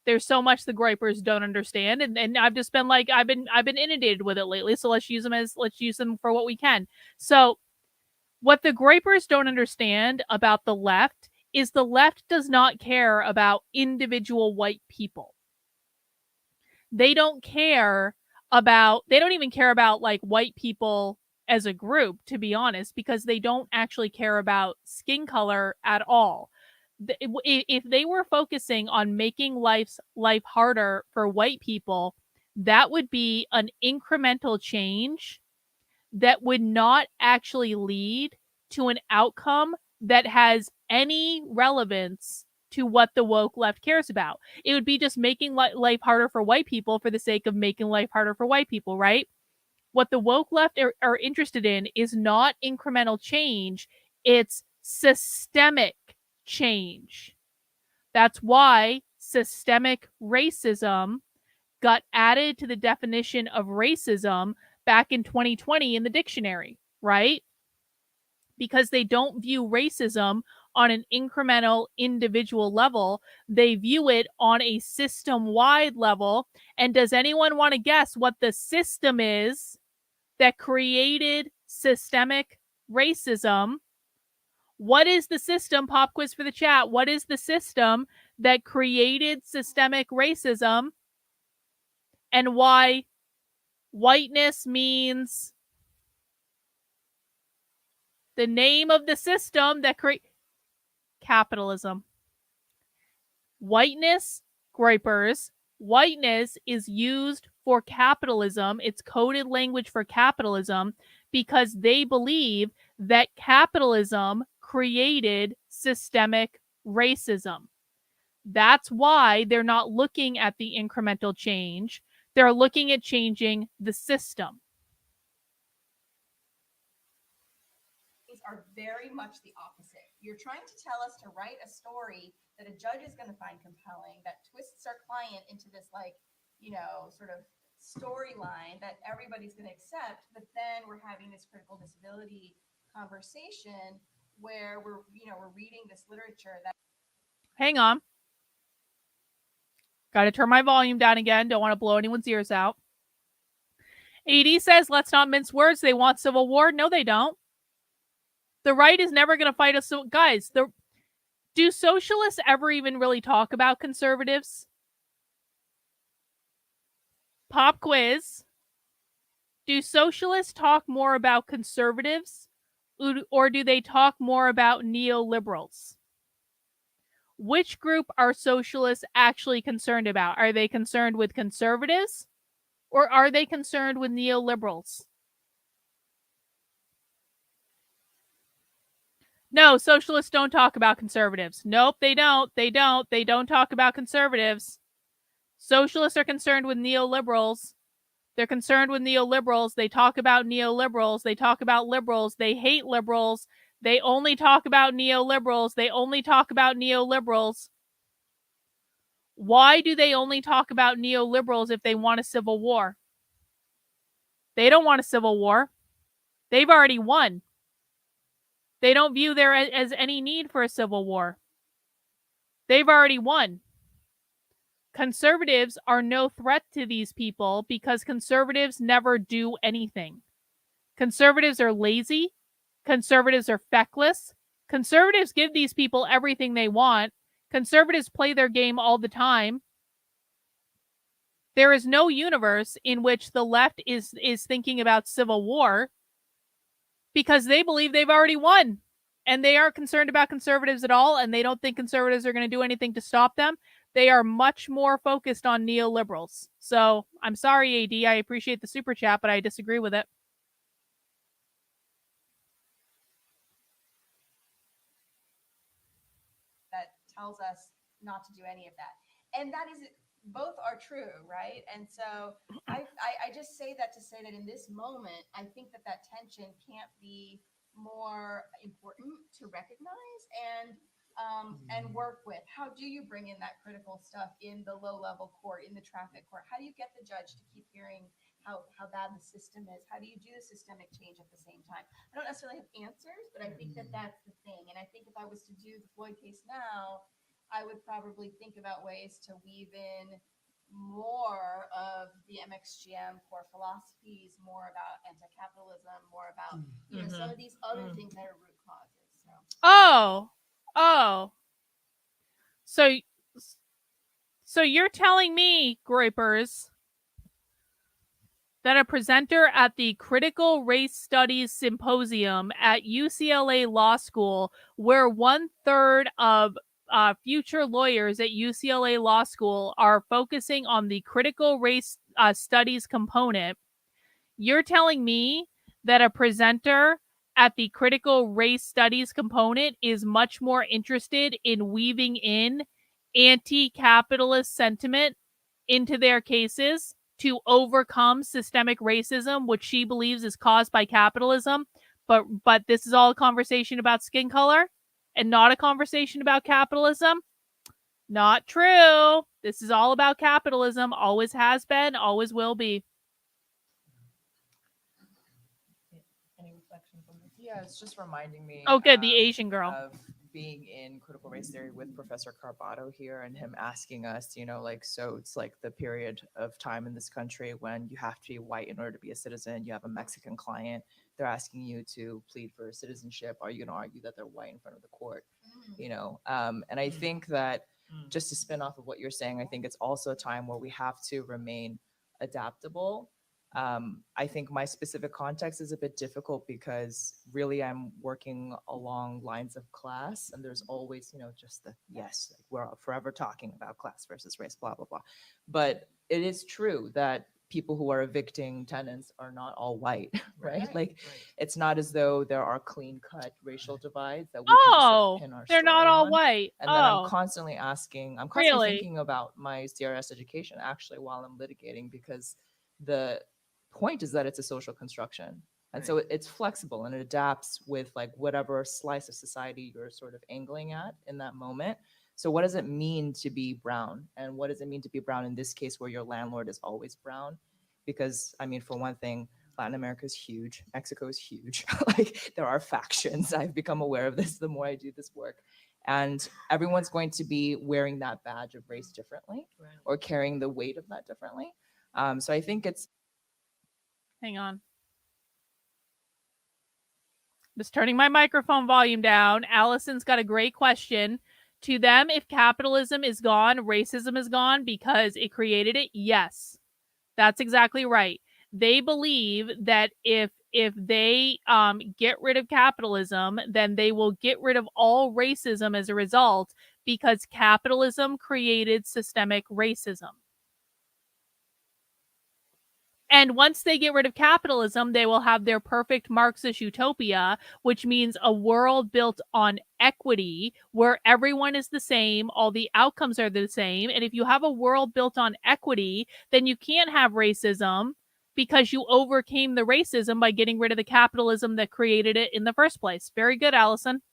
there's so much the Groypers don't understand, and I've just been like I've been inundated with it lately. So let's use them for what we can. So what the Groypers don't understand about the left is the left does not care about individual white people. They don't even care about like white people as a group, to be honest, because they don't actually care about skin color at all. If they were focusing on making life harder for white people, that would be an incremental change that would not actually lead to an outcome that has any relevance to what the woke left cares about. It would be just making life harder for white people for the sake of making life harder for white people, right? What the woke left are interested in is not incremental change, it's systemic change. That's why systemic racism got added to the definition of racism back in 2020 in the dictionary, right? Because they don't view racism on an incremental individual level. They view it on a system-wide level. And does anyone want to guess what the system is that created systemic racism? What is the system, pop quiz for the chat, what is the system that created systemic racism and why whiteness means the name of the system that capitalism. Whiteness, gripers, whiteness is used for capitalism. It's coded language for capitalism because they believe that capitalism created systemic racism. That's why they're not looking at the incremental change. They're looking at changing the system. Are very much the opposite. You're trying to tell us to write a story that a judge is going to find compelling, that twists our client into this, like, you know, sort of storyline that everybody's going to accept. But then we're having this critical disability conversation where we're reading this literature that. Hang on. Got to turn my volume down again. Don't want to blow anyone's ears out. AD says, let's not mince words. They want civil war. No, they don't. The right is never going to fight us. Guys, do socialists ever even really talk about conservatives? Pop quiz. Do socialists talk more about conservatives or do they talk more about neoliberals? Which group are socialists actually concerned about? Are they concerned with conservatives or are they concerned with neoliberals? No, socialists don't talk about conservatives. Nope, they don't. They don't talk about conservatives. Socialists are concerned with neoliberals. They're concerned with neoliberals. They talk about neoliberals. They talk about liberals. They hate liberals. They only talk about neoliberals. They only talk about neoliberals. Why do they only talk about neoliberals if they want a civil war? They don't want a civil war. They've already won. They don't view there as any need for a civil war. They've already won. Conservatives are no threat to these people because conservatives never do anything. Conservatives are lazy. Conservatives are feckless. Conservatives give these people everything they want. Conservatives play their game all the time. There is no universe in which the left is thinking about civil war because they believe they've already won. And they aren't concerned about conservatives at all, and they don't think conservatives are going to do anything to stop them. They are much more focused on neoliberals. So I'm sorry, AD. I appreciate the super chat, but I disagree with it. That tells us not to do any of that. And that is, both are true, right? And so I just say that to say that in this moment, I think that tension can't be more important to recognize and work with. How do you bring in that critical stuff in the low-level court, in the traffic court? How do you get the judge to keep hearing how bad the system is? How do you do the systemic change at the same time? I don't necessarily have answers, but I think that's the thing. And I think if I was to do the Floyd case now, I would probably think about ways to weave in more of the MXGM core philosophies, more about anti-capitalism, more about some of these other things that are root causes. So. So you're telling me, Groypers, that a presenter at the Critical Race Studies Symposium at UCLA Law School, where 1/3 of future lawyers at UCLA Law School are focusing on the critical race studies component, you're telling me that a presenter at the critical race studies component is much more interested in weaving in anti-capitalist sentiment into their cases to overcome systemic racism, which she believes is caused by capitalism. But this is all a conversation about skin color and not a conversation about capitalism. Not true. This is all about capitalism. Always has been, always will be. Any reflections on this? Yeah, it's just reminding me. Oh, good. The Asian girl. Of being in critical race theory with Professor Carbato here and him asking us, like, so it's like the period of time in this country when you have to be white in order to be a citizen. You have a Mexican client. They're asking you to plead for citizenship. Are you going to argue that they're white in front of the court? And I think that just to spin off of what you're saying, I think it's also a time where we have to remain adaptable. I think my specific context is a bit difficult because really I'm working along lines of class, and there's always, just the yes, like we're forever talking about class versus race, blah, blah, blah. But it is true that people who are evicting tenants are not all white, right? Like it's not as though there are clean cut racial divides that we can just sort of pin our they're not story all on. white. And then I'm constantly Really? thinking about my CRS education actually while I'm litigating, because the point is that it's a social construction. And so it's flexible and it adapts with like whatever slice of society you're sort of angling at in that moment. So what does it mean to be brown? And what does it mean to be brown in this case where your landlord is always brown? Because I mean, for one thing, Latin America is huge. Mexico is huge. Like there are factions. I've become aware of this the more I do this work. And everyone's going to be wearing that badge of race differently or carrying the weight of that differently. So I think it's. Hang on. Just turning my microphone volume down. Allison's got a great question. To them, if capitalism is gone, racism is gone because it created it. Yes, that's exactly right. They believe that if they get rid of capitalism, then they will get rid of all racism as a result, because capitalism created systemic racism. And once they get rid of capitalism, they will have their perfect Marxist utopia, which means a world built on equity where everyone is the same, all the outcomes are the same. And if you have a world built on equity, then you can't have racism because you overcame the racism by getting rid of the capitalism that created it in the first place. Very good, Allison.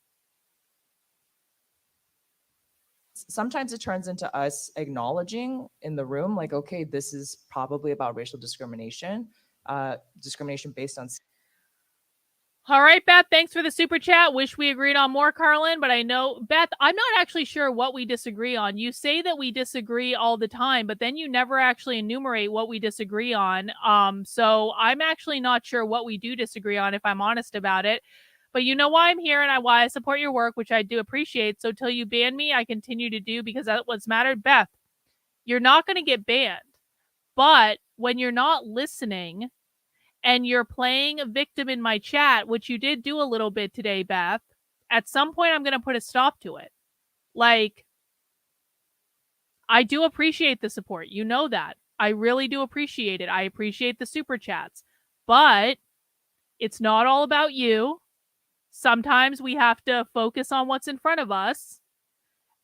Sometimes it turns into us acknowledging in the room, like, okay, this is probably about racial discrimination, discrimination based on. All right, Beth, thanks for the super chat. Wish we agreed on more, Carlin, but I know, Beth, I'm not actually sure what we disagree on. You say that we disagree all the time, but then you never actually enumerate what we disagree on. So I'm actually not sure what we do disagree on, if I'm honest about it. But you know why I'm here and why I support your work, which I do appreciate. So till you ban me, I continue to do, because that's what's mattered. Beth, you're not going to get banned. But when you're not listening and you're playing a victim in my chat, which you did do a little bit today, Beth, at some point I'm going to put a stop to it. Like, I do appreciate the support. You know that. I really do appreciate it. I appreciate the super chats. But it's not all about you. Sometimes we have to focus on what's in front of us.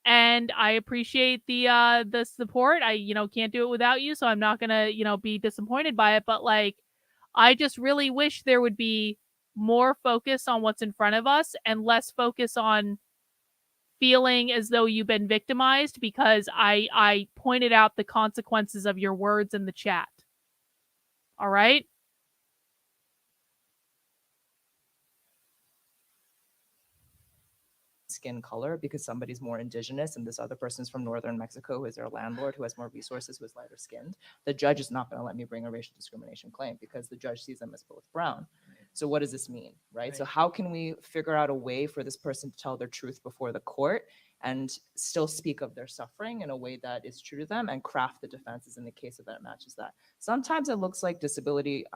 And I appreciate the support. I can't do it without you, so I'm not going to, be disappointed by it, but like, I just really wish there would be more focus on what's in front of us and less focus on feeling as though you've been victimized because I pointed out the consequences of your words in the chat. All right? Skin color because somebody's more indigenous and this other person's from northern Mexico who is their landlord who has more resources, who is lighter skinned. The judge is not going to let me bring a racial discrimination claim because the judge sees them as both brown. So what does this mean, right? So how can we figure out a way for this person to tell their truth before the court and still speak of their suffering in a way that is true to them and craft the defenses in the case that it matches that? Sometimes it looks like disability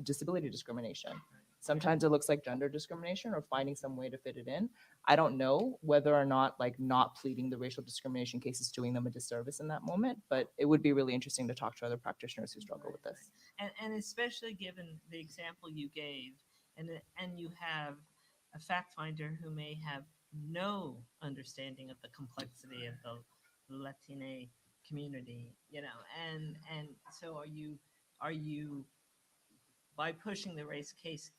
discrimination. Sometimes it looks like gender discrimination or finding some way to fit it in. I don't know whether or not like not pleading the racial discrimination case is doing them a disservice in that moment, but it would be really interesting to talk to other practitioners who struggle with this. And especially given the example you gave, and you have a fact finder who may have no understanding of the complexity of the Latina community, and so are you by pushing the race case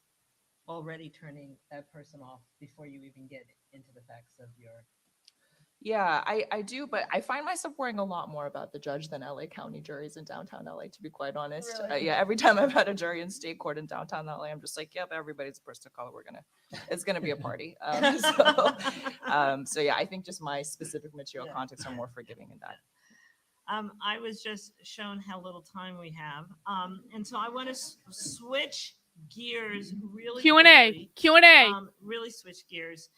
already turning that person off before you even get into the facts of your Yeah, I do, but I find myself worrying a lot more about the judge than LA County juries in downtown LA, to be quite honest. Really? Yeah, every time I've had a jury in state court in downtown LA, I'm just like, yep, everybody's a person of color. It's gonna be a party. So yeah, I think just my specific material Yeah. context are more forgiving in that. I was just shown how little time we have. And so I want to switch gears really Q&A. quickly. Q&A. Really switch gears,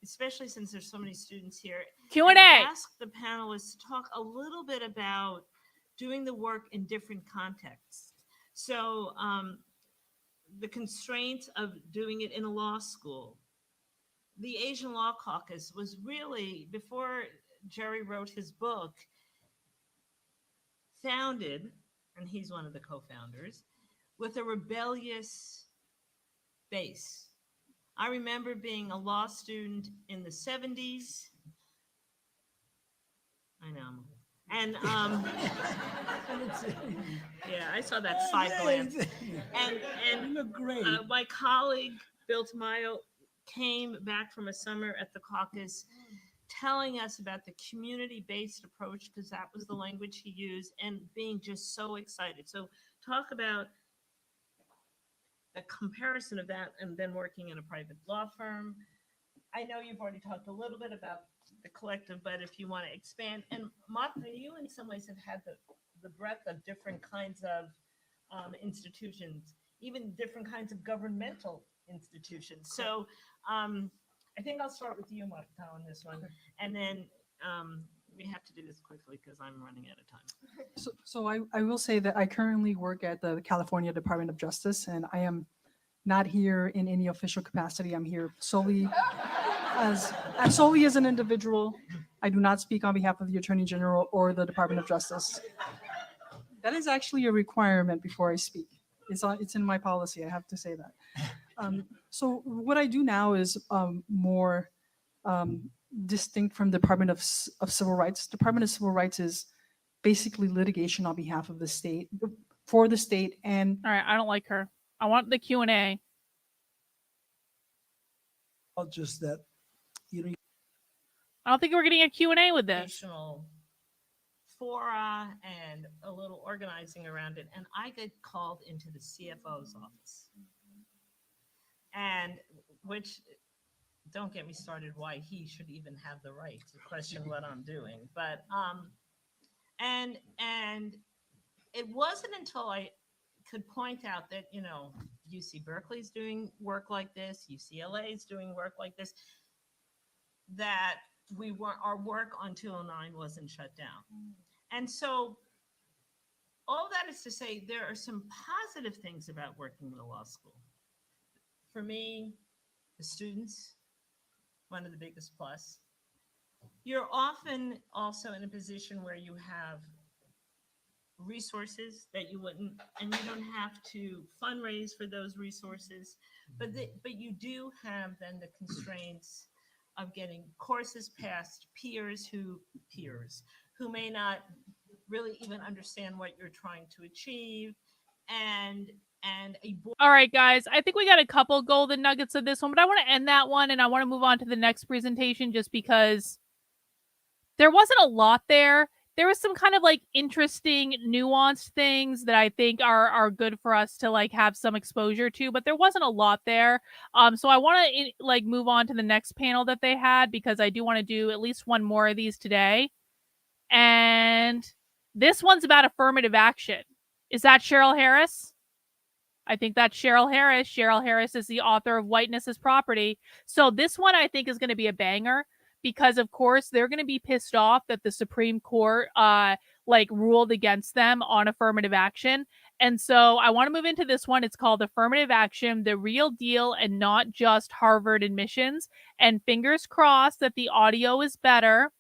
especially since there's so many students here. Q&A. And ask the panelists to talk a little bit about doing the work in different contexts. So the constraints of doing it in a law school. The Asian Law Caucus was really, before Jerry wrote his book, founded, and he's one of the co-founders, with a rebellious base. I remember being a law student in the 70s. I know. And yeah, I saw that side glance. And You look great. my colleague Bill Tamayo came back from a summer at the caucus telling us about the community-based approach, because that was the language he used, and being just so excited. So talk about the comparison of that and then working in a private law firm. I know you've already talked a little bit about the collective, but if you want to expand, and Martha, you in some ways have had the breadth of different kinds of institutions, even different kinds of governmental institutions. So I think I'll start with you, Martha, on this one. And then we have to do this quickly because I'm running out of time. So I will say that I currently work at the California Department of Justice, and I am not here in any official capacity. I'm here solely as an individual. I do not speak on behalf of the Attorney General or the Department of Justice. That is actually a requirement before I speak. It's in my policy. I have to say that. So what I do now is more distinct from the Department of Civil Rights. Department of Civil Rights is basically litigation on behalf of the state, for the state. And All right, I don't like her. I want the Q&A. Just that, you know, I don't think we're getting a Q&A with this. National fora and a little organizing around it. And I get called into the CFO's office. And which, don't get me started why he should even have the right to question what I'm doing. But and it wasn't until I could point out that, you know, UC Berkeley's doing work like this, UCLA is doing work like this, that our work on 209 wasn't shut down. And so all that is to say, there are some positive things about working in a law school. For me, the students, one of the biggest plus. You're often also in a position where you have resources that you wouldn't, and you don't have to fundraise for those resources, but you do have then the constraints of getting courses past peers who may not really even understand what you're trying to achieve, and a board. All right, guys, I think we got a couple golden nuggets of this one, but I want to end that one and I want to move on to the next presentation just because there wasn't a lot there. There was some kind of like interesting, nuanced things that I think are good for us to like have some exposure to, but there wasn't a lot there. So I want to like move on to the next panel that they had because I do want to do at least one more of these today. And this one's about affirmative action. Is that Cheryl Harris? I think that's Cheryl Harris. Cheryl Harris is the author of Whiteness is Property. So this one I think is going to be a banger because, of course, they're going to be pissed off that the Supreme Court ruled against them on affirmative action. And so I want to move into this one. It's called Affirmative Action, the Real Deal and Not Just Harvard Admissions. And fingers crossed that the audio is better.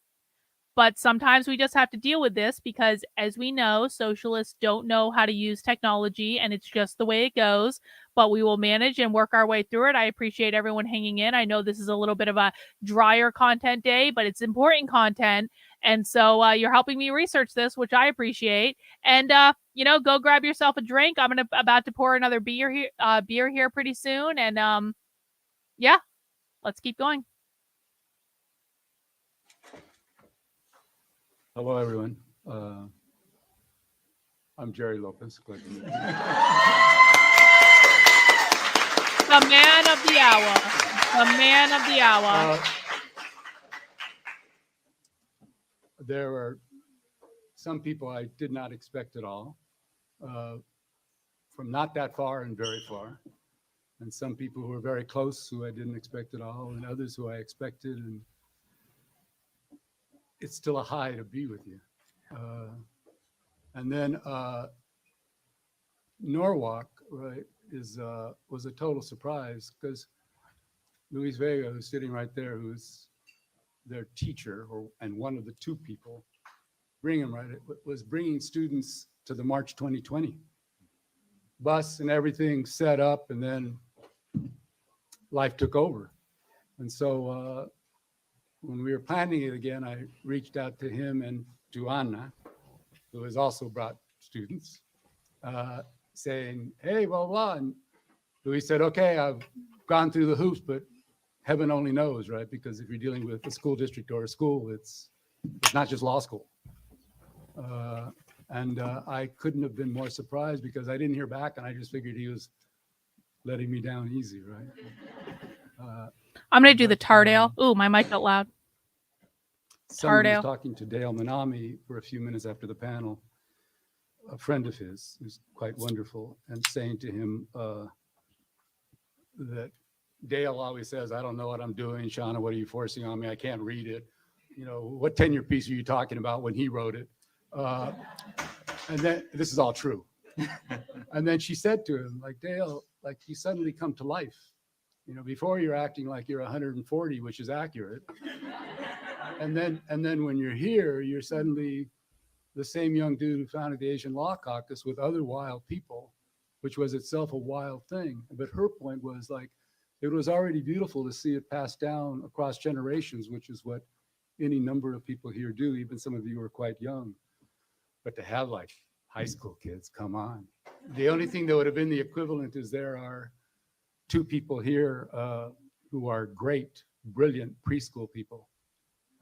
But sometimes we just have to deal with this because, as we know, socialists don't know how to use technology, and it's just the way it goes. But we will manage and work our way through it. I appreciate everyone hanging in. I know this is a little bit of a drier content day, but it's important content. And so you're helping me research this, which I appreciate. And, go grab yourself a drink. I'm about to pour another beer here pretty soon. And, let's keep going. Hello, everyone. I'm Jerry Lopez. The man of the hour. The man of the hour. There are some people I did not expect at all, from not that far and very far, and some people who were very close who I didn't expect at all, and others who I expected, and it's still a high to be with you. And then Norwalk, right, was a total surprise because Luis Vega, who's sitting right there, who's their teacher and one of the two people, was bringing students to the March 2020 bus and everything set up, and then life took over. And so when we were planning it again, I reached out to him and to Anna, who has also brought students, saying, hey, blah, blah. And Luis said, okay, I've gone through the hoops, but heaven only knows, right? Because if you're dealing with a school district or a school, it's not just law school. And I couldn't have been more surprised because I didn't hear back, and I just figured he was letting me down easy, right? I'm going to do the Tardale. Ooh, my mic got loud. Someone was Tardale. talking to Dale Manami for a few minutes after the panel, a friend of his who's quite wonderful, and saying to him that Dale always says, I don't know what I'm doing. Shauna, what are you forcing on me? I can't read it. You know, what tenure piece are you talking about when he wrote it? And then this is all true. And then she said to him, like, Dale, like you suddenly come to life. You know, before you're acting like you're 140, which is accurate. And then when you're here, you're suddenly the same young dude who founded the Asian Law Caucus with other wild people, which was itself a wild thing. But her point was like, it was already beautiful to see it passed down across generations, which is what any number of people here do. Even some of you are quite young. But to have like high school kids, come on. The only thing that would have been the equivalent is there are two people here who are great, brilliant preschool people.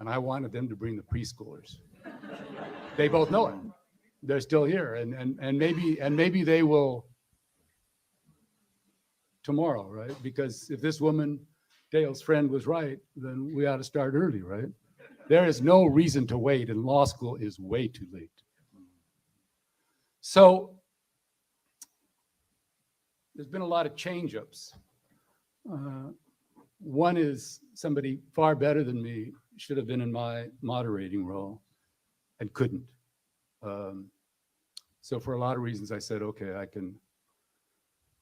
And I wanted them to bring the preschoolers. They both know it. They're still here. And maybe they will tomorrow, right? Because if this woman, Dale's friend, was right, then we ought to start early, right? There is no reason to wait, and law school is way too late. So there's been a lot of change-ups. One is somebody far better than me should have been in my moderating role and couldn't. So for a lot of reasons, I said, okay, I can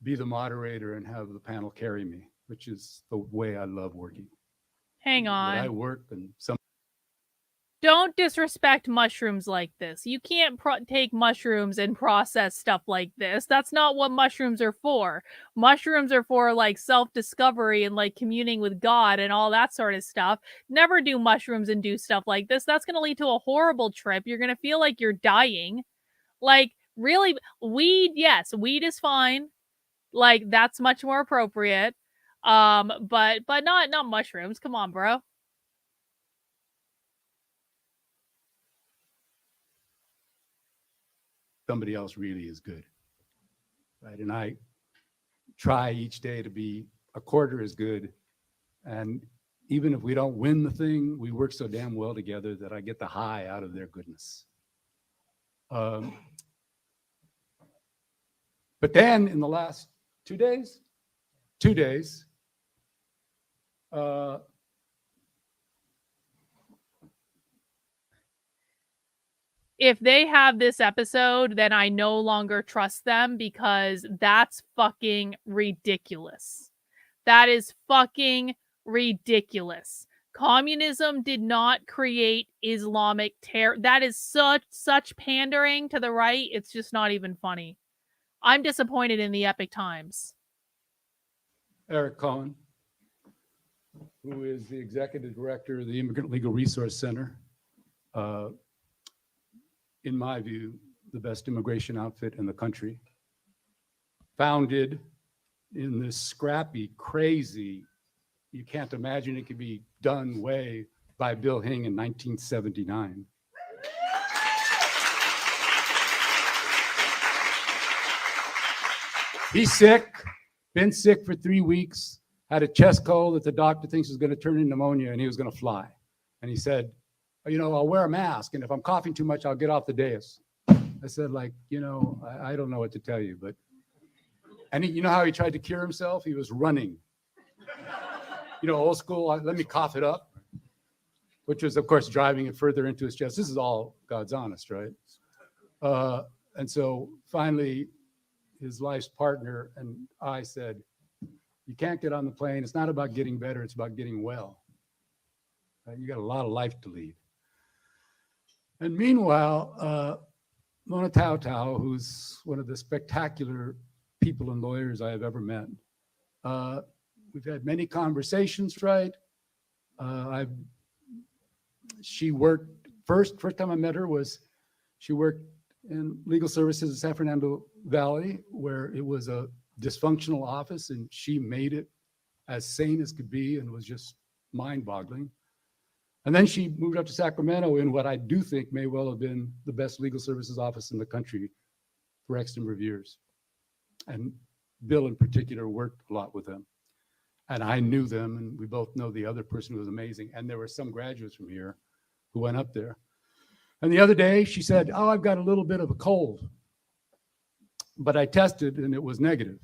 be the moderator and have the panel carry me, which is the way I love working. Hang But on. I work and some. Don't disrespect mushrooms like this. You can't take mushrooms and process stuff like this. That's not what mushrooms are for. Mushrooms are for like self-discovery and like communing with God and all that sort of stuff. Never do mushrooms and do stuff like this. That's going to lead to a horrible trip. You're going to feel like you're dying. Like, really, weed, yes, weed is fine. Like, that's much more appropriate. But not mushrooms. Come on, bro. Somebody else really is good, right? And I try each day to be a quarter as good. And even if we don't win the thing, we work so damn well together that I get the high out of their goodness. But then in the last 2 days, if they have this episode, then I no longer trust them because that's fucking ridiculous. That is fucking ridiculous. Communism did not create Islamic terror. That is such pandering to the right. It's just not even funny. I'm disappointed in the Epic Times. Eric Cohen, who is the executive director of the Immigrant Legal Resource Center, in my view, the best immigration outfit in the country, founded in this scrappy, crazy, you can't imagine it could be done way by Bill Hing in 1979. He's sick, been sick for 3 weeks, had a chest cold that the doctor thinks is going to turn into pneumonia, and he was going to fly. And he said, I'll wear a mask, and if I'm coughing too much, I'll get off the dais. I said, I don't know what to tell you, but, and you know how he tried to cure himself? He was running. Old school, let me cough it up, which was, of course, driving it further into his chest. This is all God's honest, right? And so finally, his life's partner and I said, you can't get on the plane. It's not about getting better. It's about getting well. You got a lot of life to lead. And meanwhile, Mona Tao Tao, who's one of the spectacular people and lawyers I have ever met, we've had many conversations, right? She worked, first time I met her was, she worked in legal services in San Fernando Valley, where it was a dysfunctional office, and she made it as sane as could be, and it was just mind-boggling. And then she moved up to Sacramento in what I do think may well have been the best legal services office in the country for X number of years. And Bill in particular worked a lot with them. And I knew them, and we both know the other person who was amazing. And there were some graduates from here who went up there. And the other day she said, I've got a little bit of a cold, but I tested and it was negative.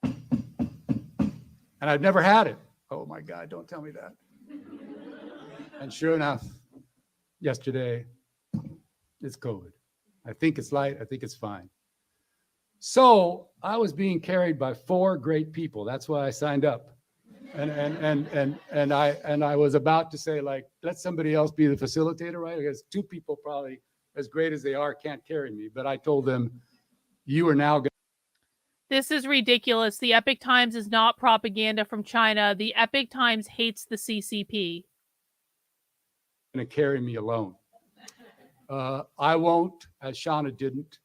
And I've never had it. Oh my God, don't tell me that. And sure enough, yesterday, it's COVID. I think it's light, I think it's fine. So I was being carried by 4 great people. That's why I signed up. And I was about to say, let somebody else be the facilitator, right? Because 2 people probably as great as they are can't carry me. But I told them, you are now going. This is ridiculous. The Epoch Times is not propaganda from China. The Epoch Times hates the CCP. Going to carry me alone. I won't, as Shauna didn't,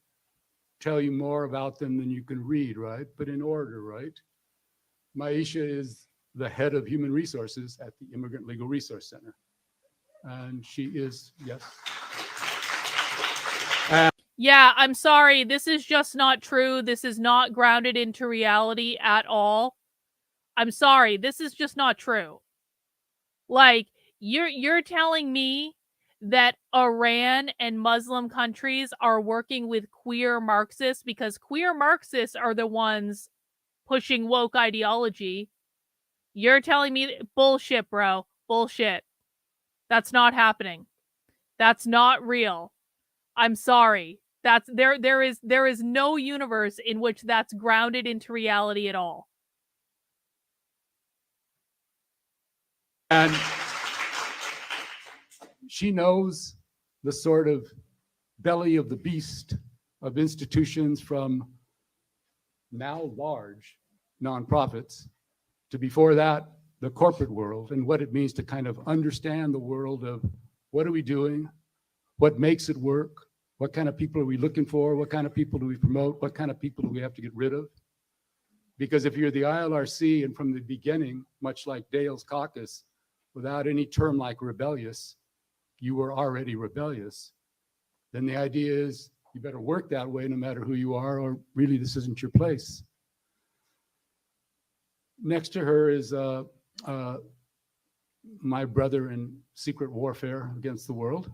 tell you more about them than you can read, right? But in order, right? Maisha is the head of human resources at the Immigrant Legal Resource Center. And she is, yes. Yeah, I'm sorry. This is just not true. This is not grounded into reality at all. I'm sorry. This is just not true. You're telling me that Iran and Muslim countries are working with queer Marxists because queer Marxists are the ones pushing woke ideology. You're telling me bullshit, bro. Bullshit. That's not happening. That's not real. I'm sorry. That's there is no universe in which that's grounded into reality at all. And she knows the sort of belly of the beast of institutions from now large nonprofits to before that, the corporate world, and what it means to kind of understand the world of what are we doing, what makes it work, what kind of people are we looking for, what kind of people do we promote, what kind of people do we have to get rid of? Because if you're the ILRC and from the beginning, much like Dale's caucus, without any term like rebellious, you were already rebellious, then the idea is you better work that way no matter who you are, or really this isn't your place. Next to her is my brother in secret warfare against the world.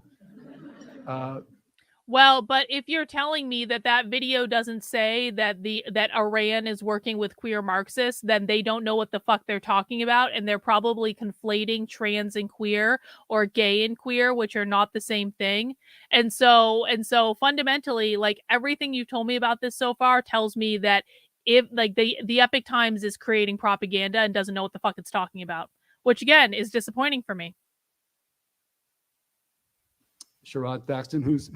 Well, but if you're telling me that video doesn't say that that Iran is working with queer Marxists, then they don't know what the fuck they're talking about, and they're probably conflating trans and queer or gay and queer, which are not the same thing. And so fundamentally, everything you've told me about this so far tells me that if the Epoch Times is creating propaganda and doesn't know what the fuck it's talking about, which again is disappointing for me. Sherrod Thaxton, whose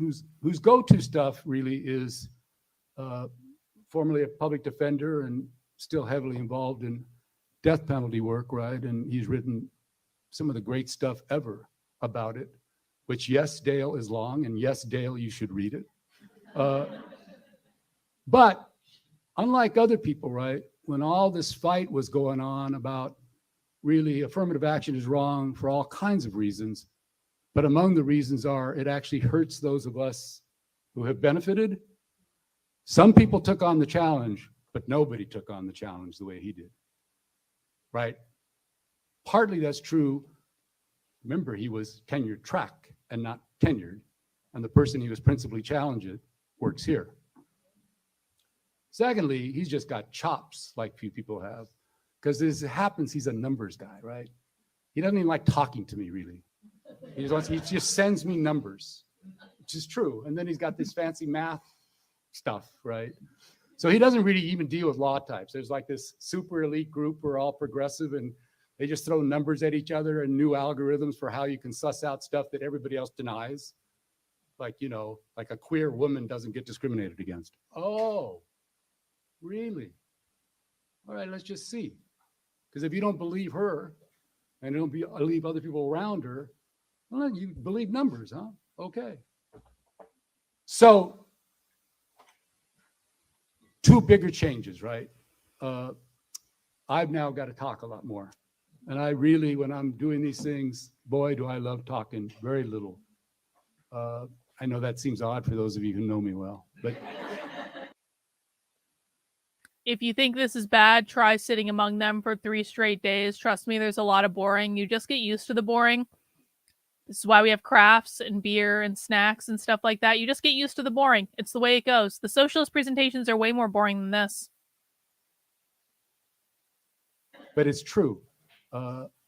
go-to stuff really is formerly a public defender and still heavily involved in death penalty work, right? And he's written some of the great stuff ever about it, which, yes, Dale, is long, and yes, Dale, you should read it. But unlike other people, right, when all this fight was going on about really affirmative action is wrong for all kinds of reasons, but among the reasons are it actually hurts those of us who have benefited. Some people took on the challenge, but nobody took on the challenge the way he did, right? Partly that's true. Remember, he was tenure track and not tenured, and the person he was principally challenging works here. Secondly, he's just got chops like few people have, because as it happens, he's a numbers guy, right? He doesn't even like talking to me, really. He just sends me numbers, which is true. And then he's got this fancy math stuff, right? So he doesn't really even deal with law types. There's like this super elite group who are all progressive, and they just throw numbers at each other and new algorithms for how you can suss out stuff that everybody else denies. Like, you know, like a queer woman doesn't get discriminated against. Oh, really? All right, let's just see. Because if you don't believe her and don't believe other people around her, well, you believe numbers, huh? Okay. So, two bigger changes, right? I've now got to talk a lot more. And I really, when I'm doing these things, boy, do I love talking very little. I know that seems odd for those of you who know me well, but If you think this is bad, try sitting among them for 3 straight days. Trust me, there's a lot of boring. You just get used to the boring. This is why we have crafts and beer and snacks and stuff like that. You just get used to the boring. It's the way it goes. The socialist presentations are way more boring than this. but it's true.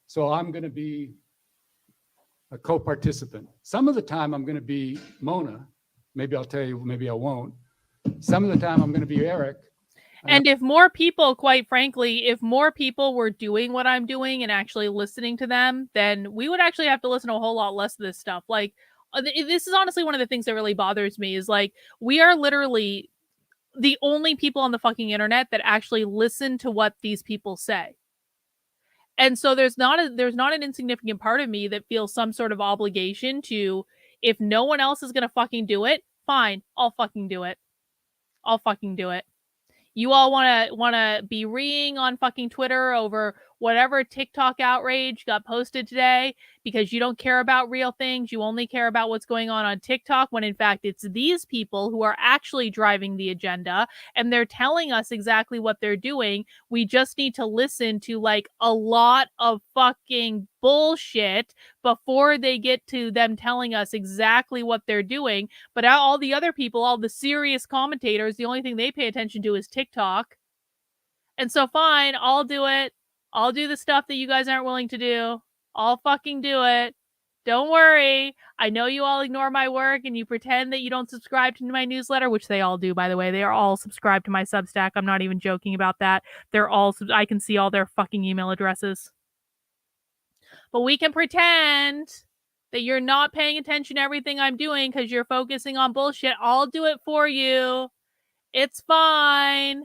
So I'm going to be a co-participant. Some of the time I'm going to be Mona. Maybe I'll tell you, maybe I won't. Some of the time I'm going to be Eric. And if more people, quite frankly, if more people were doing what I'm doing and actually listening to them, then we would actually have to listen to a whole lot less of this stuff. Like, this is honestly one of the things that really bothers me is like, we are literally the only people on the fucking internet that actually listen to what these people say. And so there's not an insignificant part of me that feels some sort of obligation to, if no one else is going to fucking do it, fine, I'll fucking do it. I'll fucking do it. You all want to be reeing on fucking Twitter over whatever TikTok outrage got posted today because you don't care about real things. You only care about what's going on TikTok, when in fact it's these people who are actually driving the agenda and they're telling us exactly what they're doing. We just need to listen to like a lot of fucking bullshit before they get to them telling us exactly what they're doing. But all the other people, all the serious commentators, the only thing they pay attention to is TikTok. And so fine, I'll do it. I'll do the stuff that you guys aren't willing to do. I'll fucking do it. Don't worry. I know you all ignore my work and you pretend that you don't subscribe to my newsletter, which they all do, by the way. They are all subscribed to my Substack. I'm not even joking about that. They're all, I can see all their fucking email addresses. But we can pretend that you're not paying attention to everything I'm doing because you're focusing on bullshit. I'll do it for you. It's fine.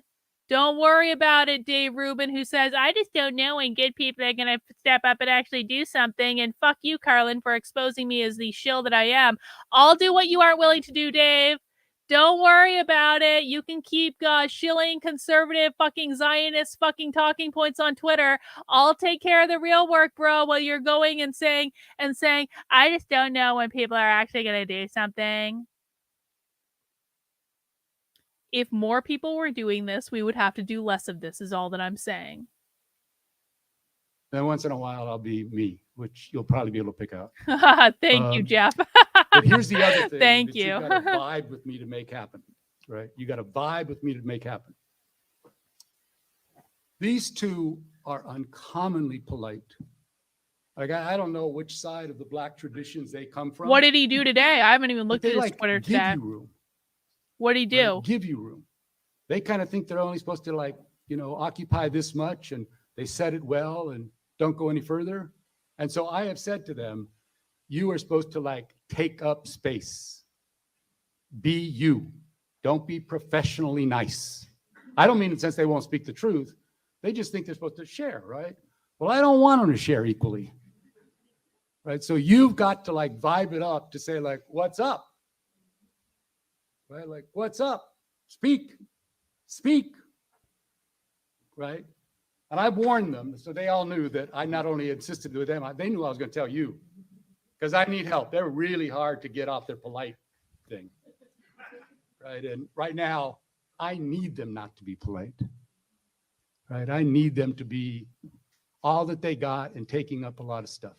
Don't worry about it, Dave Rubin, who says, I just don't know when good people are going to step up and actually do something. And fuck you, Carlin, for exposing me as the shill that I am. I'll do what you aren't willing to do, Dave. Don't worry about it. You can keep shilling conservative fucking Zionist fucking talking points on Twitter. I'll take care of the real work, bro, while you're going and saying, I just don't know when people are actually going to do something. If more people were doing this, we would have to do less of this, is all that I'm saying. Then once in a while, I'll be me, which you'll probably be able to pick out. Thank you, Jeff. But here's the other thing. Thank you. You got to vibe with me to make happen, right? You got to vibe with me to make happen. These two are uncommonly polite. Like, I don't know which side of the Black traditions they come from. What did he do today? I haven't even looked at his Twitter today. Give you room. What did he do? Right? Give you room. They kind of think they're only supposed to occupy this much, and they said it well and don't go any further. And so I have said to them, you are supposed to take up space. Be you. Don't be professionally nice. I don't mean in the sense they won't speak the truth. They just think they're supposed to share, right? Well, I don't want them to share equally. Right? So you've got to vibe it up to say what's up? Right? What's up? Speak. Right? And I warned them, so they all knew that I not only insisted with them, they knew I was going to tell you, because I need help. They're really hard to get off their polite thing. Right? And right now, I need them not to be polite, right? I need them to be all that they got and taking up a lot of stuff.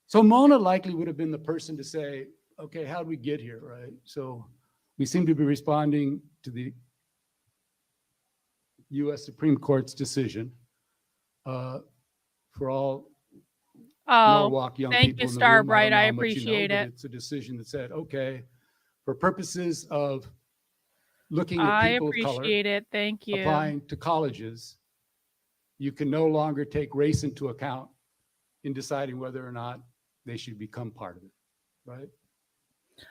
So Mona likely would have been the person to say, okay, how did we get here, right? So we seem to be responding to the U.S. Supreme Court's decision for all Norwalk young thank people you, in the room. I don't Starbright. know I how much you know, appreciate but it. it's a decision that said, okay, for purposes of looking at I people of color, appreciate it. Thank you. applying to colleges, you can no longer take race into account in deciding whether or not they should become part of it, right?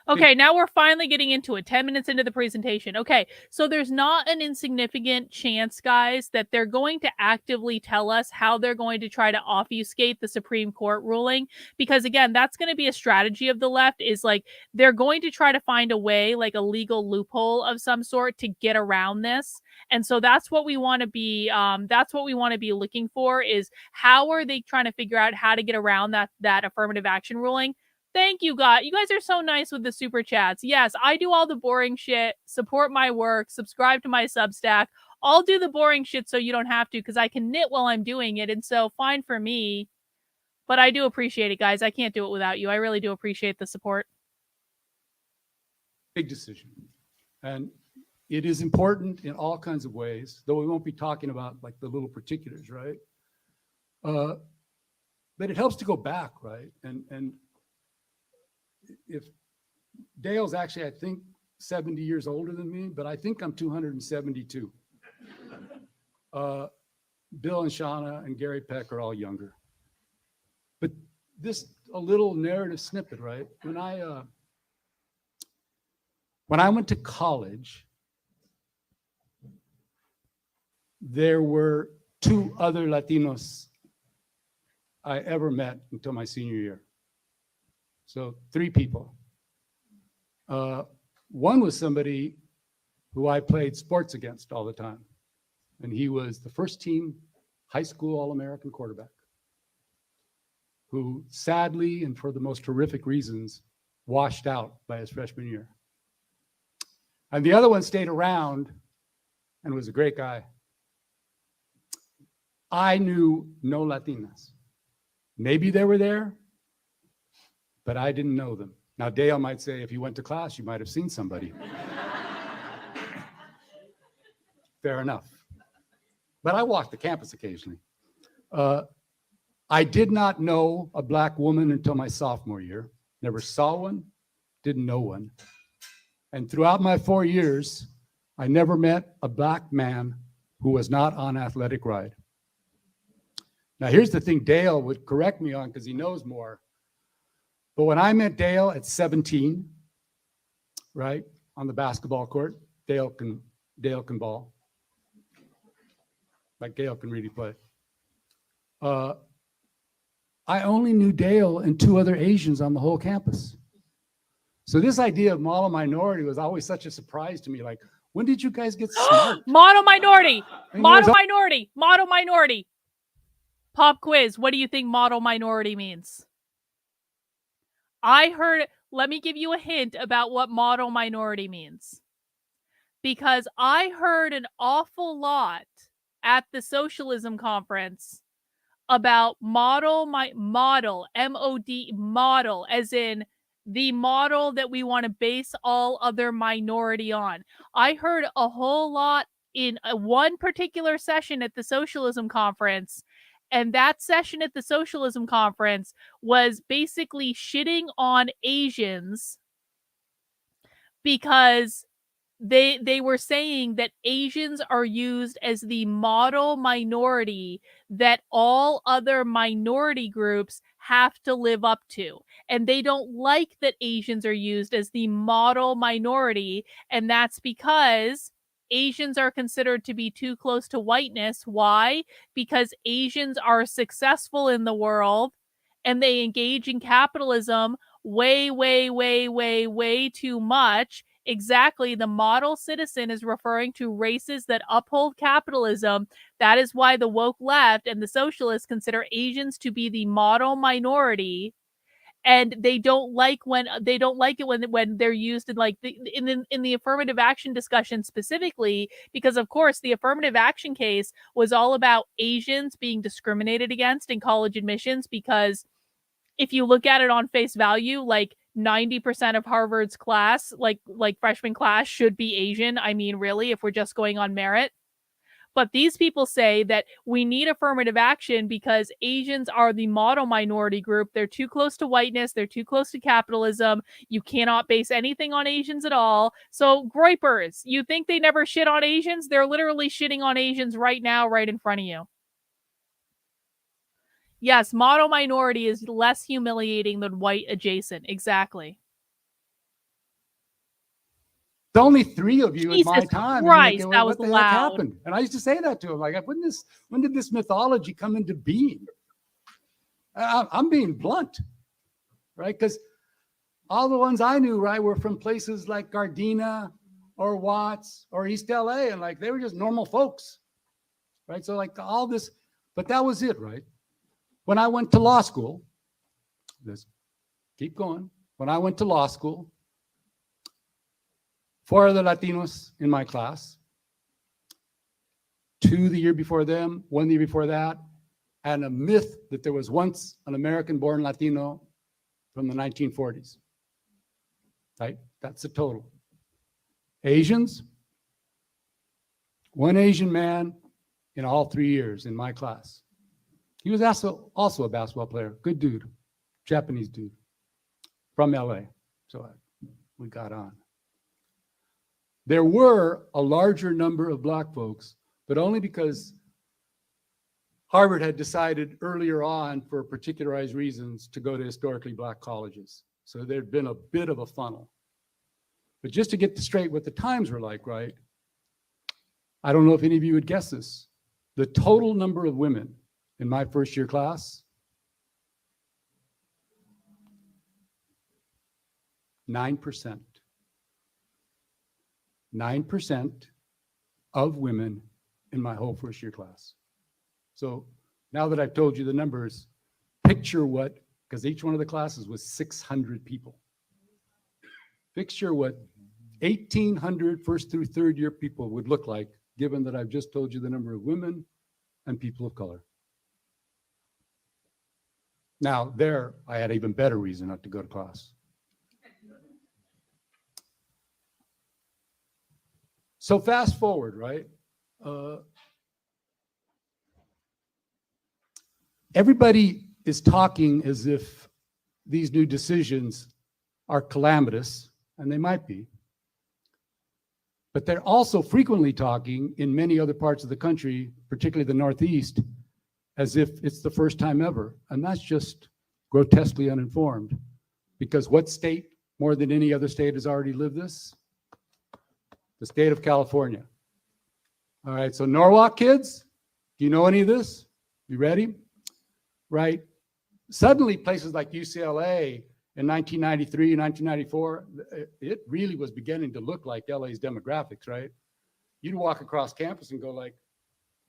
Okay, now we're finally getting into it. 10 minutes into the presentation. Okay, so there's not an insignificant chance, guys, that they're going to actively tell us how they're going to try to obfuscate the Supreme Court ruling. Because again, that's going to be a strategy of the left, is like they're going to try to find a way, like a legal loophole of some sort, to get around this. And so that's what we want to be looking for, is how are they trying to figure out how to get around that affirmative action ruling. Thank you, God. You guys are so nice with the super chats. Yes, I do all the boring shit. Support my work. Subscribe to my Substack. I'll do the boring shit so you don't have to, because I can knit while I'm doing it. And so fine for me. But I do appreciate it, guys. I can't do it without you. I really do appreciate the support. Big decision. And it is important in all kinds of ways, though we won't be talking about like the little particulars, right? But it helps to go back, right? And if Dale's actually, I think, 70 years older than me, but I think I'm 272. Bill and Shauna and Gary Peck are all younger. But this, a little narrative snippet, right? When I went to college, there were 2 other Latinos I ever met until my senior year. So 3 people. One was somebody who I played sports against all the time. And he was the first team high school All-American quarterback, who sadly, and for the most horrific reasons, washed out by his freshman year. And the other one stayed around and was a great guy. I knew no Latinas. Maybe they were there, but I didn't know them. Now, Dale might say, if you went to class, you might have seen somebody. Fair enough. But I walked the campus occasionally. I did not know a Black woman until my sophomore year. Never saw one, didn't know one. And throughout my 4 years, I never met a Black man who was not on athletic ride. Now, here's the thing Dale would correct me on because he knows more. But when I met Dale at 17, right, on the basketball court, Dale can ball. Like Dale can really play. I only knew Dale and 2 other Asians on the whole campus. So this idea of model minority was always such a surprise to me. Like, when did you guys get smart? Model minority. And Model there's- minority. Model minority. Pop quiz. What do you think model minority means? Let me give you a hint about what model minority means. Because I heard an awful lot at the socialism conference about model, M-O-D, model, as in the model that we want to base all other minority on. I heard a whole lot in one particular session at the socialism conference. And that session at the socialism conference was basically shitting on Asians because they were saying that Asians are used as the model minority that all other minority groups have to live up to. And they don't like that Asians are used as the model minority. And that's because Asians are considered to be too close to whiteness. Why? Because Asians are successful in the world and they engage in capitalism way, way, way, way, way too much. Exactly. The model citizen is referring to races that uphold capitalism. That is why the woke left and the socialists consider Asians to be the model minority. and they don't like it when they're used in like in the affirmative action discussion specifically, because of course the affirmative action case was all about Asians being discriminated against in college admissions, because if you look at it on face value, like 90% of Harvard's class, like freshman class, should be Asian. I mean, really, if we're just going on merit. But these people say that we need affirmative action because Asians are the model minority group. They're too close to whiteness. They're too close to capitalism. You cannot base anything on Asians at all. So, groypers, you think they never shit on Asians? They're literally shitting on Asians right now, right in front of you. Yes, model minority is less humiliating than white adjacent. Exactly. It's only 3 of you in my Jesus time. And Christ, you're thinking, that what was the heck loud. happened? And I used to say that to him, like, when did this mythology come into being? I'm being blunt, right? Because all the ones I knew, right, were from places like Gardena or Watts or East LA, and like they were just normal folks, right? So like all this, but that was it, right? When I went to law school, let's keep going. When I went to law school, 4 other Latinos in my class, 2 the year before them, 1 the year before that, and a myth that there was once an American-born Latino from the 1940s, right? That's the total. Asians, 1 Asian man in all 3 years in my class. He was also a basketball player, good dude, Japanese dude from LA. So we got on. There were a larger number of Black folks, but only because Harvard had decided earlier on for particularized reasons to go to historically Black colleges. So there'd been a bit of a funnel. But just to get straight what the times were like, right? I don't know if any of you would guess this. The total number of women in my first year class, 9%. 9% of women in my whole first year class. So now that I've told you the numbers, picture what, because each one of the classes was 600 people. Picture what 1,800 first through third year people would look like, given that I've just told you the number of women and people of color. Now, there, I had even better reason not to go to class. So fast forward, right? Everybody is talking as if these new decisions are calamitous, and they might be. But they're also frequently talking in many other parts of the country, particularly the Northeast, as if it's the first time ever. And that's just grotesquely uninformed. Because what state, more than any other state, has already lived this? The state of California. All right, so Norwalk kids, do you know any of this? You ready? Right? Suddenly places like UCLA in 1993, 1994, it really was beginning to look like LA's demographics, right? You'd walk across campus and go like,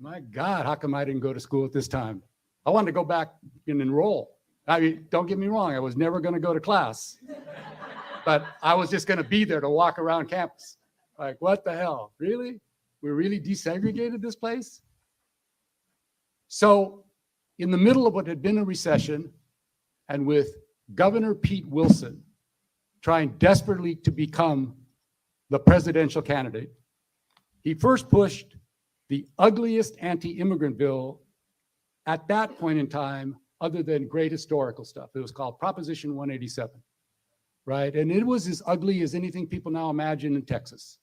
my God, how come I didn't go to school at this time? I wanted to go back and enroll. I mean, don't get me wrong, I was never gonna go to class, but I was just gonna be there to walk around campus. Like, what the hell, really? We really desegregated this place? So in the middle of what had been a recession, and with Governor Pete Wilson trying desperately to become the presidential candidate, he first pushed the ugliest anti-immigrant bill at that point in time, other than great historical stuff. It was called Proposition 187, right? And it was as ugly as anything people now imagine in Texas.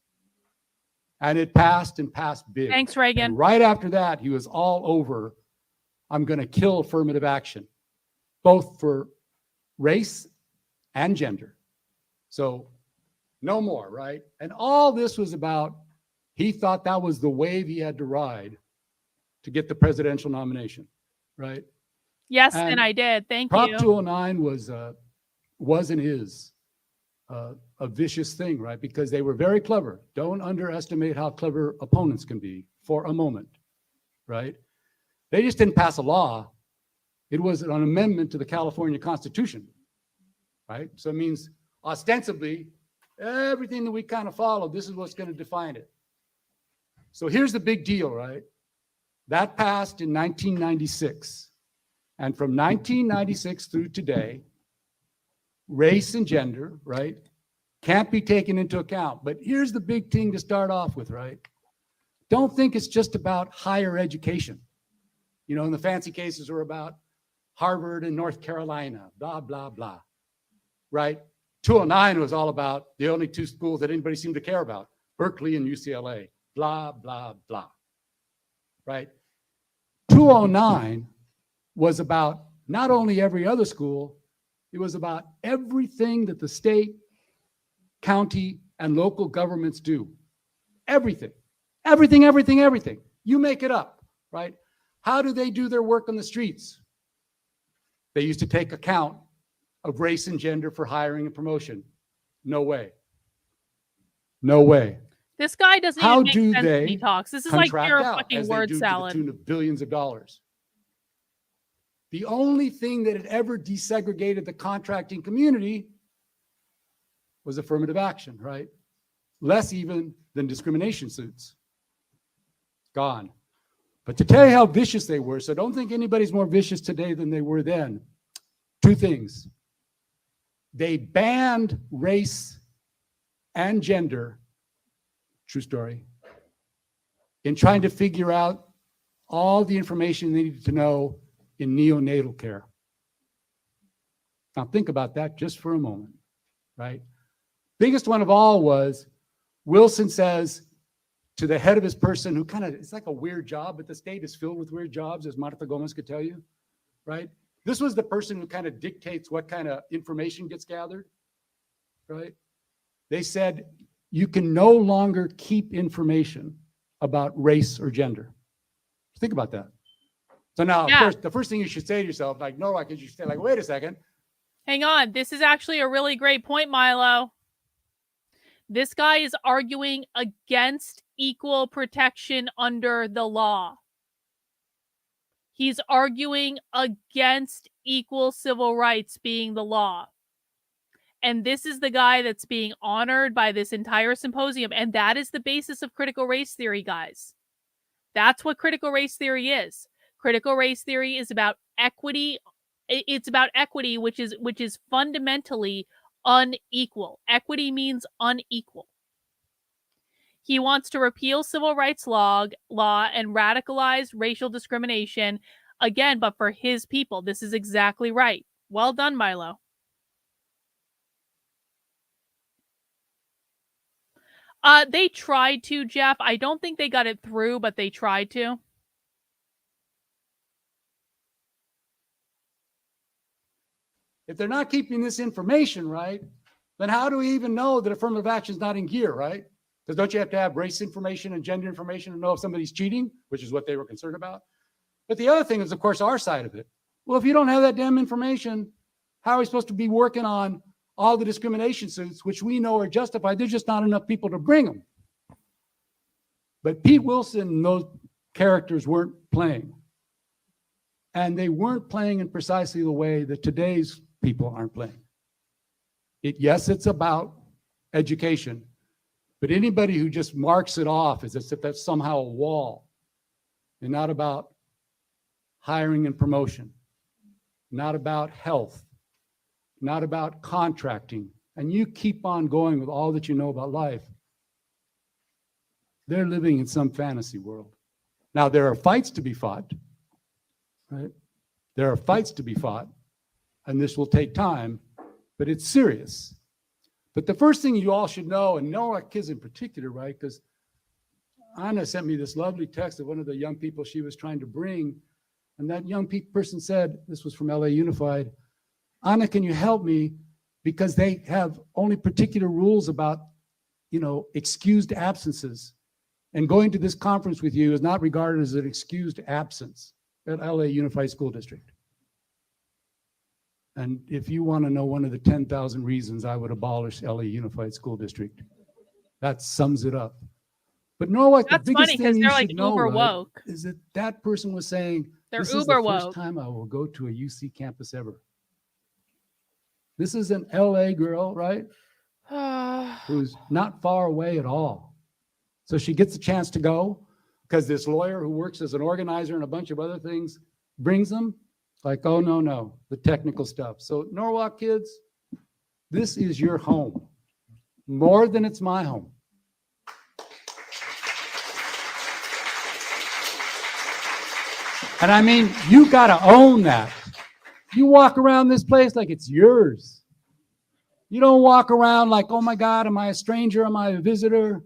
And it passed and passed big. Thanks, Reagan. And right after that, he was all over, I'm going to kill affirmative action, both for race and gender. So no more, right? And all this was about, he thought that was the wave he had to ride to get the presidential nomination, right? Yes, and I did. Thank Prop you. 209 was and is a vicious thing, right? Because they were very clever. Don't underestimate how clever opponents can be for a moment, right? They just didn't pass a law. It was an amendment to the California Constitution, right? So it means ostensibly, everything that we kind of follow, this is what's going to define it. So here's the big deal, right? That passed in 1996. And from 1996 through today, race and gender, right, can't be taken into account. But here's the big thing to start off with, right? Don't think it's just about higher education. You know, and the fancy cases are about Harvard and North Carolina, blah, blah, blah, right? 209 was all about the only two schools that anybody seemed to care about, Berkeley and UCLA, blah, blah, blah, right? 209 was about not only every other school, it was about everything that the state, county, and local governments do. Everything, everything, everything, everything. You make it up, right? How do they do their work on the streets? They used to take account of race and gender for hiring and promotion. No way. No way. This guy doesn't How even make do sense when they he talks. This is like contract pure out fucking as they word do salad. to the tune of billions of dollars? The only thing that had ever desegregated the contracting community was affirmative action, right? Less even than discrimination suits. Gone. But to tell you how vicious they were, so don't think anybody's more vicious today than they were then. Two things. They banned race and gender, true story, in trying to figure out all the information they needed to know in neonatal care. Now think about that just for a moment, right? Biggest one of all was Wilson says to the head of his person who kind of, it's like a weird job, but the state is filled with weird jobs, as Martha Gomez could tell you, right? This was the person who kind of dictates what kind of information gets gathered, right? They said, you can no longer keep information about race or gender. Think about that. So now, Yeah. of course, the first thing you should say to yourself, like, no, I could you say, like, wait a second. Hang on. This is actually a really great point, Milo. This guy is arguing against equal protection under the law. He's arguing against equal civil rights being the law. And this is the guy that's being honored by this entire symposium. And that is the basis of critical race theory, guys. That's what critical race theory is. Critical race theory is about equity. It's about equity, which is fundamentally unequal. Equity means unequal. He wants to repeal civil rights law and radicalize racial discrimination again, but for his people. This is exactly right. Well done, Milo. They tried to, Jeff. I don't think they got it through, but they tried to. If they're not keeping this information right, then how do we even know that affirmative action is not in gear, right? Because don't you have to have race information and gender information to know if somebody's cheating, which is what they were concerned about? But the other thing is, of course, our side of it. Well, if you don't have that damn information, how are we supposed to be working on all the discrimination suits, which we know are justified? There's just not enough people to bring them. But Pete Wilson and those characters weren't playing. And they weren't playing in precisely the way that today's people aren't playing. Yes, it's about education, but anybody who just marks it off as if that's somehow a wall and not about hiring and promotion, not about health, not about contracting, and you keep on going with all that you know about life, they're living in some fantasy world. Now, there are fights to be fought, right? There are fights to be fought, and this will take time, but it's serious. But the first thing you all should know, and know our kids in particular, right? Because Anna sent me this lovely text of one of the young people she was trying to bring, and that young person said, this was from LA Unified, Anna, can you help me? Because they have only particular rules about, excused absences. And going to this conference with you is not regarded as an excused absence at LA Unified School District. And if you want to know one of the 10,000 reasons I would abolish LA Unified School District, that sums it up. But know what? That's the biggest funny because thing you they're like should know, uber right, woke. is that that person was saying, They're this is uber the first woke. time I will go to a UC campus ever. This is an LA girl, right? Who's not far away at all. So she gets a chance to go because this lawyer who works as an organizer and a bunch of other things brings them like, oh, no, the technical stuff. So Norwalk kids, this is your home more than it's my home. And I mean, you got to own that. You walk around this place like it's yours. You don't walk around like, oh my God, am I a stranger? Am I a visitor?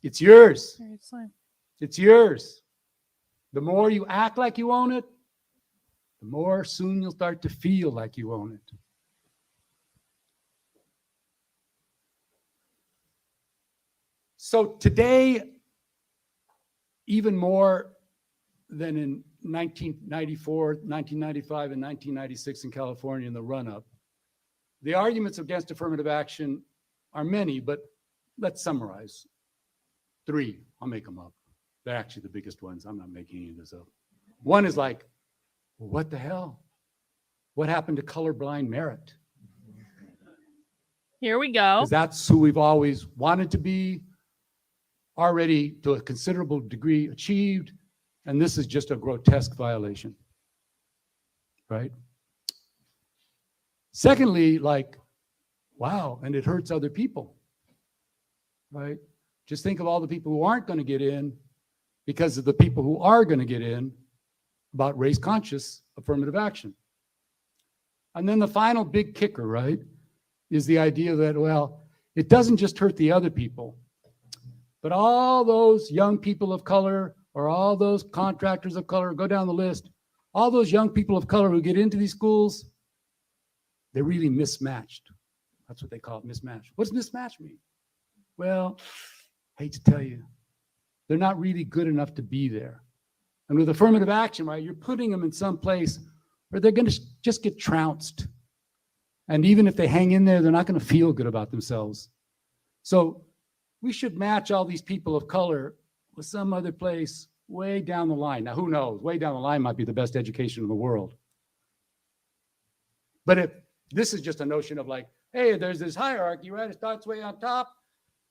It's yours. It's yours. The more you act like you own it, the more soon you'll start to feel like you own it. So today, even more than in 1994, 1995, and 1996 in California in the run-up, the arguments against affirmative action are many, but let's summarize. 3, I'll make them up. They're actually the biggest ones. I'm not making any of this up. One is like, well, what the hell? What happened to colorblind merit? Here we go. Because that's who we've always wanted to be, already to a considerable degree achieved, and this is just a grotesque violation, right? Secondly, like, wow, and it hurts other people, right? Just think of all the people who aren't going to get in because of the people who are going to get in about race-conscious affirmative action. And then the final big kicker, right, is the idea that, well, it doesn't just hurt the other people, but all those young people of color or all those contractors of color, go down the list, all those young people of color who get into these schools, they're really mismatched. That's what they call it, mismatched. What does mismatch mean? Well, hate to tell you, they're not really good enough to be there. And with affirmative action, right, you're putting them in some place where they're going to just get trounced. And even if they hang in there, they're not going to feel good about themselves. So we should match all these people of color with some other place way down the line. Now, who knows? Way down the line might be the best education in the world. But if this is just a notion of like, hey, there's this hierarchy, right? It starts way on top.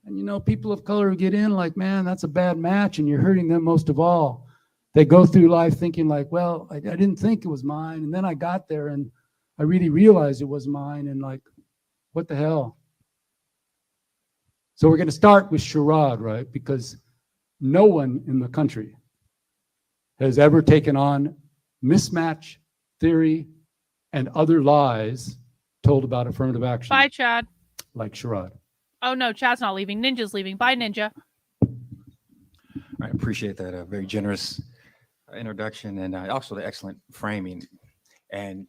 And, you know, people of color who get in like, man, that's a bad match, and you're hurting them most of all. They go through life thinking like, well, I didn't think it was mine. And then I got there and I really realized it was mine. And like, what the hell? So we're going to start with charade, right? Because no one in the country has ever taken on mismatch theory and other lies told about affirmative action. Bye, Chad. Like charade. Oh, no, Chad's not leaving. Ninja's leaving. Bye, Ninja. I appreciate that very generous introduction and also the excellent framing. And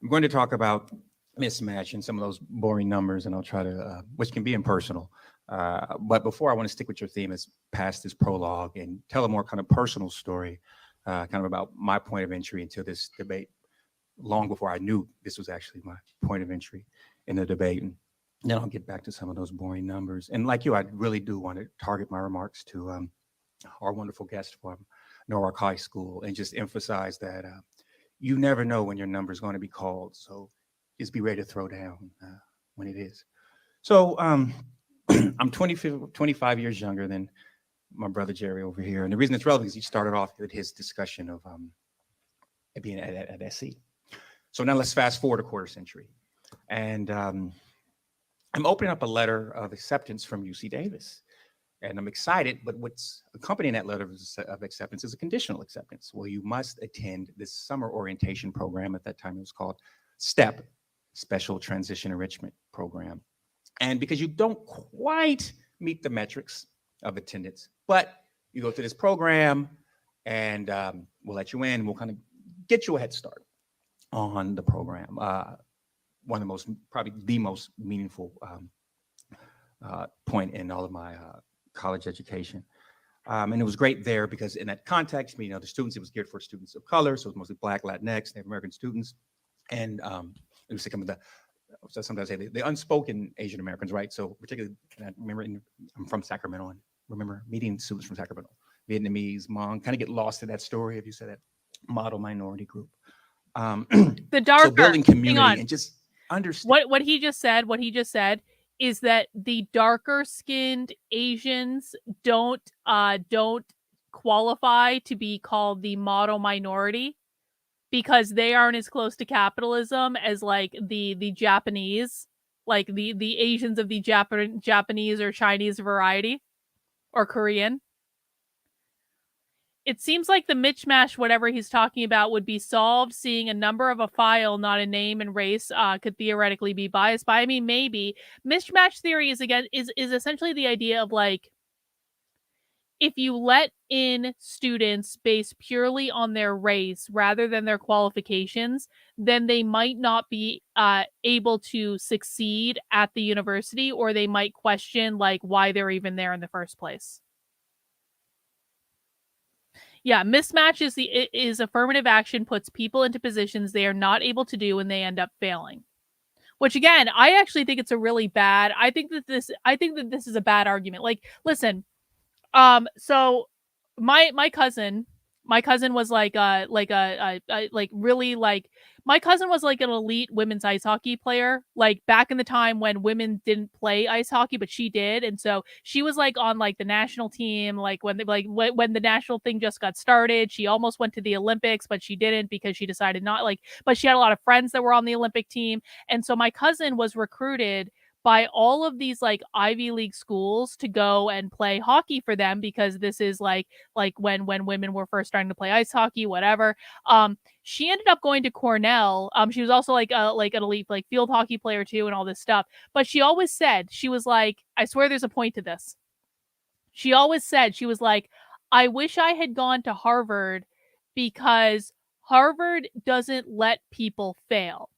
I'm going to talk about mismatch and some of those boring numbers, and I'll try to, which can be impersonal. But before, I want to stick with your theme as past this prologue and tell a more kind of personal story, kind of about my point of entry into this debate long before I knew this was actually my point of entry in the debate. And then I'll get back to some of those boring numbers. And like you, I really do want to target my remarks to our wonderful guest from Norwalk High School and just emphasize that you never know when your number is going to be called. So just be ready to throw down when it is. So I'm 25 years younger than my brother Jerry over here. And the reason it's relevant is he started off with his discussion of being at SC. So now let's fast forward a quarter century. And I'm opening up a letter of acceptance from UC Davis. And I'm excited, but what's accompanying that letter of acceptance is a conditional acceptance. Well, you must attend this summer orientation program. At that time, it was called STEP, Special Transition Enrichment Program. And because you don't quite meet the metrics of attendance, but you go through this program and we'll let you in. We'll kind of get you a head start on the program. One of the most, probably the most meaningful point in all of my college education. And it was great there because in that context, you know, the students, it was geared for students of color. So it was mostly Black, Latinx, Native American students. And it was some of the, so sometimes I say the unspoken Asian Americans, right? So particularly, I remember I'm from Sacramento and remember meeting students from Sacramento, Vietnamese, Hmong, kind of get lost in that story, if you said that model minority group. The darker, so building hang community on. and just understand. What he just said is that the darker skinned Asians don't qualify to be called the model minority because they aren't as close to capitalism as like the Japanese, like the Asians of the Japanese or Chinese variety or Korean. It seems like the mismatch, whatever he's talking about, would be solved seeing a number of a file, not a name, and race could theoretically be biased by. I mean, maybe mismatch theory is essentially the idea of like if you let in students based purely on their race rather than their qualifications, then they might not be able to succeed at the university, or they might question like why they're even there in the first place. Yeah, mismatch is affirmative action puts people into positions they are not able to do and they end up failing. Which again, I actually think it's a really bad. I think that this is a bad argument. Like, listen, so my cousin was like really like my cousin was like an elite women's ice hockey player, like back in the time when women didn't play ice hockey, but she did. And so she was like on like the national team, like when the national thing just got started. She almost went to the Olympics, but she didn't because she decided not like, but she had a lot of friends that were on the Olympic team. And so my cousin was recruited by all of these like Ivy League schools to go and play hockey for them because this is like when women were first starting to play ice hockey, whatever. She ended up going to Cornell. She was also like an elite like field hockey player too and all this stuff. But she always said, she was like, I swear there's a point to this. She always said, she was like, I wish I had gone to Harvard because Harvard doesn't let people fail.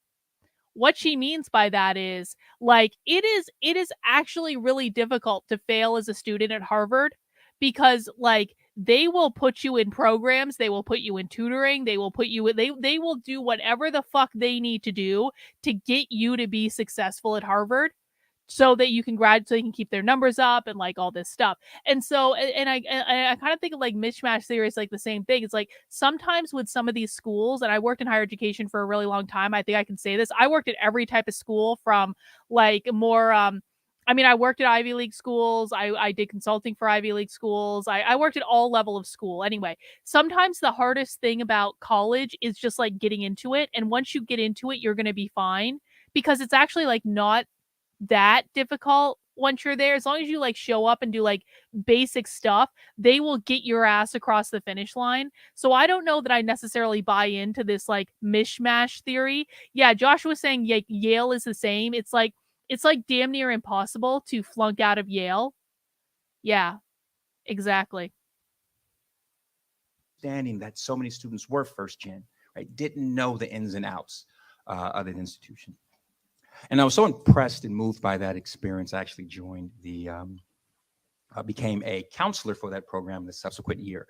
What she means by that is like it is actually really difficult to fail as a student at Harvard because like they will put you in programs, they will put you in tutoring, they will put you they will do whatever the fuck they need to do to get you to be successful at Harvard so that you can graduate, so you can keep their numbers up and like all this stuff. And so, and I kind of think of like mismatch theory is like the same thing. It's like sometimes with some of these schools, and I worked in higher education for a really long time. I think I can say this. I worked at every type of school from like more, I mean, I worked at Ivy League schools. I did consulting for Ivy League schools. I worked at all level of school. Anyway, sometimes the hardest thing about college is just like getting into it. And once you get into it, you're going to be fine because it's actually like not that difficult once you're there. As long as you like show up and do like basic stuff, they will get your ass across the finish line. So I don't know that I necessarily buy into this like mishmash theory. Yeah, Josh was saying Yale is the same. It's like damn near impossible to flunk out of Yale. Yeah, exactly. Understanding that so many students were first gen, right? Didn't know the ins and outs of the institution. And I was so impressed and moved by that experience. I actually joined became a counselor for that program the subsequent year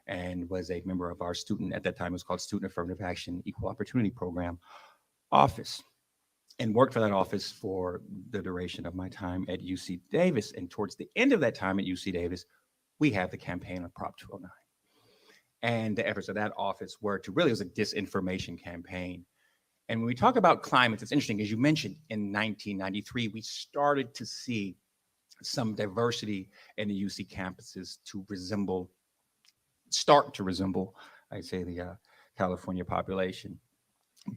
and was a member of our student, at that time it was called Student Affirmative Action Equal Opportunity Program office, and worked for that office for the duration of my time at UC Davis. And towards the end of that time at UC Davis, we had the campaign on Prop 209. And the efforts of that office were to really, it was a disinformation campaign. And when we talk about climates, it's interesting, as you mentioned, in 1993, we started to see some diversity in the UC campuses start to resemble, I'd say, the California population.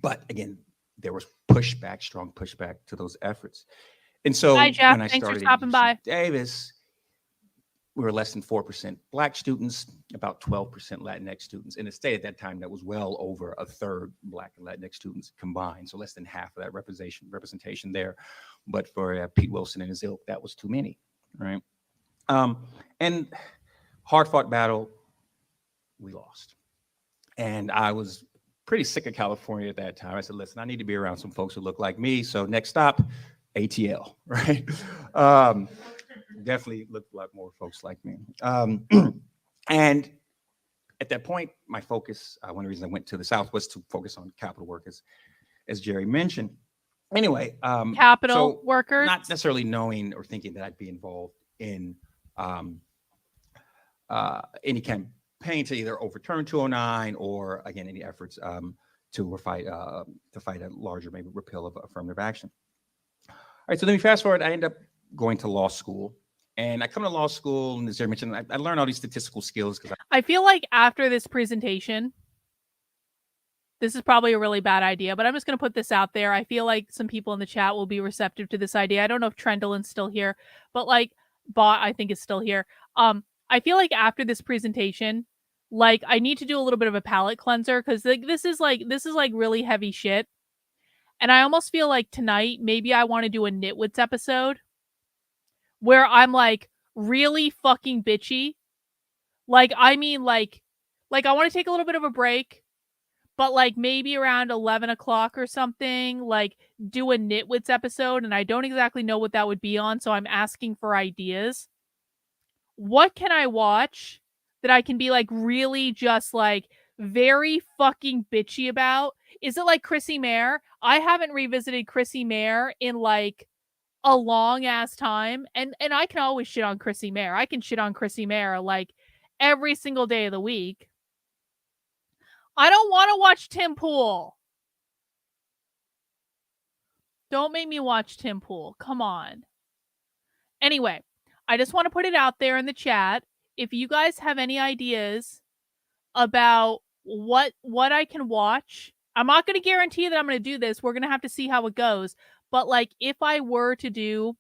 But again, there was pushback, strong pushback to those efforts. And so Hi, Jeff. when I Thanks for started stopping by. Davis, we were less than 4% Black students, about 12% Latinx students. In a state at that time that was well over a third Black and Latinx students combined, so less than half of that representation there. But for Pete Wilson and his ilk, that was too many, right? And hard-fought battle, we lost. And I was pretty sick of California at that time. I said, listen, I need to be around some folks who look like me. So next stop, ATL, right? Definitely looked a lot more folks like me. And at that point, my focus, one of the reasons I went to the South was to focus on capital workers, as Jerry mentioned. Anyway, Capital workers, not necessarily knowing or thinking that I'd be involved in any campaign to either overturn 209 or, again, any efforts to fight a larger maybe repeal of affirmative action. All right, so then we fast forward. I end up going to law school, and I come to law school, and as I mentioned, I learned all these statistical skills because I feel like after this presentation, this is probably a really bad idea, but I'm just going to put this out there. I feel like some people in the chat will be receptive to this idea. I don't know if Trendalin's still here, but like Bot, I think is still here. I feel like after this presentation, like I need to do a little bit of a palate cleanser because like this is like really heavy shit. And I almost feel like tonight maybe I want to do a Nitwits episode where I'm like really fucking bitchy. Like I mean like I want to take a little bit of a break. But like maybe around 11 o'clock or something, like do a Nitwits episode. And I don't exactly know what that would be on. So I'm asking for ideas. What can I watch that I can be like really just like very fucking bitchy about? Is it like Chrissy Mayer? I haven't revisited Chrissy Mayer in like a long ass time. And I can always shit on Chrissy Mayer. I can shit on Chrissy Mayer like every single day of the week. I don't want to watch Tim Pool. Don't make me watch Tim Pool. Come on. Anyway, I just want to put it out there in the chat. If you guys have any ideas about what I can watch, I'm not going to guarantee that I'm going to do this. We're going to have to see how it goes. But like if I were to do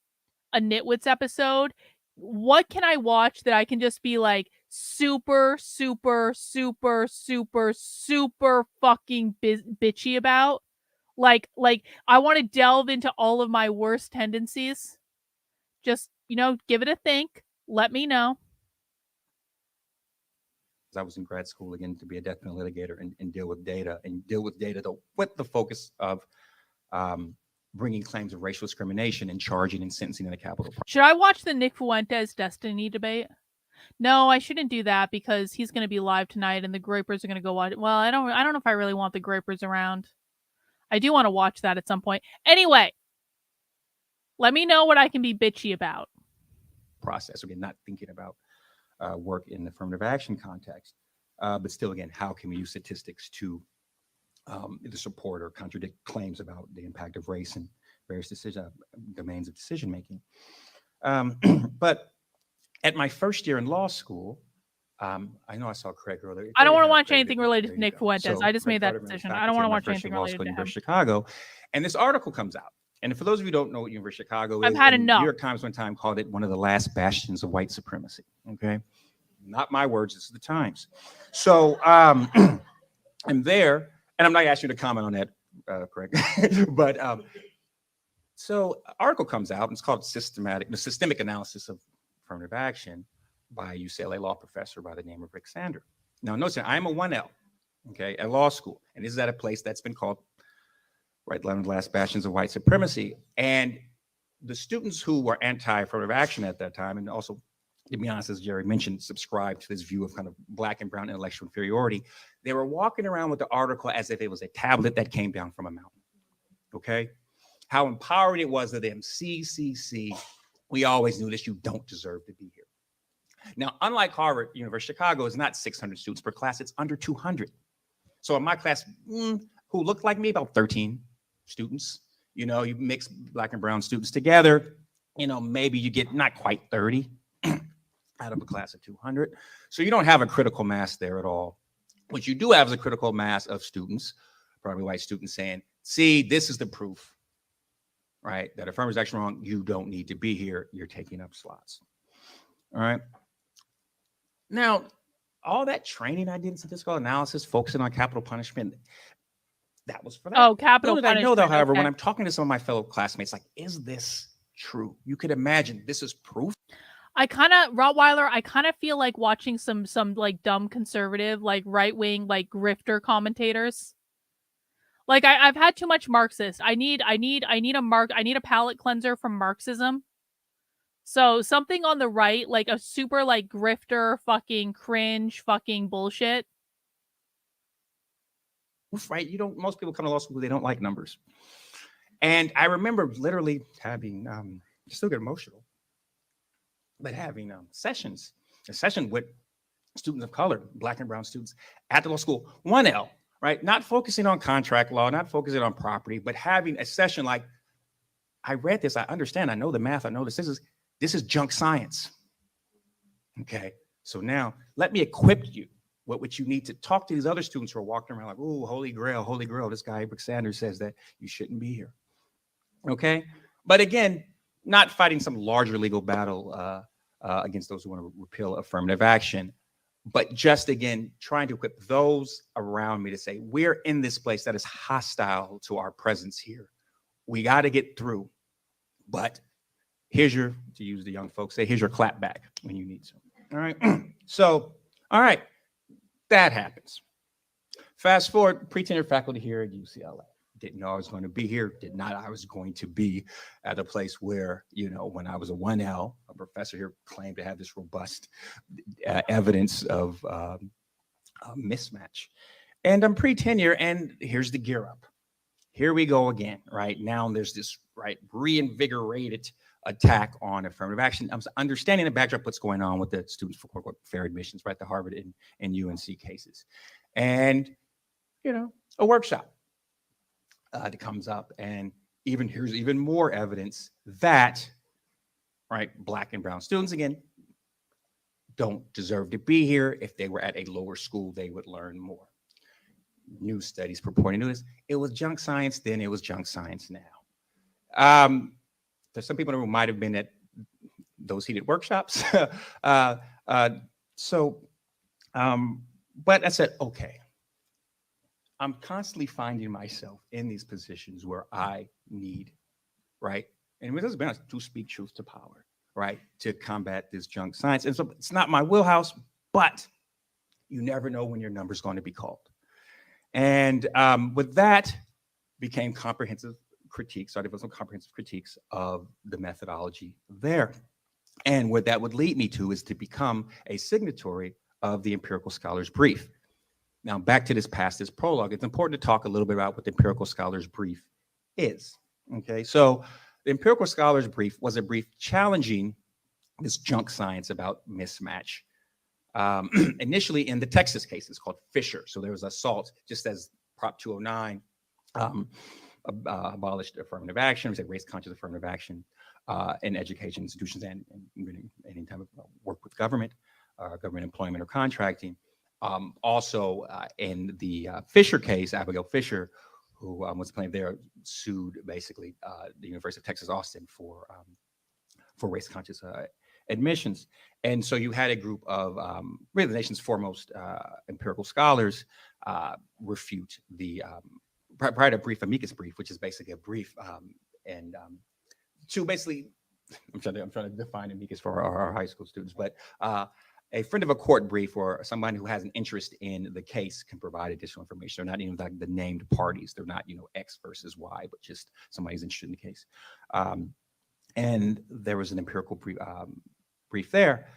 a Nitwits episode, what can I watch that I can just be like super, super, super, super, super fucking bitchy about? Like I want to delve into all of my worst tendencies. Just, give it a think. Let me know. I was in grad school again to be a death penalty litigator and deal with data though with the focus of bringing claims of racial discrimination and charging and sentencing in a capital. Should I watch the Nick Fuentes Destiny debate? No, I shouldn't do that because he's going to be live tonight and the Grapers are going to go watch. Well, I don't know if I really want the Grapers around. I do want to watch that at some point. Anyway, let me know what I can be bitchy about. Process again, not thinking about work in the affirmative action context, but still, again, how can we use statistics to either support or contradict claims about the impact of race in various domains of decision making? But at my first year in law school, I know I saw Craig earlier. I don't want to watch anything related to Nick Fuentes. I just made that decision. I don't want to watch anything related to him. University of Chicago, and this article comes out. And for those of you who don't know what University of Chicago is, I've had enough. New York Times one time called it one of the last bastions of white supremacy. Okay, not my words. This is the Times. So I'm there, and I'm not asking you to comment on that, Craig, but so article comes out, and it's called the Systemic Analysis of Affirmative Action by a UCLA law professor by the name of Rick Sander. Now, notice that I'm a 1L, okay, at law school, and this is at a place that's been called one of the last bastions of white supremacy. And the students who were anti-affirmative action at that time, and also, to be honest, as Jerry mentioned, subscribed to this view of kind of black and brown intellectual inferiority, they were walking around with the article as if it was a tablet that came down from a mountain, okay? How empowering it was to them. See, we always knew this, you don't deserve to be here. Now, unlike Harvard, University of Chicago is not 600 students per class, it's under 200. So in my class, who looked like me, about 13 students. You mix black and brown students together, maybe you get not quite 30 out of a class of 200. So you don't have a critical mass there at all. What you do have is a critical mass of students, probably white students, saying, see, this is the proof, right? That affirmative action wrong, you don't need to be here, you're taking up slots. All right. Now, all that training I did in statistical analysis, focusing on capital punishment, that was for that. Oh, capital punishment. I know, though, however, when I'm talking to some of my fellow classmates, like, is this true? You could imagine this is proof. Rottweiler, I kind of feel like watching some like dumb conservative, like right wing, like grifter commentators. Like I've had too much Marxist. I need a palate cleanser from Marxism. So something on the right, like a super like grifter, fucking cringe, fucking bullshit. Right? Most people come to law school, they don't like numbers. And I remember literally having, still get emotional, but having a session with students of color, black and brown students at the law school, 1L, right? Not focusing on contract law, not focusing on property, but having a session like, I read this, I understand, I know the math, I know this is junk science. Okay, so now let me equip you with what you need to talk to these other students who are walking around like, oh, holy grail. This guy, Rick Sanders, says that you shouldn't be here. Okay, but again, not fighting some larger legal battle against those who want to repeal affirmative action, but just again, trying to equip those around me to say, we're in this place that is hostile to our presence here. We got to get through, but here's your, to use the young folks say, here's your clap back when you need some. All right. So, all right, that happens. Fast forward, pre-tenured faculty here at UCLA. Didn't know I was going to be here. Did not I was going to be at a place where, you know, when I was a 1L, a professor here claimed to have this robust evidence of mismatch. And I'm pre-tenure, and here's the gear up. Here we go again, right? Now there's this, right, reinvigorated attack on affirmative action. I'm understanding the backdrop, what's going on with the students for fair admissions, right? The Harvard and UNC cases. And, you know, a workshop that comes up, and here's even more evidence that, right, Black and brown students, again, don't deserve to be here. If they were at a lower school, they would learn more. New studies purporting to this. It was junk science then, it was junk science now. There's some people in the room might have been at those heated workshops. But I said, okay, I'm constantly finding myself in these positions where I need, right? And let's be honest, to speak truth to power, right? To combat this junk science. And so it's not my wheelhouse, but you never know when your number's going to be called. And with that became comprehensive critiques, started with some comprehensive critiques of the methodology there. And what that would lead me to is to become a signatory of the Empirical Scholars Brief. Now, back to this prologue, it's important to talk a little bit about what the Empirical Scholars Brief is. Okay, so the Empirical Scholars Brief was a brief challenging this junk science about mismatch. Initially in the Texas case, it's called Fisher. So there was assault, just as Prop 209 abolished affirmative action, we say race-conscious affirmative action in education institutions and any type of work with government, government employment or contracting. Also in the Fisher case, Abigail Fisher, who was plaintiff there, sued basically the University of Texas Austin for race-conscious admissions. And so you had a group of really the nation's foremost empirical scholars refute the provide a brief amicus brief, which is basically a brief to basically, I'm trying to define amicus for our high school students, but a friend of a court brief or somebody who has an interest in the case can provide additional information. They're not even like the named parties. They're not, you know, X versus Y, but just somebody who's interested in the case. And there was an empirical brief there.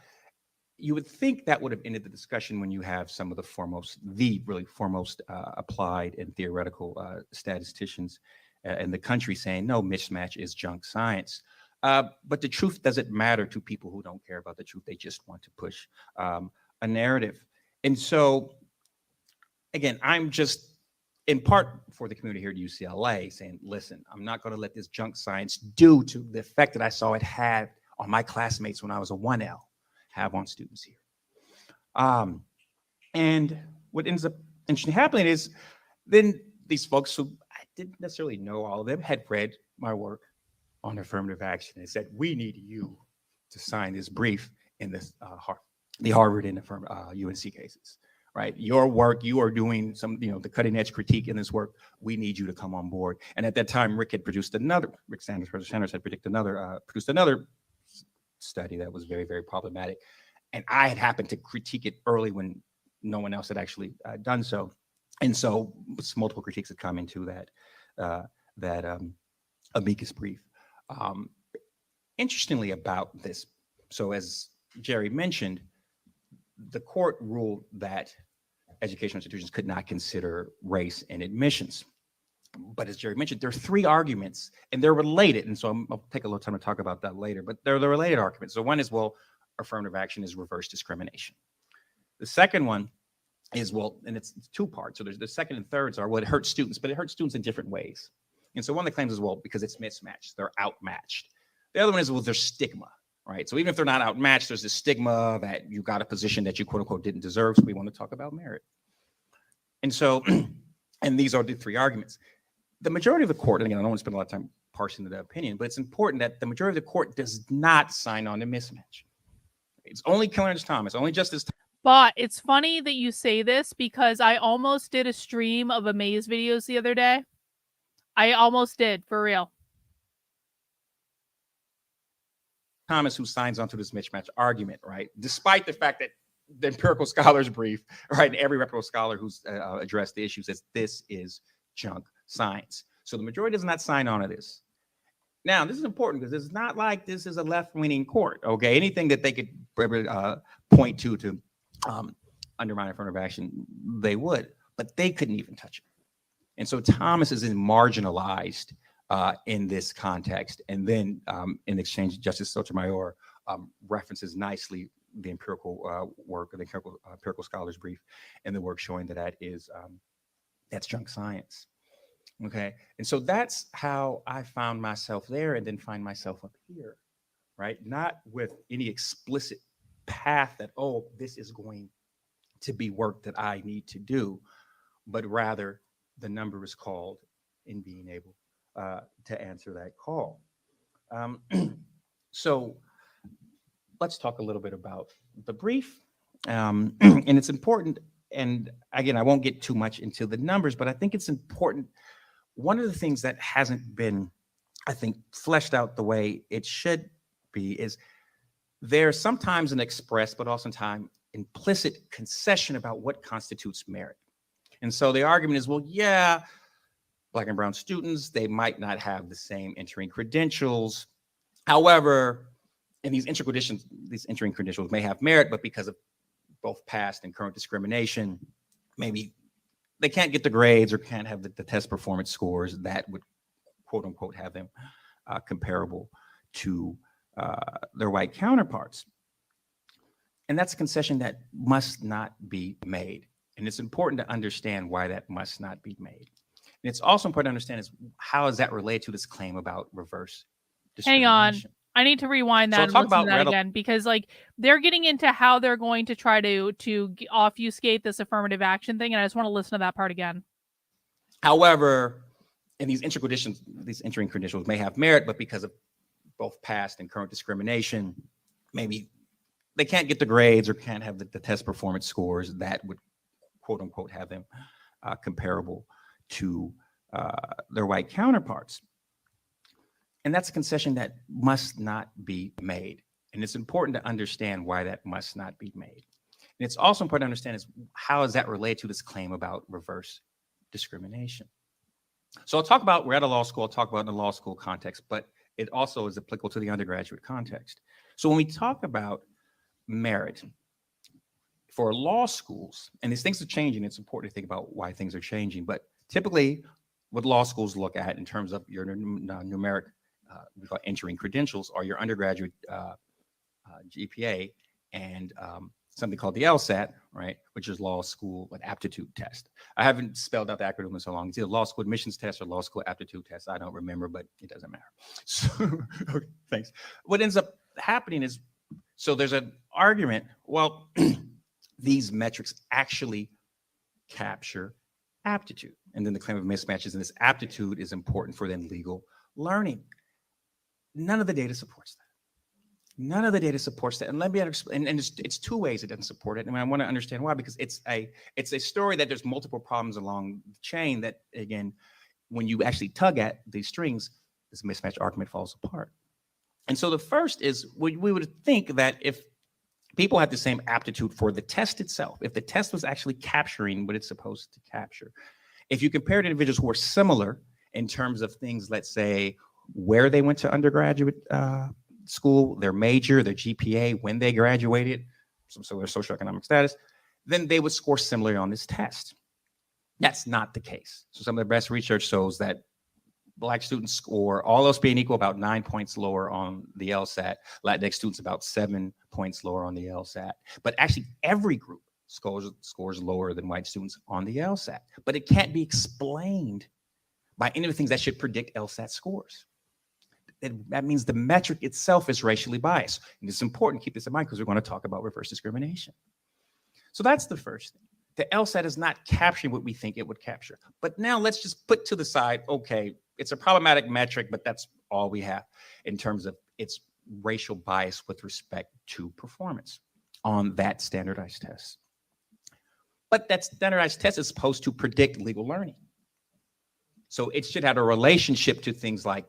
You would think that would have ended the discussion when you have some of the really foremost applied and theoretical statisticians in the country saying, no, mismatch is junk science. But the truth doesn't matter to people who don't care about the truth. They just want to push a narrative. And so, again, I'm just in part for the community here at UCLA saying, listen, I'm not going to let this junk science due to the effect that I saw it had on my classmates when I was a 1L have on students here. And what ends up interesting happening is then these folks who I didn't necessarily know all of them had read my work on affirmative action and said, we need you to sign this brief in this the Harvard and UNC cases, right? Your work, you are doing some, you know, the cutting edge critique in this work. We need you to come on board. And at that time, Rick Sanders, Professor Sanders had produced another study that was very, very problematic. And I had happened to critique it early when no one else had actually done so. And so multiple critiques had come into that amicus brief. Interestingly about this, so as Jerry mentioned, the court ruled that educational institutions could not consider race in admissions. But as Jerry mentioned, there are three arguments and they're related. And so I'll take a little time to talk about that later, but they're the related arguments. So one is, well, affirmative action is reverse discrimination. The second one is, well, and it's two parts. So there's the second and thirds are what hurts students, but it hurts students in different ways. And so one of the claims is, well, because it's mismatched, they're outmatched. The other one is, well, there's stigma, right? So even if they're not outmatched, there's this stigma that you got a position that you quote unquote didn't deserve. So we want to talk about merit. And so, and these are the three arguments. The majority of the court, and again, I don't want to spend a lot of time parsing the opinion, but it's important that the majority of the court does not sign on to mismatch. It's only Clarence Thomas, only Justice. But it's funny that you say this because I almost did a stream of Amaze videos the other day. I almost did, for real. Thomas, who signs on to this mismatch argument, right? Despite the fact that the empirical scholars brief, right, every reputable scholar who's addressed the issue says this is junk science. So the majority does not sign on to this. Now, this is important because it's not like this is a left-leaning court, okay? Anything that they could point to undermine affirmative action, they would, but they couldn't even touch it. And so Thomas is marginalized in this context. And then in exchange, Justice Sotomayor references nicely the empirical work of the empirical scholars brief and the work showing that that's junk science. Okay. And so that's how I found myself there and then find myself up here, right? Not with any explicit path that, oh, this is going to be work that I need to do, but rather the number is called in being able to answer that call. So let's talk a little bit about the brief. And it's important, and again, I won't get too much into the numbers, but I think it's important. One of the things that hasn't been, I think, fleshed out the way it should be is there's sometimes an express, but oftentimes implicit concession about what constitutes merit. And so the argument is, well, yeah, Black and brown students, they might not have the same entering credentials. However, and these entering credentials may have merit, but because of both past and current discrimination, maybe they can't get the grades or can't have the test performance scores that would, quote unquote, have them comparable to their white counterparts. And that's a concession that must not be made. And it's important to understand why that must not be made. And it's also important to understand is how is that related to this claim about reverse Hang on. discrimination. I need to rewind that So and talk listen to about that again because like they're getting into how they're going to try to obfuscate this affirmative action thing. And I just want to listen to that part again. However, and these entering credentials may have merit, but because of both past and current discrimination, maybe they can't get the grades or can't have the test performance scores that would, quote unquote, have them comparable to their white counterparts. And that's a concession that must not be made. And it's important to understand why that must not be made. And it's also important to understand is how is that related to this claim about reverse discrimination. So I'll talk about, we're at a law school, I'll talk about in the law school context, but it also is applicable to the undergraduate context. So when we talk about merit for law schools, and these things are changing, it's important to think about why things are changing, but typically what law schools look at in terms of your numeric we call entering credentials are your undergraduate GPA and something called the LSAT, right, which is law school aptitude test. I haven't spelled out the acronym in so long. It's either law school admissions test or law school aptitude test. I don't remember, but it doesn't matter. So, okay, thanks. What ends up happening is, so there's an argument, well, these metrics actually capture aptitude. And then the claim of mismatches in this aptitude is important for then legal learning. None of the data supports that. None of the data supports that. And let me explain. And it's two ways it doesn't support it. And I want to understand why, because it's a story that there's multiple problems along the chain that, again, when you actually tug at these strings, this mismatch argument falls apart. And so the first is we would think that if people have the same aptitude for the test itself, if the test was actually capturing what it's supposed to capture, if you compared individuals who are similar in terms of things, let's say, where they went to undergraduate school, their major, their GPA, when they graduated, some sort of socioeconomic status, then they would score similarly on this test. That's not the case. So some of the best research shows that Black students score, all else being equal, about 9 points lower on the LSAT. Latinx students about 7 points lower on the LSAT. But actually every group scores lower than white students on the LSAT. But it can't be explained by any of the things that should predict LSAT scores. That means the metric itself is racially biased. And it's important to keep this in mind because we're going to talk about reverse discrimination. So that's the first thing. The LSAT is not capturing what we think it would capture. But now let's just put to the side, okay, it's a problematic metric, but that's all we have in terms of its racial bias with respect to performance on that standardized test. But that standardized test is supposed to predict legal learning. So it should have a relationship to things like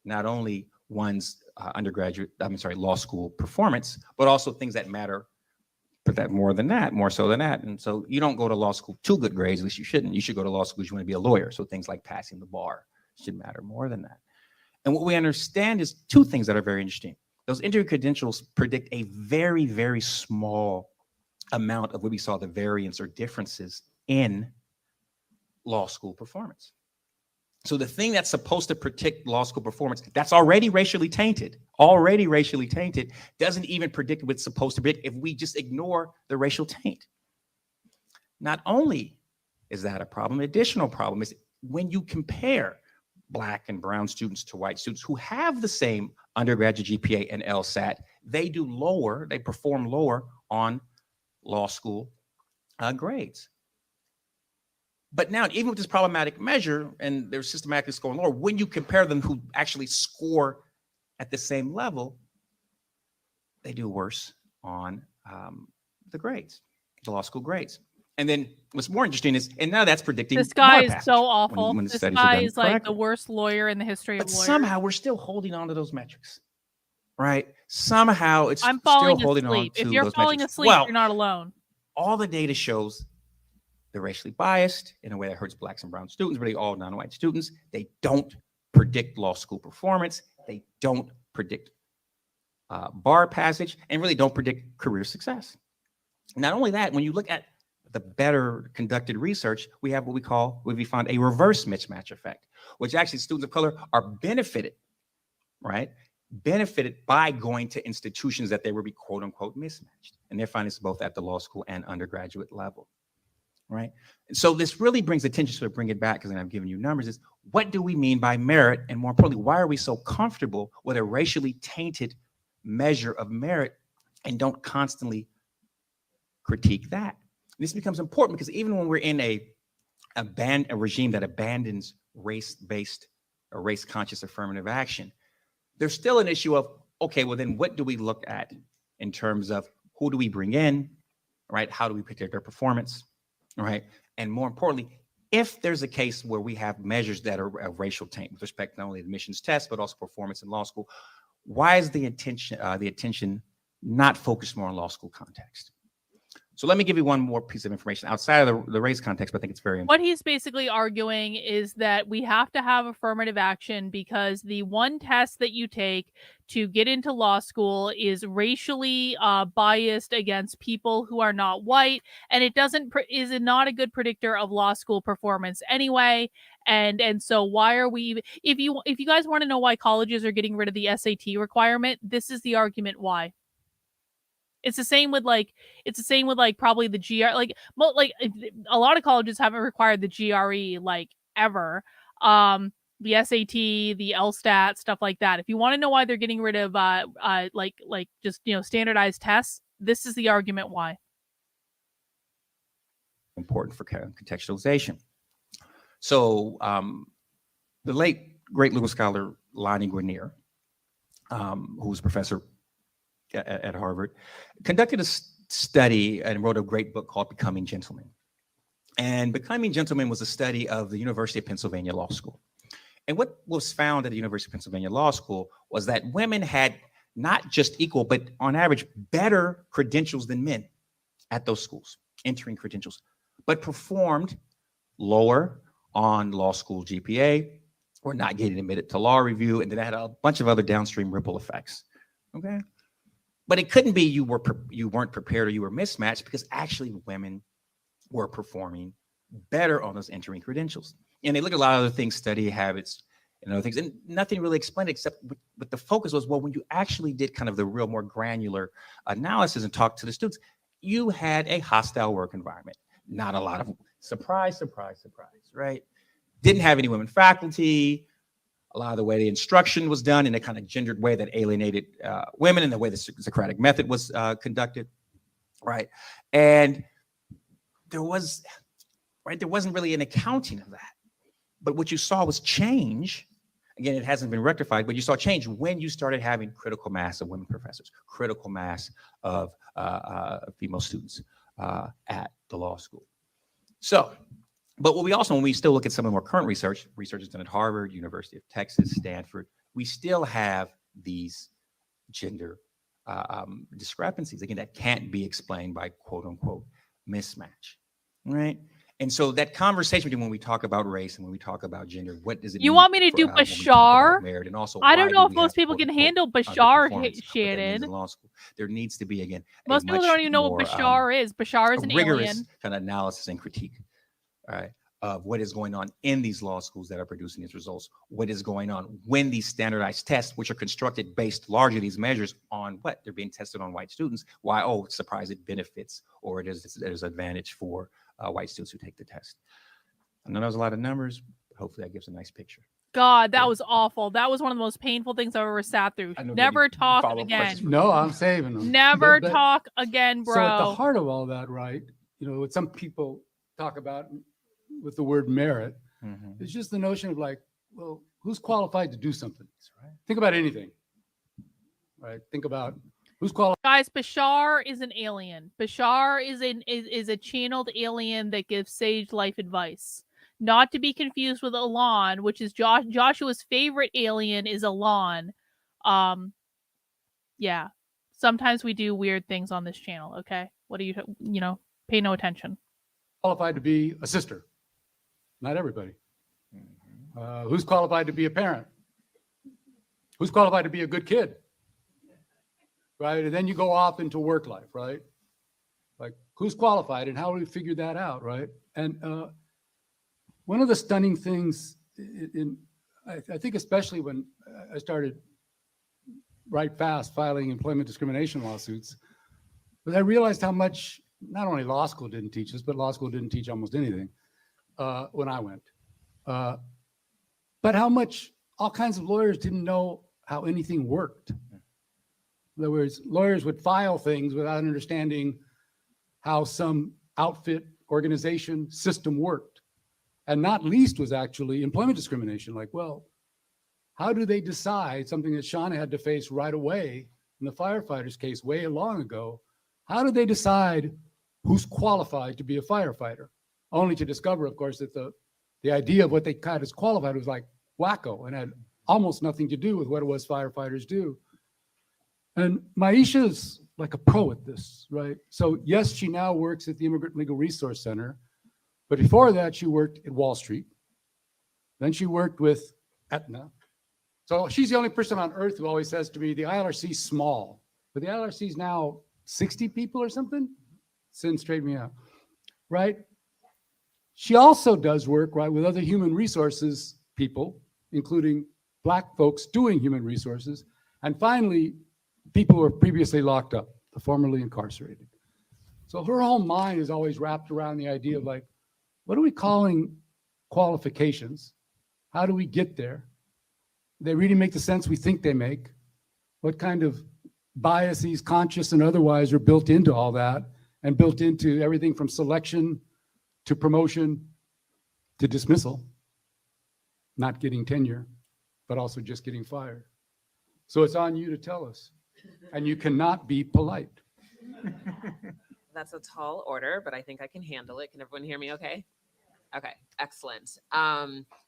not only one's law school performance, but also things that matter, but that more so than that. And so you don't go to law school two good grades, at least you shouldn't. You should go to law school because you want to be a lawyer. So things like passing the bar should matter more than that. And what we understand is two things that are very interesting. Those entry credentials predict a very, very small amount of what we saw the variance or differences in law school performance. So the thing that's supposed to predict law school performance, that's already racially tainted, doesn't even predict what it's supposed to predict if we just ignore the racial taint. Not only is that a problem, an additional problem is when you compare Black and brown students to white students who have the same undergraduate GPA and LSAT, they perform lower on law school grades. But now, even with this problematic measure, and they're systematically scoring lower, when you compare them who actually score at the same level, they do worse on the grades, the law school grades. And then what's more interesting is, and now that's predicting this guy bar is passage so awful. when the This studies are guy done is like correctly. the worst lawyer in the history of But lawyers. somehow we're still holding on to those metrics, right? Somehow it's I'm still falling holding on asleep. to If you're those falling metrics. asleep, Well, you're not alone. all the data shows they're racially biased in a way that hurts Blacks and brown students, really all non-white students. They don't predict law school performance. They don't predict bar passage, and really don't predict career success. Not only that, when you look at the better conducted research, we have what we found a reverse mismatch effect, which actually students of color are benefited, right? Benefited by going to institutions that they would be quote unquote mismatched. And they're finding this both at the law school and undergraduate level, right? And so this really brings attention to bring it back, because I'm giving you numbers, is what do we mean by merit? And more importantly, why are we so comfortable with a racially tainted measure of merit and don't constantly critique that? And this becomes important because even when we're in a regime that abandons race-based or race-conscious affirmative action, there's still an issue of, okay, well then what do we look at in terms of who do we bring in, right? How do we predict their performance, right? And more importantly, if there's a case where we have measures that are of racial taint with respect to not only admissions tests, but also performance in law school, why is the attention not focused more on law school context? So let me give you one more piece of information outside of the race context, but I think it's very important. What he's basically arguing is that we have to have affirmative action because the one test that you take to get into law school is racially biased against people who are not white, and it is not a good predictor of law school performance anyway. And so why are we? If you guys want to know why colleges are getting rid of the SAT requirement, this is the argument why. It's the same with probably the GR, like a lot of colleges haven't required the GRE like ever. The SAT, the LSTAT, stuff like that. If you want to know why they're getting rid of just standardized tests, this is the argument why. Important for contextualization. So the late great legal scholar Lonnie Guinier, who was a professor at Harvard, conducted a study and wrote a great book called Becoming Gentlemen. And Becoming Gentlemen was a study of the University of Pennsylvania Law School. And what was found at the University of Pennsylvania Law School was that women had not just equal, but on average, better credentials than men at those schools, entering credentials, but performed lower on law school GPA, or not getting admitted to law review, and then it had a bunch of other downstream ripple effects, okay? But it couldn't be you weren't prepared or you were mismatched, because actually women were performing better on those entering credentials. And they looked at a lot of other things, study habits and other things, and nothing really explained it, except but the focus was, well, when you actually did kind of the real more granular analysis and talked to the students, you had a hostile work environment. Not a lot of surprise, right? Didn't have any women faculty. A lot of the way the instruction was done in a kind of gendered way that alienated women, and the way the Socratic method was conducted, right? And there wasn't really an accounting of that. But what you saw was change. Again, it hasn't been rectified, but you saw change when you started having critical mass of women professors, critical mass of female students at the law school. So, but what we also, when we still look at some of the more current research is done at Harvard, University of Texas, Stanford, we still have these gender discrepancies, again, that can't be explained by quote unquote mismatch, right? And so that conversation between when we talk about race and when we talk about gender, what does it mean? You want me to do when we talk about Bashar? merit, and also I don't why know do if we most have, people quote, can unquote, handle Bashar, underperformance of what that means Shannon. in law school? There needs to be, again, Most people don't even know what Bashar is. Bashar is an rigorous alien. kind of analysis and critique, all right, of what is going on in these law schools that are producing these results. What is going on when these standardized tests, which are constructed based largely these measures on what? They're being tested on white students. Why? Oh, surprise, it benefits, or there's advantage for white students who take the test. I know that was a lot of numbers, but hopefully that gives a nice picture. God, that was awful. That was one of the most painful things I've ever sat through. Never talk again. No, I'm saving them. Never talk again, bro. So at the heart of all that, right, what some people talk about with the word merit, it's just the notion of like, well, who's qualified to do something? Right. Think about anything, right? Think about who's qualified. Guys, Bashar is an alien. Bashar is a channeled alien that gives sage life advice. Not to be confused with Alon, which is Joshua's favorite alien is Alon. Yeah. Sometimes we do weird things on this channel, okay? What do you pay no attention. Qualified to be a sister? Not everybody. Who's qualified to be a parent? Who's qualified to be a good kid? Right? And then you go off into work life, right? Like, who's qualified and how do we figure that out, right? And one of the stunning things I think especially when I started right fast filing employment discrimination lawsuits, but I realized how much not only law school didn't teach us, but law school didn't teach almost anything when I went. But how much all kinds of lawyers didn't know how anything worked. In other words, lawyers would file things without understanding how some outfit, organization, system worked. And not least was actually employment discrimination. Like, well, how do they decide something that Shauna had to face right away in the firefighters case way long ago? How do they decide who's qualified to be a firefighter? Only to discover, of course, that the idea of what they kind of qualified was like wacko and had almost nothing to do with what it was firefighters do. And Maisha's like a pro at this, right? So yes, she now works at the Immigrant Legal Resource Center, but before that, she worked at Wall Street. Then she worked with Aetna. So she's the only person on earth who always says to me, the ILRC is small, but the ILRC is now 60 people or something. Sin straighten me out, right? She also does work, right, with other human resources people, including Black folks doing human resources. And finally, people who were previously locked up, the formerly incarcerated. So her whole mind is always wrapped around the idea of like, what are we calling qualifications? How do we get there? They really make the sense we think they make? What kind of biases, conscious and otherwise, are built into all that and built into everything from selection to promotion to dismissal, not getting tenure, but also just getting fired. So it's on you to tell us, and you cannot be polite. That's a tall order, but I think I can handle it. Can everyone hear me okay? Okay, excellent.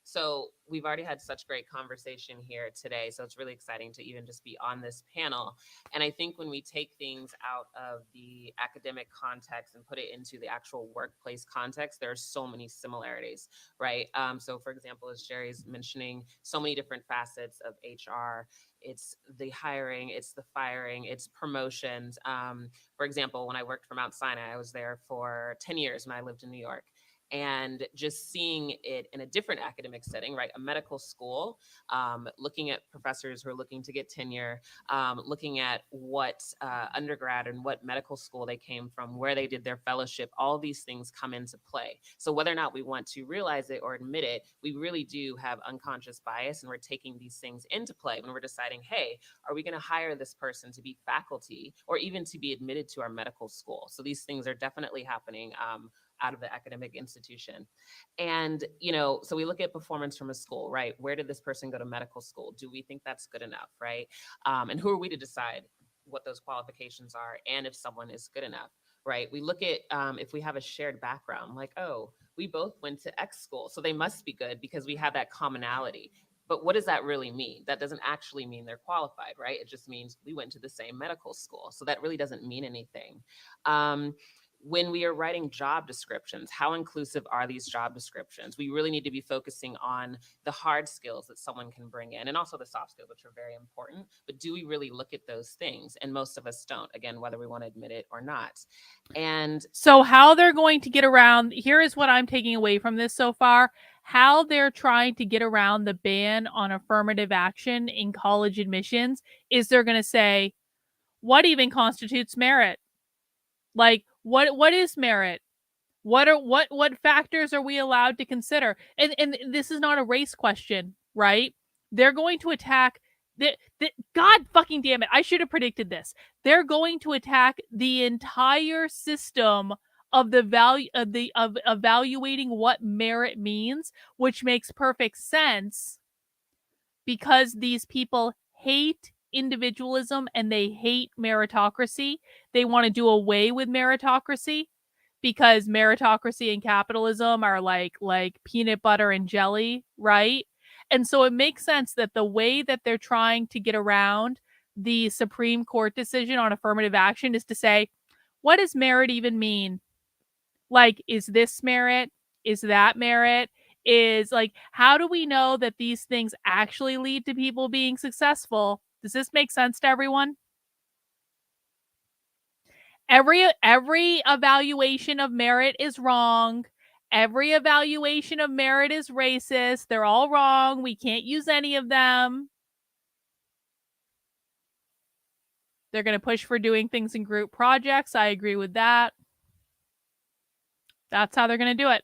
So we've already had such great conversation here today, so it's really exciting to even just be on this panel. And I think when we take things out of the academic context and put it into the actual workplace context, there are so many similarities, right? So for example, as Jerry's mentioning, so many different facets of HR. It's the hiring, it's the firing, it's promotions. For example, when I worked for Mount Sinai, I was there for 10 years when I lived in New York. And just seeing it in a different academic setting, right? A medical school, looking at professors who are looking to get tenure, looking at what undergrad and what medical school they came from, where they did their fellowship, all these things come into play. So whether or not we want to realize it or admit it, we really do have unconscious bias, and we're taking these things into play when we're deciding, hey, are we going to hire this person to be faculty or even to be admitted to our medical school? So these things are definitely happening out of the academic institution. And, so we look at performance from a school, right? Where did this person go to medical school? Do we think that's good enough, right? And who are we to decide what those qualifications are and if someone is good enough, right? We look at if we have a shared background, like, oh, we both went to X school, so they must be good because we have that commonality. But what does that really mean? That doesn't actually mean they're qualified, right? It just means we went to the same medical school. So that really doesn't mean anything. When we are writing job descriptions, how inclusive are these job descriptions? We really need to be focusing on the hard skills that someone can bring in and also the soft skills, which are very important. But do we really look at those things? And most of us don't, again, whether we want to admit it or not. And so how they're going to get around, here is what I'm taking away from this so far, how they're trying to get around the ban on affirmative action in college admissions is they're going to say, what even constitutes merit? Like, what is merit? What factors are we allowed to consider? And this is not a race question, right? They're going to attack the God fucking damn it. I should have predicted this. They're going to attack the entire system of the value of evaluating what merit means, which makes perfect sense because these people hate individualism and they hate meritocracy. They want to do away with meritocracy because meritocracy and capitalism are like peanut butter and jelly, right? And so it makes sense that the way that they're trying to get around the Supreme Court decision on affirmative action is to say, what does merit even mean? Like, is this merit? Is that merit? Is like, how do we know that these things actually lead to people being successful? Does this make sense to everyone? Every evaluation of merit is wrong. Every evaluation of merit is racist. They're all wrong. We can't use any of them. They're going to push for doing things in group projects. I agree with that. That's how they're going to do it.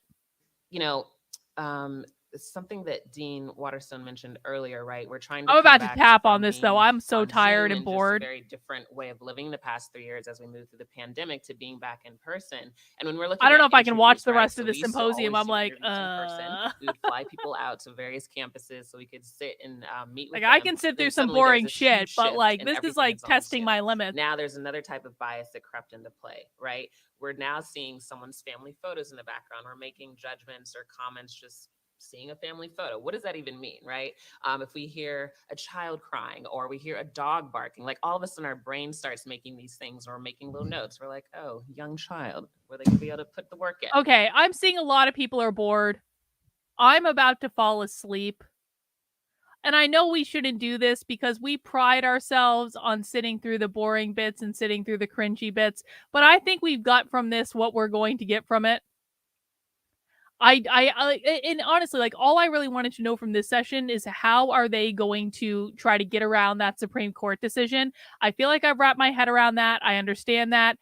Something that Dean Waterstone mentioned earlier, right? We're trying to. I'm about to tap on this though. I'm so tired Zoom and bored. Just a very different way of living the past 3 years as we move through the pandemic to being back in person. And when we're looking, I don't know if I can watch the right? rest of the symposium. I'm like, we would fly people out to various campuses so we could sit and meet with like them. I can sit through some boring shit, but like this is like testing my limits. Now there's another type of bias that crept into play, right? We're now seeing someone's family photos in the background. We're making judgments or comments just seeing a family photo. What does that even mean, right? If we hear a child crying or we hear a dog barking, like all of a sudden our brain starts making these things or making little notes. We're like, oh, young child, were they going to be able to put the work in? Okay, I'm seeing a lot of people are bored. I'm about to fall asleep. And I know we shouldn't do this because we pride ourselves on sitting through the boring bits and sitting through the cringy bits. But I think we've got from this what we're going to get from it. And honestly, like all I really wanted to know from this session is how are they going to try to get around that Supreme Court decision? I feel like I've wrapped my head around that. I understand that.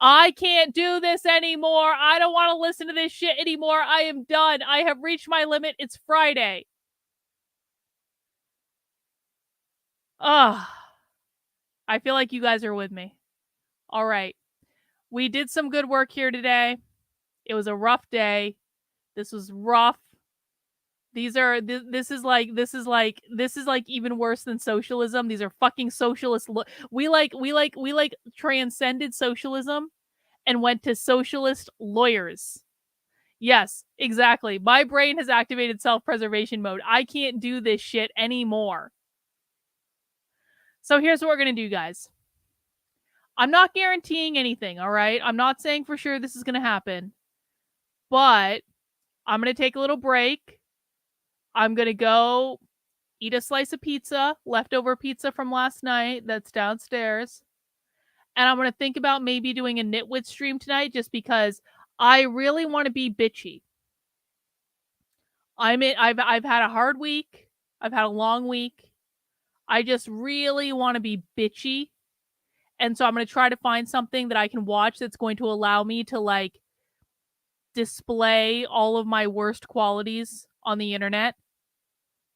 I can't do this anymore. I don't want to listen to this shit anymore. I am done. I have reached my limit. It's Friday. Ugh. I feel like you guys are with me. All right. We did some good work here today. It was a rough day. This was rough. This is like even worse than socialism. These are fucking socialist. We transcended socialism and went to socialist lawyers. Yes, exactly. My brain has activated self-preservation mode. I can't do this shit anymore. So here's what we're going to do, guys. I'm not guaranteeing anything, all right? I'm not saying for sure this is going to happen. But I'm going to take a little break. I'm going to go eat a slice of pizza, leftover pizza from last night that's downstairs. And I'm going to think about maybe doing a Nitwit stream tonight just because I really want to be bitchy. I've had a hard week. I've had a long week. I just really want to be bitchy. And so I'm going to try to find something that I can watch that's going to allow me to like display all of my worst qualities on the internet,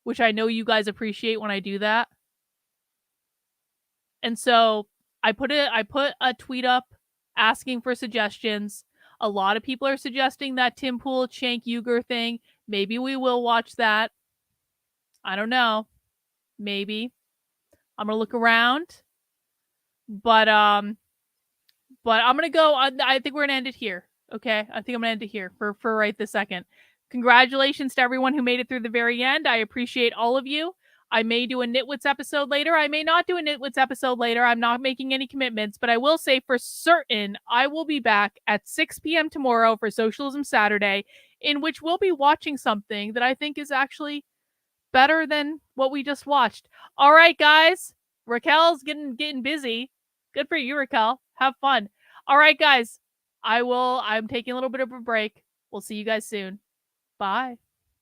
which I know you guys appreciate when I do that. And so I put a tweet up asking for suggestions. A lot of people are suggesting that Tim Pool Cenk Uyghur thing. Maybe we will watch that. I don't know. Maybe. I'm gonna look around. But I'm gonna go. I think we're gonna end it here. Okay, I think I'm gonna end it here for right this second. Congratulations to everyone who made it through the very end. I appreciate all of you. I may do a Nitwits episode later. I may not do a Nitwits episode later. I'm not making any commitments, but I will say for certain I will be back at 6 p.m. tomorrow for Socialism Saturday, in which we'll be watching something that I think is actually better than what we just watched. All right, guys. Raquel's getting busy. Good for you, Raquel. Have fun. All right, guys. I'm taking a little bit of a break. We'll see you guys soon. Bye.